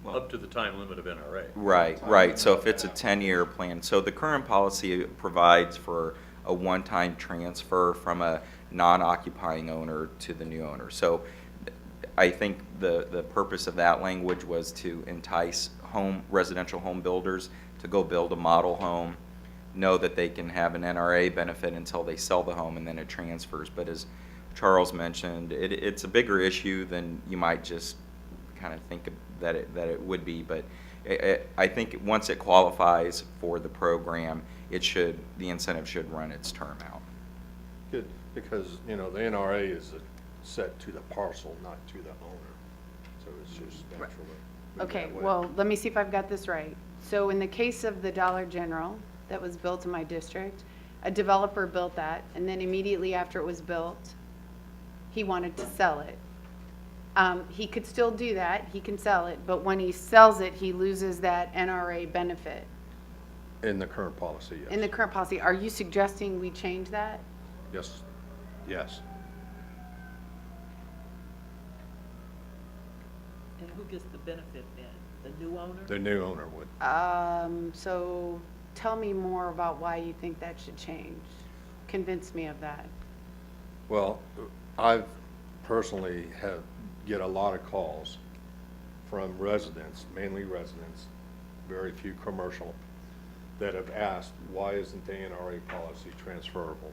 Up to the time limit of NRA. Right. So if it's a 10-year plan, so the current policy provides for a one-time transfer from a non-occupying owner to the new owner. So I think the purpose of that language was to entice residential home builders to go build a model home, know that they can have an NRA benefit until they sell the home and then it transfers. But as Charles mentioned, it's a bigger issue than you might just kind of think that it would be. But I think once it qualifies for the program, the incentive should run its term out. Good, because, the NRA is set to the parcel, not to the owner. So it's just natural. to move Okay, that way. well, let me see if I've got this right. So in the case of the Dollar General that was built in my district, a developer built that, and then immediately after it was built, he wanted to sell it. He could still do that, he can sell it, but when he sells it, he loses that NRA benefit. In the current policy, yes. In the current policy, are you suggesting we change that? Yes, yes. And who gets the benefit then? The new owner? The new owner would. So tell me more about why you think that should change. Convince me of that. Well, I've personally get a lot of calls from residents, mainly residents, very few commercial, that have asked, why isn't the NRA policy transferable?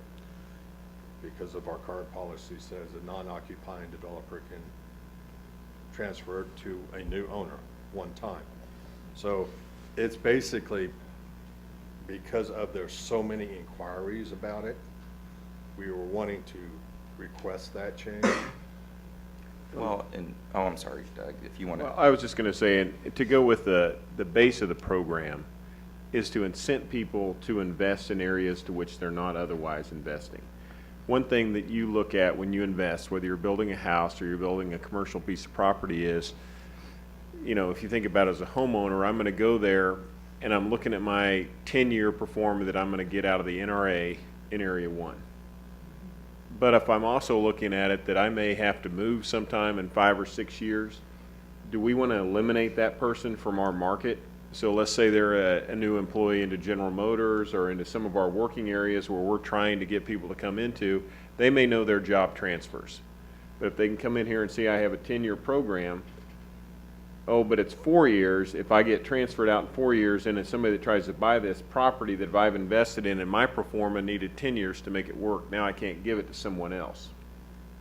Because of our current policy says a non-occupying developer can transfer it to a new owner one time. So it's basically because there's so many inquiries about it, we were wanting to request that change. Well, I'm sorry, Doug, if you want to. Well, I was just going to say, and to go with the base of the program is to incent people to invest in areas to which they're not otherwise investing. One thing that you look at when you invest, whether you're building a house or you're building a commercial piece of property, is, if you think about it as a homeowner, I'm going to go there and I'm looking at my 10-year performer that I'm going to get out of the NRA in Area 1. But if I'm also looking at it that I may have to move sometime in 5 or 6 years, do we want to eliminate that person from our market? So let's say they're a new employee into General Motors or into some of our working areas where we're trying to get people to come into. They may know their job transfers. But if they can come in here and see I have a 10-year program, oh, but it's 4 years. If I get transferred out in 4 years and it's somebody that tries to buy this property that I've invested in and my pro forma needed 10 years to make it work, now I can't give it to someone else.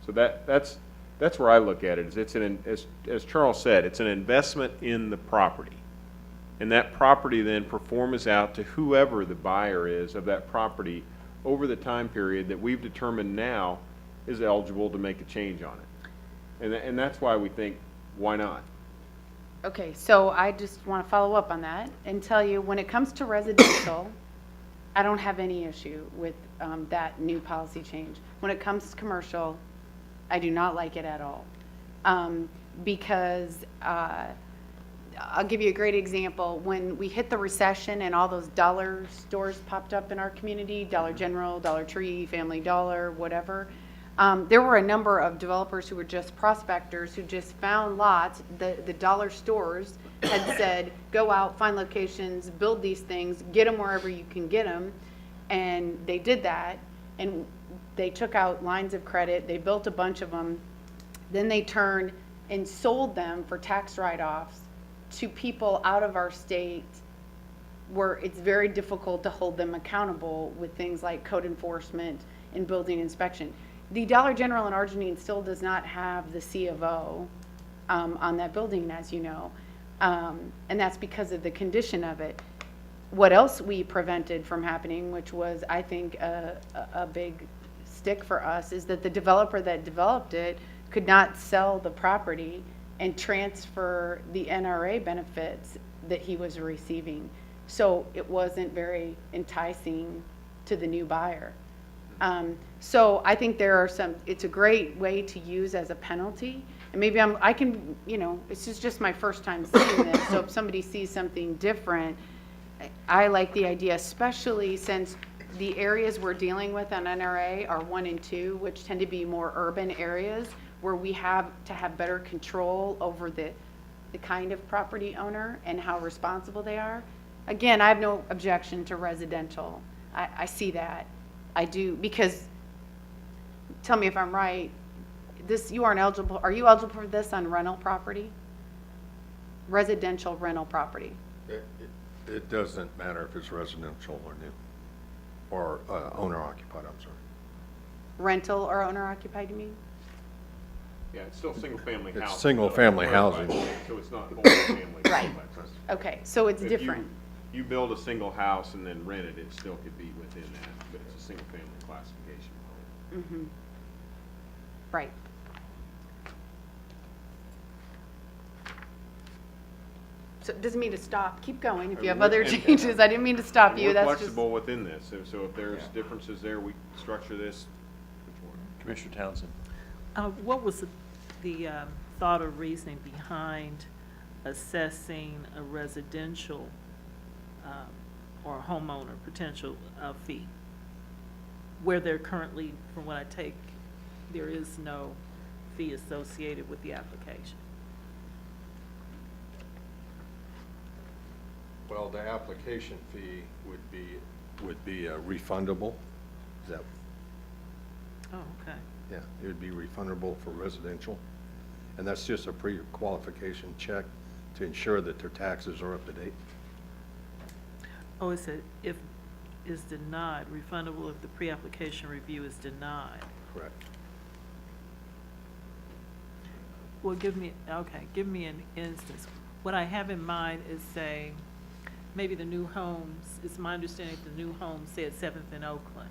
So that's where I look at it. As Charles said, it's an investment in the property. And that property then performs out to whoever the buyer is of that property over the time period that we've determined now is eligible to make a change on it. And that's why we think, why not? Okay, so I just want to follow up on that and tell you, when it comes to residential, I don't have any issue with that new policy change. When it comes to commercial, I do not like it at all. Because I'll give you a great example. When we hit the recession and all those dollar stores popped up in our community, Dollar General, Dollar Tree, Family Dollar, whatever, there were a number of developers who were just prospectors who just found lots. The dollar stores had said, go out, find locations, build these things, get them wherever you can get them. And they did that. And they took out lines of credit. They built a bunch of them. Then they turned and sold them for tax write-offs to people out of our state where it's very difficult to hold them accountable with things like code enforcement and building inspection. The Dollar General in Arginine still does not have the C of O on that building, as you know, and that's because of the condition of it. What else we prevented from happening, which was, I think, a big stick for us, is that the developer that developed it could not sell the property and transfer the NRA benefits that he was receiving. So it wasn't very enticing to the new buyer. So I think there are it's a great way to use as a penalty. And maybe I can, this is just my first time seeing this, so if somebody sees something different, I like the idea, especially since the areas we're dealing with on NRA are 1 and 2, which tend to be more urban areas where we have to have better control over the kind of property owner and how responsible they are. Again, I have no objection to residential. I see that. I do, because, tell me if I'm right, you aren't eligible, are you eligible for this on rental property? Residential rental property? It doesn't matter if it's residential or new, or owner occupied, I'm sorry. Rental or owner occupied, you mean? Yeah, it's still single-family housing. It's single-family housing. So it's not multi-family Right. complex. Okay, so it's If you- different. You build a single house and then rent it, it still could be within that, but it's a single-family classification. Mm-hmm. Right. So it doesn't mean to stop, keep going if you have other changes. I didn't mean to stop you, We're that's just. flexible within this, so if there's differences there, we structure this. Commissioner Townsend. What was the thought or reasoning behind assessing a residential or homeowner potential fee, where there currently, from what I take, there is no fee associated with the application? Well, the application fee would be refundable. Is that, Oh, okay. yeah, it would be refundable for residential. And that's just a pre-qualification check to ensure that their taxes are up to date. Oh, it said if is denied, refundable if the pre-application review is denied. Correct. Well, give me an instance. What I have in mind is, say, maybe the new homes, it's my understanding the new homes, say at 7th and Oakland,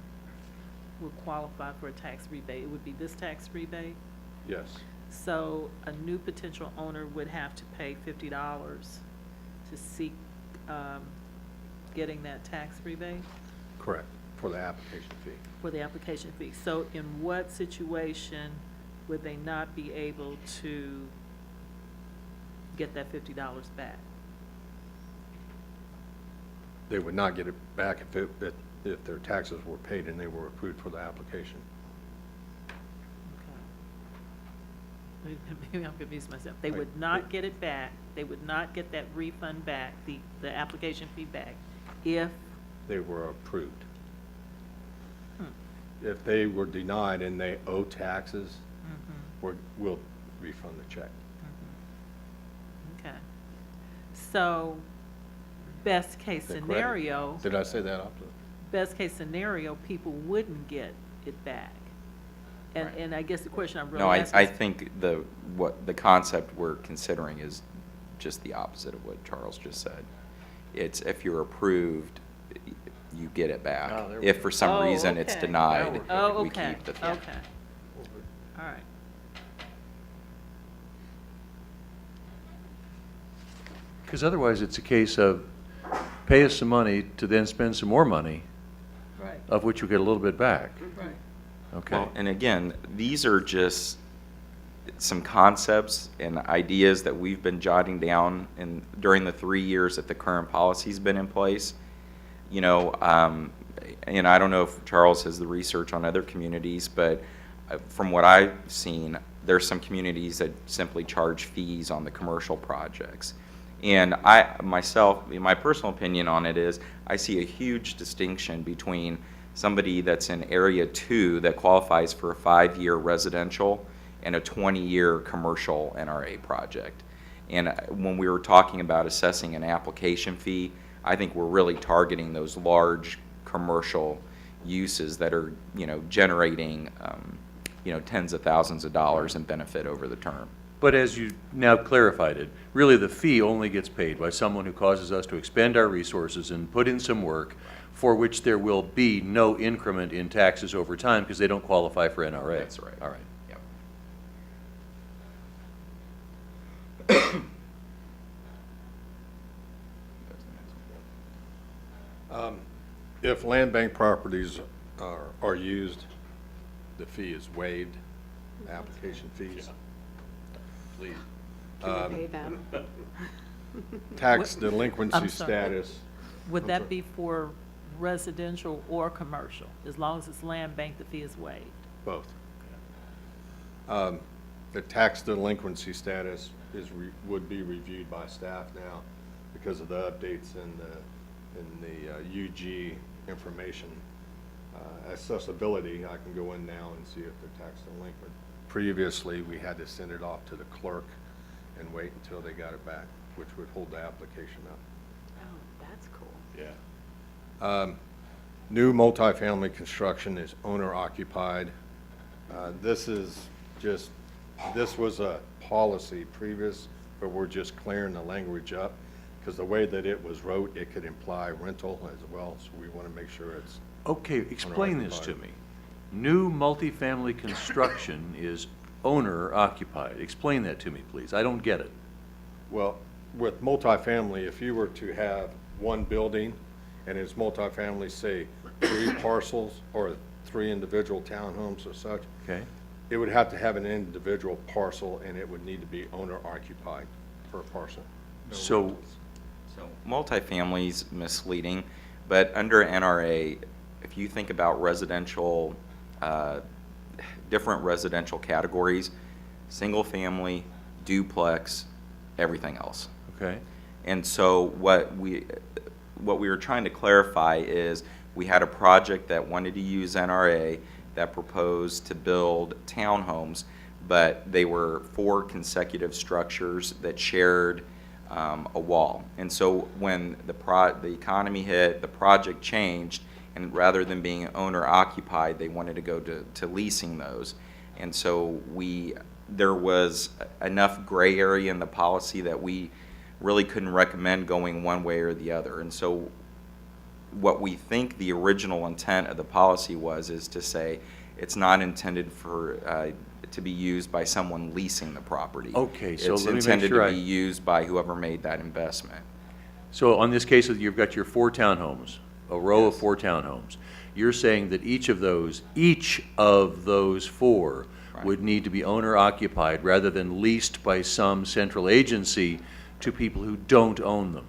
will qualify for a tax rebate. It would be this tax rebate? Yes. So a new potential owner would have to pay $50 to seek getting that tax rebate Correct, for the application fee. for the application fee. So in what situation would they not be able to get that $50 back? They would not get it back if their taxes were paid and they were approved for the application. Okay. Maybe I'm confused myself. They would not get it back, they would not get that refund back, the application fee back, if, They were approved. Hmm. If they were denied and they owe taxes, mhm, we'll refund the check. okay. So, best case The credit. scenario, Did I say that opposite? best case scenario, people wouldn't get it back. And I guess the question I'm really No, asking I is, think the concept we're considering is just the opposite of what Charles just said. It's if you're approved, you get it back. Oh, there we If go. for some Oh, reason it's okay. denied, oh, we okay, keep the fee. okay. All right. Because otherwise, it's a case of pay us some money to then spend some more money, Right, of which you get a little bit back. right. Okay. Well, and again, these are just some concepts and ideas that we've been jotting down during the 3 years that the current policy's been in place. You know, and I don't know if Charles has the research on other communities, but from what I've seen, there's some communities that simply charge fees on the commercial projects. And my personal opinion on it is, I see a huge distinction between somebody that's in Area 2 that qualifies for a 5-year residential and a 20-year commercial NRA project. And when we were talking about assessing an application fee, I think we're really targeting those large commercial uses that are, generating, tens of thousands of dollars in benefit over the term. But as you now clarified it, really the fee only gets paid by someone who causes us to expend our resources and put in some work for which there will be no increment in taxes over time because they don't qualify for NRA. That's right. All right. Yep. If land bank properties are used, the fee is waived, application fees. Please. Can we pay them? Tax I'm delinquency sorry. status. Would that be for residential or commercial? As long as it's land bank, the fee is waived. Both. The tax delinquency status would be reviewed by staff now because of the updates in the UG information. Accessibility, I can go in now and see if they're tax delinquent. Previously, we had to send it off to the clerk and wait until they got it back, which would hold the application up. Oh, that's cool. Yeah. New multifamily construction is owner occupied. This was a policy previous, but we're just clearing the language up because the way that it was wrote, it could imply rental as well, so we want to make sure it's. Okay, explain this to owner-occupied. me. New multifamily construction is owner occupied. Explain that to me, please. I don't get it. Well, with multifamily, if you were to have one building and it's multifamily, say 3 parcels or 3 individual townhomes or such, Okay? it would have to have an individual parcel and it would need to be owner occupied per parcel. So, So multifamily's misleading, but under NRA, if you think about residential, different residential categories, single family, duplex, everything else. okay, And so what we were trying to clarify is we had a project that wanted to use NRA that proposed to build townhomes, but they were 4 consecutive structures that shared a wall. And so when the economy hit, the project changed, and rather than being owner occupied, they wanted to go to leasing those. And so there was enough gray area in the policy that we really couldn't recommend going one way or the other. And so what we think the original intent of the policy is to say it's not intended for to be used by someone leasing the property. Okay, so It's let me make intended sure to be used by whoever made that investment. so on this case, you've got your 4 townhomes, a row of 4 townhomes. You're saying that each of those 4 Right. would need to be owner occupied rather than leased by some central agency to people who don't own them.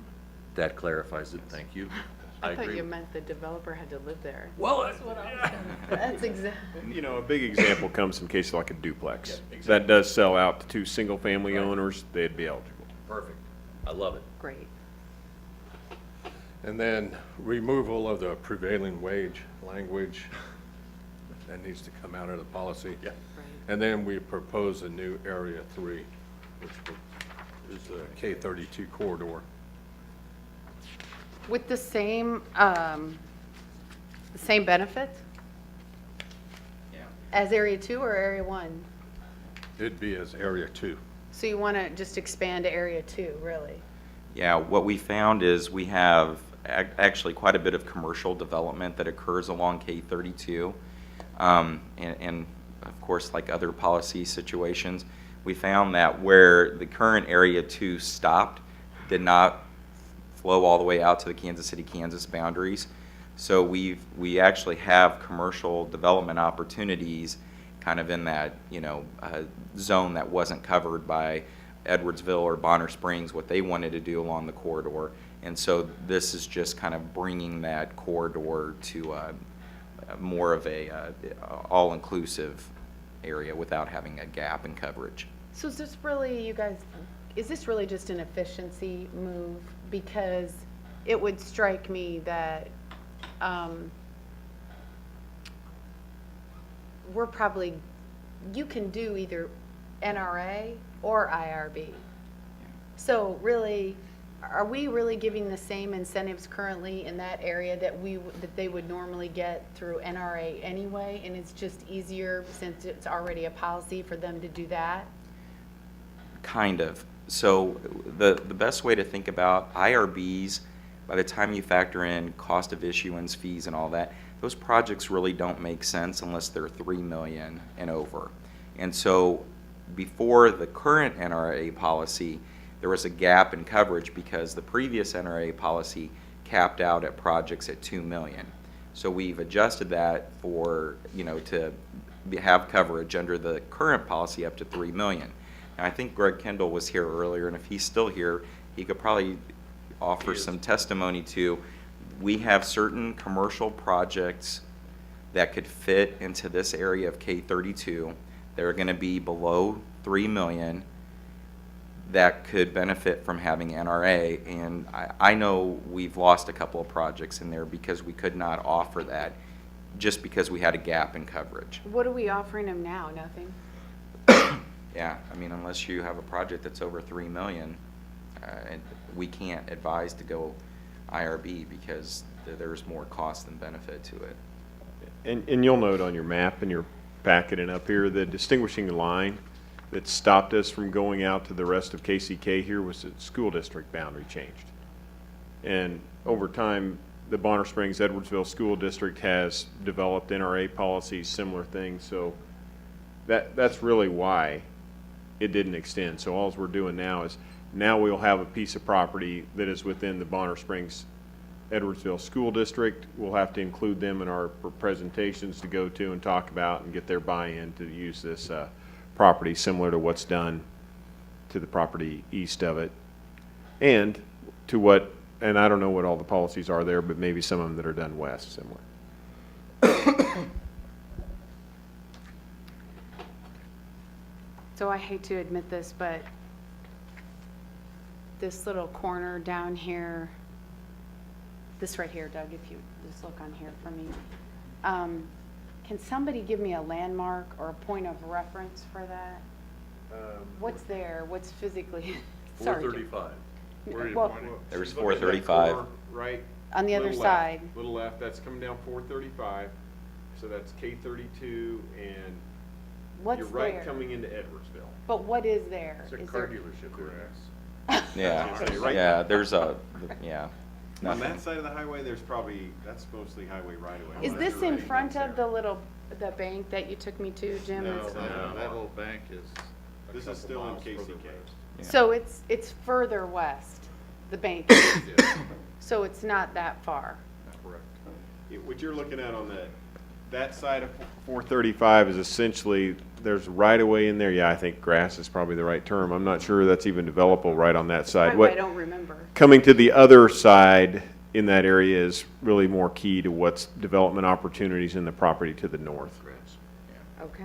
That clarifies it, thank you. I thought agree. you meant the developer had to live there. Well, That's exactly. You know, a big example comes from cases like a duplex. Yeah, exactly. That does sell out to 2 single-family owners, they'd be eligible. perfect. I love it. Great. And then removal of the prevailing wage language, that needs to come out of the policy. Yeah. And then we propose a new Area 3, which is the K32 corridor. With the same benefits Yeah. as Area 2 or Area 1? It'd be as Area 2. So you want to just expand to Area 2, really? Yeah, what we found is we have actually quite a bit of commercial development that occurs along K32. And of course, like other policy situations, we found that where the current Area 2 stopped did not flow all the way out to the Kansas City, Kansas boundaries. So we actually have commercial development opportunities kind of in that, zone that wasn't covered by Edwardsville or Bonner Springs, what they wanted to do along the corridor. And so this is just kind of bringing that corridor to more of a all-inclusive area without having a gap in coverage. So is this really, is this really just an efficiency move? Because it would strike me that you can do either NRA or IRB. So really, are we really giving the same incentives currently in that area that that they would normally get through NRA anyway? And it's just easier since it's already a policy for them to do that? Kind of. So the best way to think about IRBs, by the time you factor in cost of issuance fees and all that, those projects really don't make sense unless they're $3 million and over. And so before the current NRA policy, there was a gap in coverage because the previous NRA policy capped out at projects at $2 million. So we've adjusted that for, to have coverage under the current policy up to $3 million. And I think Greg Kendall was here earlier, and if he's still here, he could probably offer some testimony to, we have certain commercial projects that could fit into this area of K32. They're going to be below $3 million that could benefit from having NRA. And I know we've lost a couple of projects in there because we could not offer that just because we had a gap in coverage. What are we offering them now? Nothing? Yeah, I mean, unless you have a project that's over $3 million, and we can't advise to go IRB because there's more cost than benefit to it. And you'll note on your map and your packet and up here, the distinguishing line that stopped us from going out to the rest of KCK here was the school district boundary changed. And over time, the Bonner Springs Edwardsville School District has developed NRA policies, similar things, so that's really why it didn't extend. So all we're doing now is, now we'll have a piece of property that is within the Bonner Springs Edwardsville School District. We'll have to include them in our presentations to go to and talk about and get their buy-in to use this property, similar to what's done to the property east of it. And to what, and I don't know what all the policies are there, but maybe some of them that are done west, similar. So I hate to admit this, but this little corner down here, this right here, Doug, if you just look on here for me. Can somebody give me a landmark or a point of reference for that? What's there? What's physically? Sorry. 435. Where are you Well, pointing? There's Look at that 435. corner, right? On the other Little left, side. Little left, that's coming down 435, so that's K32, and What's you're right there? coming into Edwardsville. But what is there? It's a Is car there- dealership there. Yeah, yeah, there's a, yeah. On nothing. that side of the highway, there's probably, that's mostly highway right away. Is this in front of the bank that you took me to, Jim? No, It's- that whole bank is, this is still in KCK. Yeah. So it's further west, the bank is. So it's not that far. Correct. What you're looking at on that side of 435 is essentially, there's right of way in there. Yeah, I think grass is probably the right term. I'm not sure that's even developable right on that side. I don't remember. Coming to the other side in that area is really more key to what's development opportunities in the property to the north. Okay.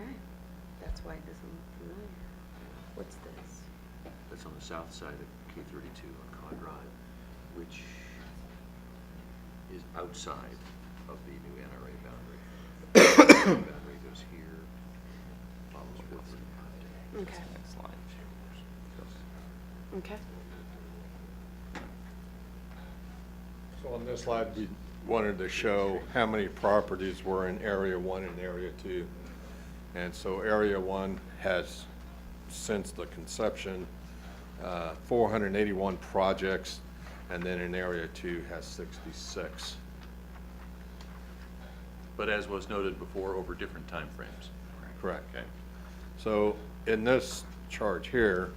That's why it doesn't look familiar. What's this? That's on the south side of K32 on Con Drive, which is outside of the new NRA boundary. The boundary goes here, follows 435. Okay. Next line. Okay. So on this slide, we wanted to show how many properties were in Area 1 and Area 2. And so Area 1 has, since the conception, 481 projects, and then in Area 2 has 66. But as was noted before, over different timeframes. Correct. Okay. So in this chart here,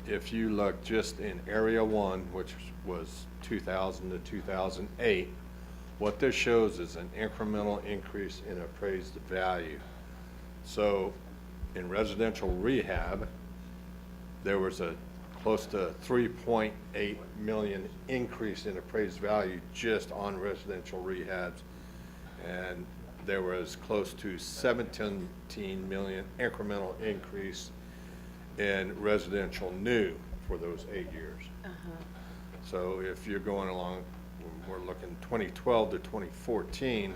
if you look just in Area 1, which was 2000 to 2008, what this shows is an incremental increase in appraised value. So in residential rehab, there was a close to 3.8 million increase in appraised value just on residential rehabs. And there was close to 17 million incremental increase in residential new for those 8 years. So if you're going along, we're looking 2012 to 2014,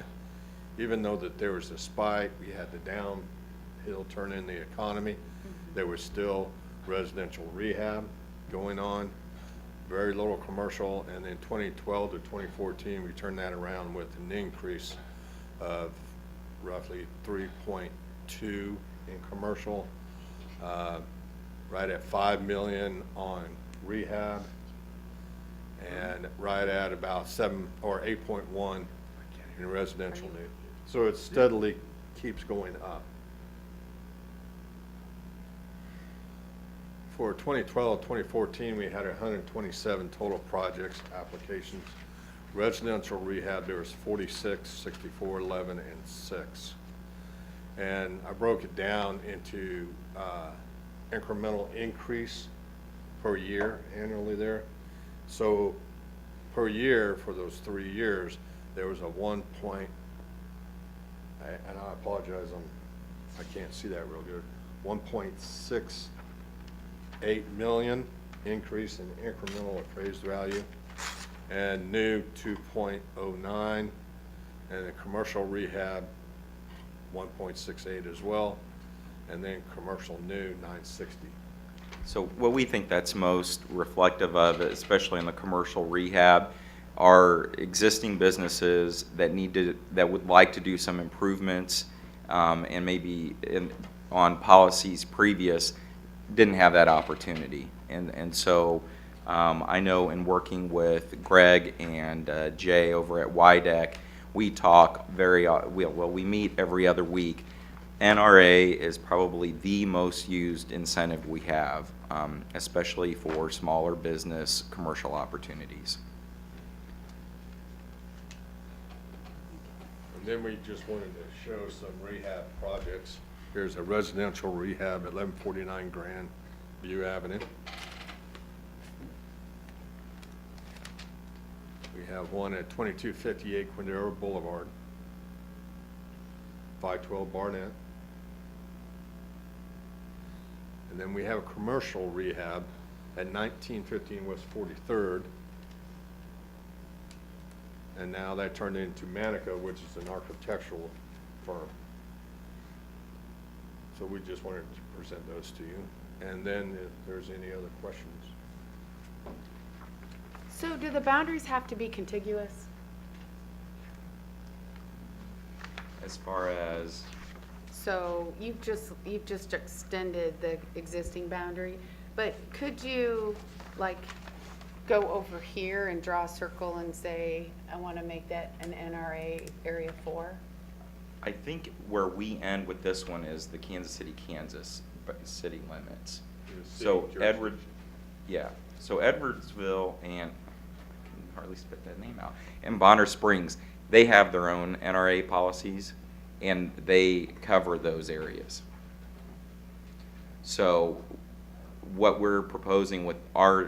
even though that there was a spike, we had the downhill turn in the economy, there was still residential rehab going on. very little commercial, and then 2012 to 2014, we turned that around with an increase of roughly 3.2 in commercial, right at 5 million on rehab, and right at about 7 or 8.1 in residential new. So it steadily keeps going up. For 2012, 2014, we had 127 total projects, applications. Residential rehab, there was 46, 64, 11, and 6. And I broke it down into incremental increase per year annually there. So per year for those 3 years, there was a and I apologize, I can't see that real good, 1.68 million increase in incremental appraised value, and new 2.09, and the commercial rehab 1.68 as well, and then commercial new 960. So what we think that's most reflective of, especially in the commercial rehab, are existing businesses that would like to do some improvements, and maybe on policies previous didn't have that opportunity. And so I know in working with Greg and Jay over at WIDEC, we talk we meet every other week. NRA is probably the most used incentive we have, especially for smaller business commercial opportunities. And then we just wanted to show some rehab projects. Here's a residential rehab at 1149 Grand View Avenue. We have one at 2258 Quindaro Boulevard, 512 Barnett. And then we have a commercial rehab at 1915 West 43rd. And now that turned into Manica, which is an architectural firm. So we just wanted to present those to you. And then if there's any other questions. So do the boundaries have to be contiguous? As far as, So you've just extended the existing boundary, but could you like go over here and draw a circle and say, I want to make that an NRA Area 4? I think where we end with this one is the Kansas City, Kansas city limits. So so Edwardsville and, I can hardly spit that name out, and Bonner Springs, they have their own NRA policies, and they cover those areas. So what we're proposing with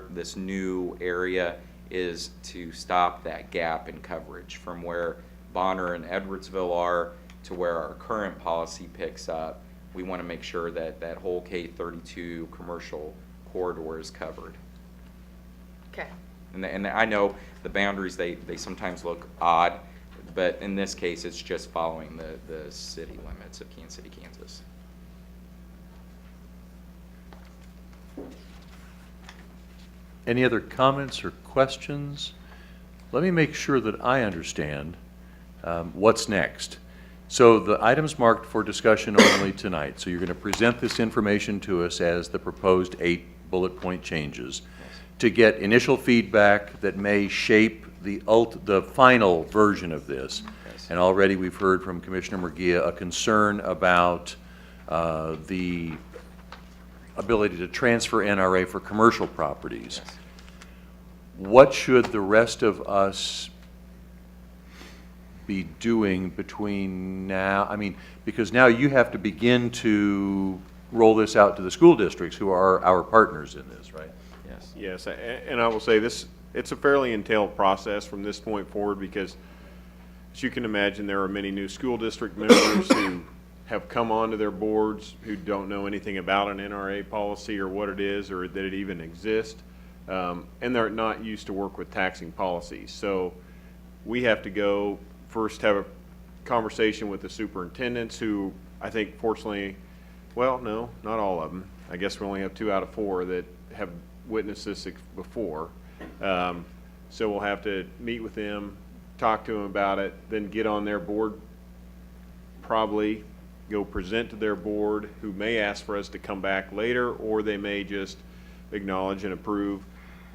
this new area is to stop that gap in coverage from where Bonner and Edwardsville are to where our current policy picks up. We want to make sure that that whole K32 commercial corridor is covered. Okay. And I know the boundaries, they sometimes look odd, but in this case, it's just following the city limits of Kansas City, Kansas. Any other comments or questions? Let me make sure that I understand what's next. So the items marked for discussion only tonight. So you're going to present this information to us as the proposed 8 bullet point changes to get initial feedback that may shape the final version of this. Yes. And already we've heard from Commissioner Murguia a concern about the ability to transfer NRA for commercial properties. Yes. What should the rest of us be doing between now, because now you have to begin to roll this out to the school districts who are our partners in this, right? Yes. Yes, and I will say this, it's a fairly entailed process from this point forward because, as you can imagine, there are many new school district members who have come onto their boards who don't know anything about an NRA policy or what it is or that it even exists, and they're not used to work with taxing policies. So we have to go first have a conversation with the superintendents who I think fortunately, well, no, not all of them. I guess we only have 2 out of 4 that have witnessed this before. So we'll have to meet with them, talk to them about it, then get on their board, probably go present to their board, who may ask for us to come back later, or they may just acknowledge and approve.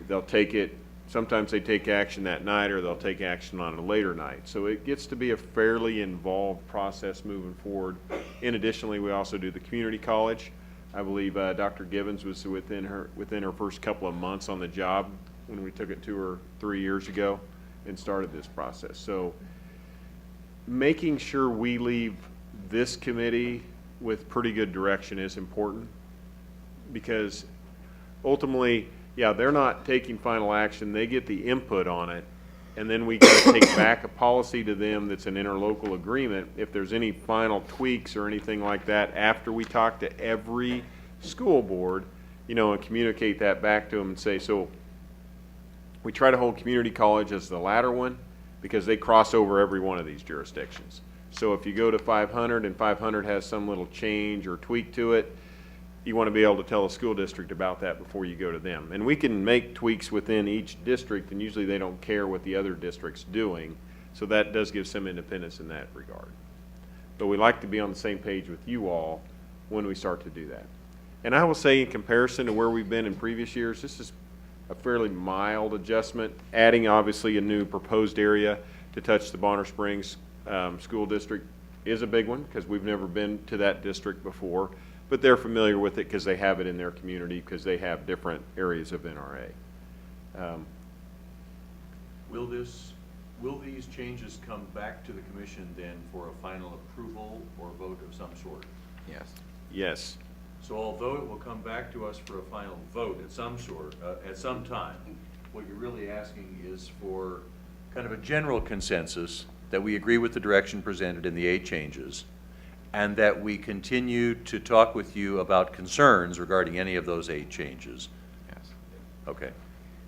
They'll take it, sometimes they take action that night, or they'll take action on a later night. So it gets to be a fairly involved process moving forward. And additionally, we also do the community college. I believe Dr. Gibbons was within her first couple of months on the job when we took it to her 3 years ago and started this process. So making sure we leave this committee with pretty good direction is important, because ultimately, yeah, they're not taking final action. They get the input on it, and then we got to take back a policy to them that's an interlocal agreement. If there's any final tweaks or anything like that after we talk to every school board, you know, and communicate that back to them and say, so we try to hold community college as the latter one, because they cross over every one of these jurisdictions. So if you go to 500 and 500 has some little change or tweak to it, you want to be able to tell the school district about that before you go to them. And we can make tweaks within each district, and usually they don't care what the other district's doing. So that does give some independence in that regard. But we like to be on the same page with you all when we start to do that. And I will say, in comparison to where we've been in previous years, this is a fairly mild adjustment, adding obviously a new proposed area to touch the Bonner Springs school district is a big one, because we've never been to that district before, but they're familiar with it because they have it in their community, because they have different areas of NRA. Will these changes come back to the commission then for a final approval or vote of some sort? Yes. Yes. So although it will come back to us for a final vote at some sort, at some time, what you're really asking is for kind of a general consensus that we agree with the direction presented in the 8 changes, and that we continue to talk with you about concerns regarding any of those 8 changes. Yes. Okay.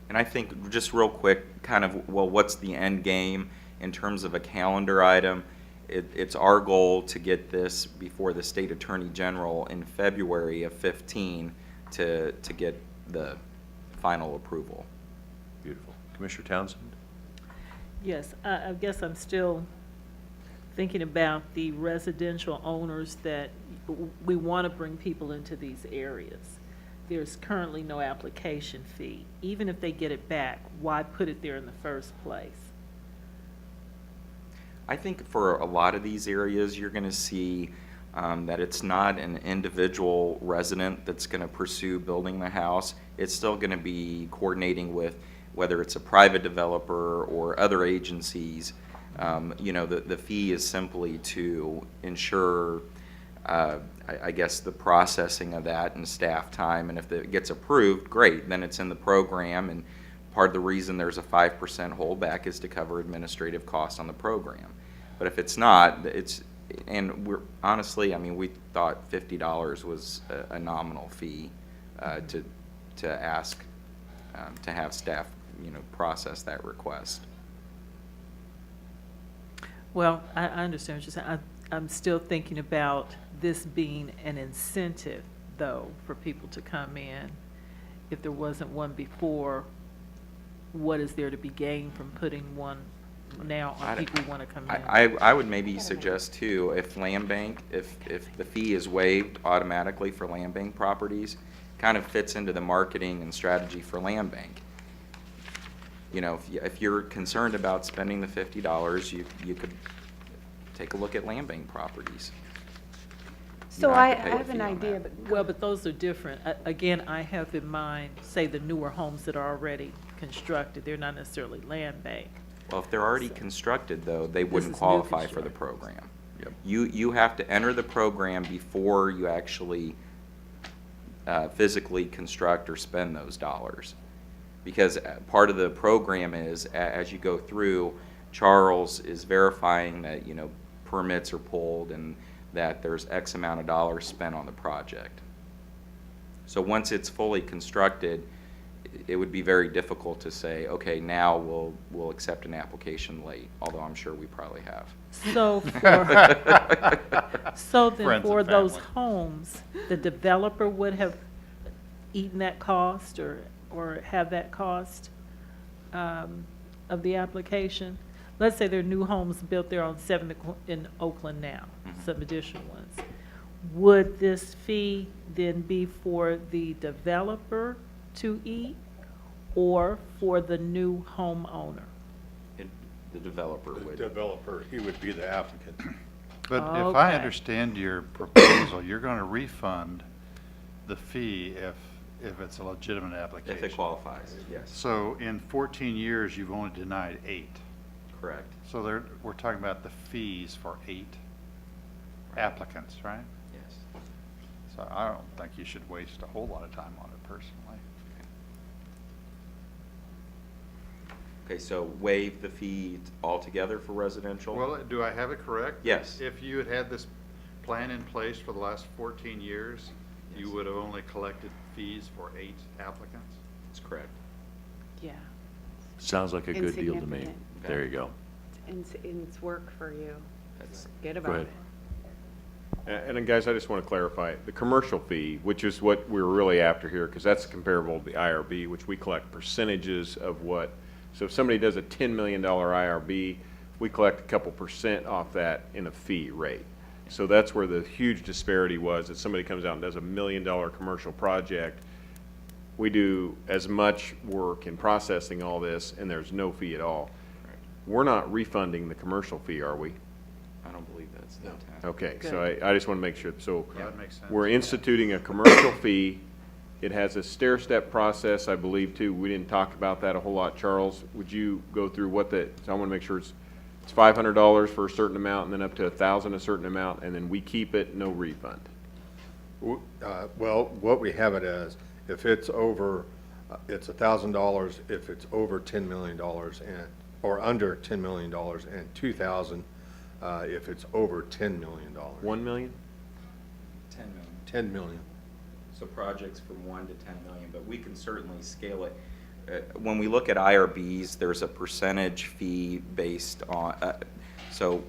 And I think, just real quick, kind of, well, what's the end game in terms of a calendar item? It's our goal to get this before the State Attorney General in February of 15 to get the final approval. Beautiful. Commissioner Townsend? Yes, I guess I'm still thinking about the residential owners that we want to bring people into these areas. There's currently no application fee. Even if they get it back, why put it there in the first place? I think for a lot of these areas, you're going to see that it's not an individual resident that's going to pursue building the house. It's still going to be coordinating with whether it's a private developer or other agencies. You know, the fee is simply to ensure, I guess, the processing of that and staff time. And if it gets approved, great, then it's in the program. And part of the reason there's a 5% holdback is to cover administrative costs on the program. But if it's not, and we're honestly, I mean, we thought $50 was a nominal fee to ask to have staff, you know, process that request. Well, I understand what you're saying. I'm still thinking about this being an incentive, though, for people to come in. If there wasn't one before, what is there to be gained from putting one now on people who want to come in? I would maybe suggest too, if land bank, if the fee is waived automatically for land bank properties, kind of fits into the marketing and strategy for land bank. You know, if you're concerned about spending the $50, you could take a look at land bank properties. So I have an idea, but Well, but those are different. Again, I have in mind, say, the newer homes that are already constructed. They're not necessarily land bank. Well, if they're already constructed, though, they This wouldn't is new qualify for the construction. program. Yep. You have to enter the program before you actually physically construct or spend those dollars. Because part of the program is, as you go through, Charles is verifying that, you know, permits are pulled and that there's X amount of dollars spent on the project. So once it's fully constructed, it would be very difficult to say, okay, now we'll accept an application late, although I'm sure we probably have. So for, so then Friends for and those family. homes, the developer would have eaten that cost or have that cost? of the application? Let's say there are new homes built there on 7 in Oakland now, some additional ones. Would this fee then be for the developer to eat or for the new homeowner? The developer The would. developer, he would be the applicant. But if I Okay. understand your proposal, you're going to refund the fee if it's a legitimate application. If it qualifies, yes, So in 14 years, you've only denied 8. correct, So we're talking about the fees for 8 applicants, right? yes. So I don't think you should waste a whole lot of time on it personally. Okay, so waive the fee altogether for residential? Well, do I have it correct? Yes. If you had had this plan in place for the last 14 years, you would have only collected fees for 8 applicants? That's correct. Yeah. Sounds like a good deal to me. Insignificant. There you go. And it's work for you. That's, Get Go about ahead. it. And then, guys, I just want to clarify, the commercial fee, which is what we're really after here, because that's comparable to the IRB, which we collect percentages of what, so if somebody does a $10 million IRB, we collect a couple % off that in a fee rate. So that's where the huge disparity was, that somebody comes out and does a $1 million commercial project. We do as much work in processing all this, and there's no fee at all. We're not refunding the commercial fee, are we? I don't believe that's the intent. Okay, so I just want to make sure, so That makes sense. we're instituting a commercial fee. It has a stair-step process, I believe, too. We didn't talk about that a whole lot. Charles, would you go through what so I want to make sure it's $500 for a certain amount, and then up to $1,000 a certain amount, and then we keep it, no refund. Well, what we have it as, if it's over, it's $1,000 if it's over $10 million or under $10 million, and $2,000 if it's over $10 million. 1 million? 10 million. 10 million. So projects from 1 to 10 million, but we can certainly scale it. When we look at IRBs, there's a percentage fee based on, so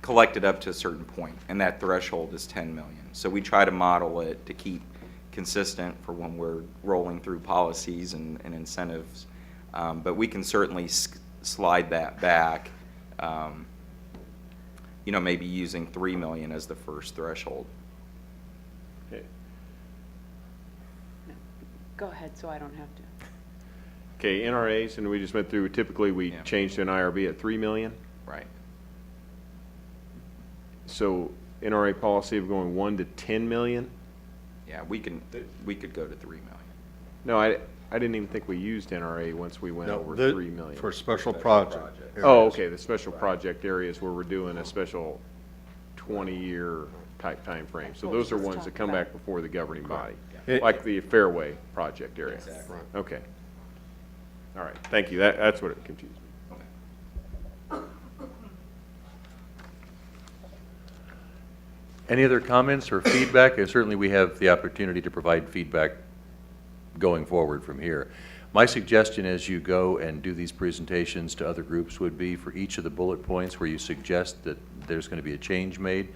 collected up to a certain point, and that threshold is 10 million. So we try to model it to keep consistent for when we're rolling through policies and incentives. But we can certainly slide that back, you know, maybe using 3 million as the first threshold. Okay. Go ahead, so I don't have to. Okay, NRAs, and we just went through, typically we Yeah. change to an IRB at 3 million. Right. So NRA policy of going 1 to 10 million? Yeah, we could go to 3 million. No, I didn't even think we used NRA once we went No, over the- 3 million. For special project. Oh, areas. okay, the special project areas where we're doing a special 20-year type time frame. So those are ones that come back before the governing body, It- like the Fairway project area. Exactly. Okay. All right, thank you. That's what it confused me. Any other comments or feedback? Certainly, we have the opportunity to provide feedback going forward from here. My suggestion as you go and do these presentations to other groups would be for each of the bullet points where you suggest that there's going to be a change made,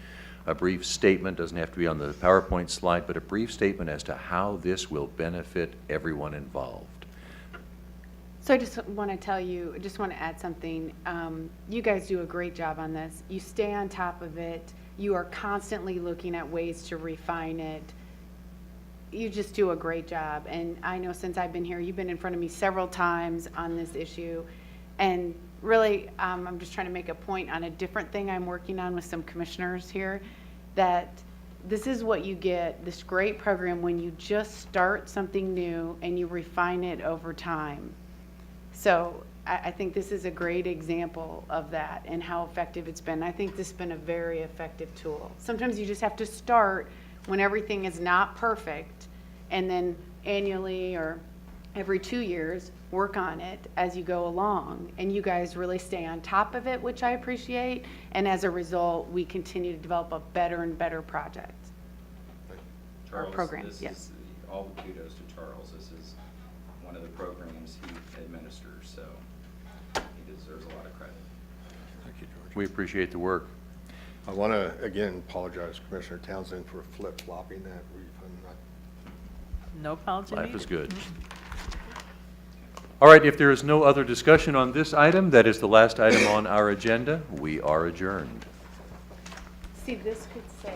a brief statement, doesn't have to be on the PowerPoint slide, but a brief statement as to how this will benefit everyone involved. So I just want to tell you, I just want to add something. You guys do a great job on this. You stay on top of it. You are constantly looking at ways to refine it. You just do a great job. And I know since I've been here, you've been in front of me several times on this issue. And really, I'm just trying to make a point on a different thing I'm working on with some commissioners here, that this is what you get, this great program, when you just start something new and you refine it over time. So I think this is a great example of that and how effective it's been. I think this has been a very effective tool. Sometimes you just have to start when everything is not perfect, and then annually or every 2 years, work on it as you go along. And you guys really stay on top of it, which I appreciate. And as a result, we continue to develop a better and better project. Charles, program, this yes. is all the kudos to Charles. This is one of the programs he administers, so he deserves a lot of credit. Thank you, George. We appreciate the work. I want to, again, apologize, Commissioner Townsend, for flip-flopping that refund. No apology Life needed. is good. All right, if there is no other discussion on this item, that is the last item on our agenda. We are adjourned. See, this could say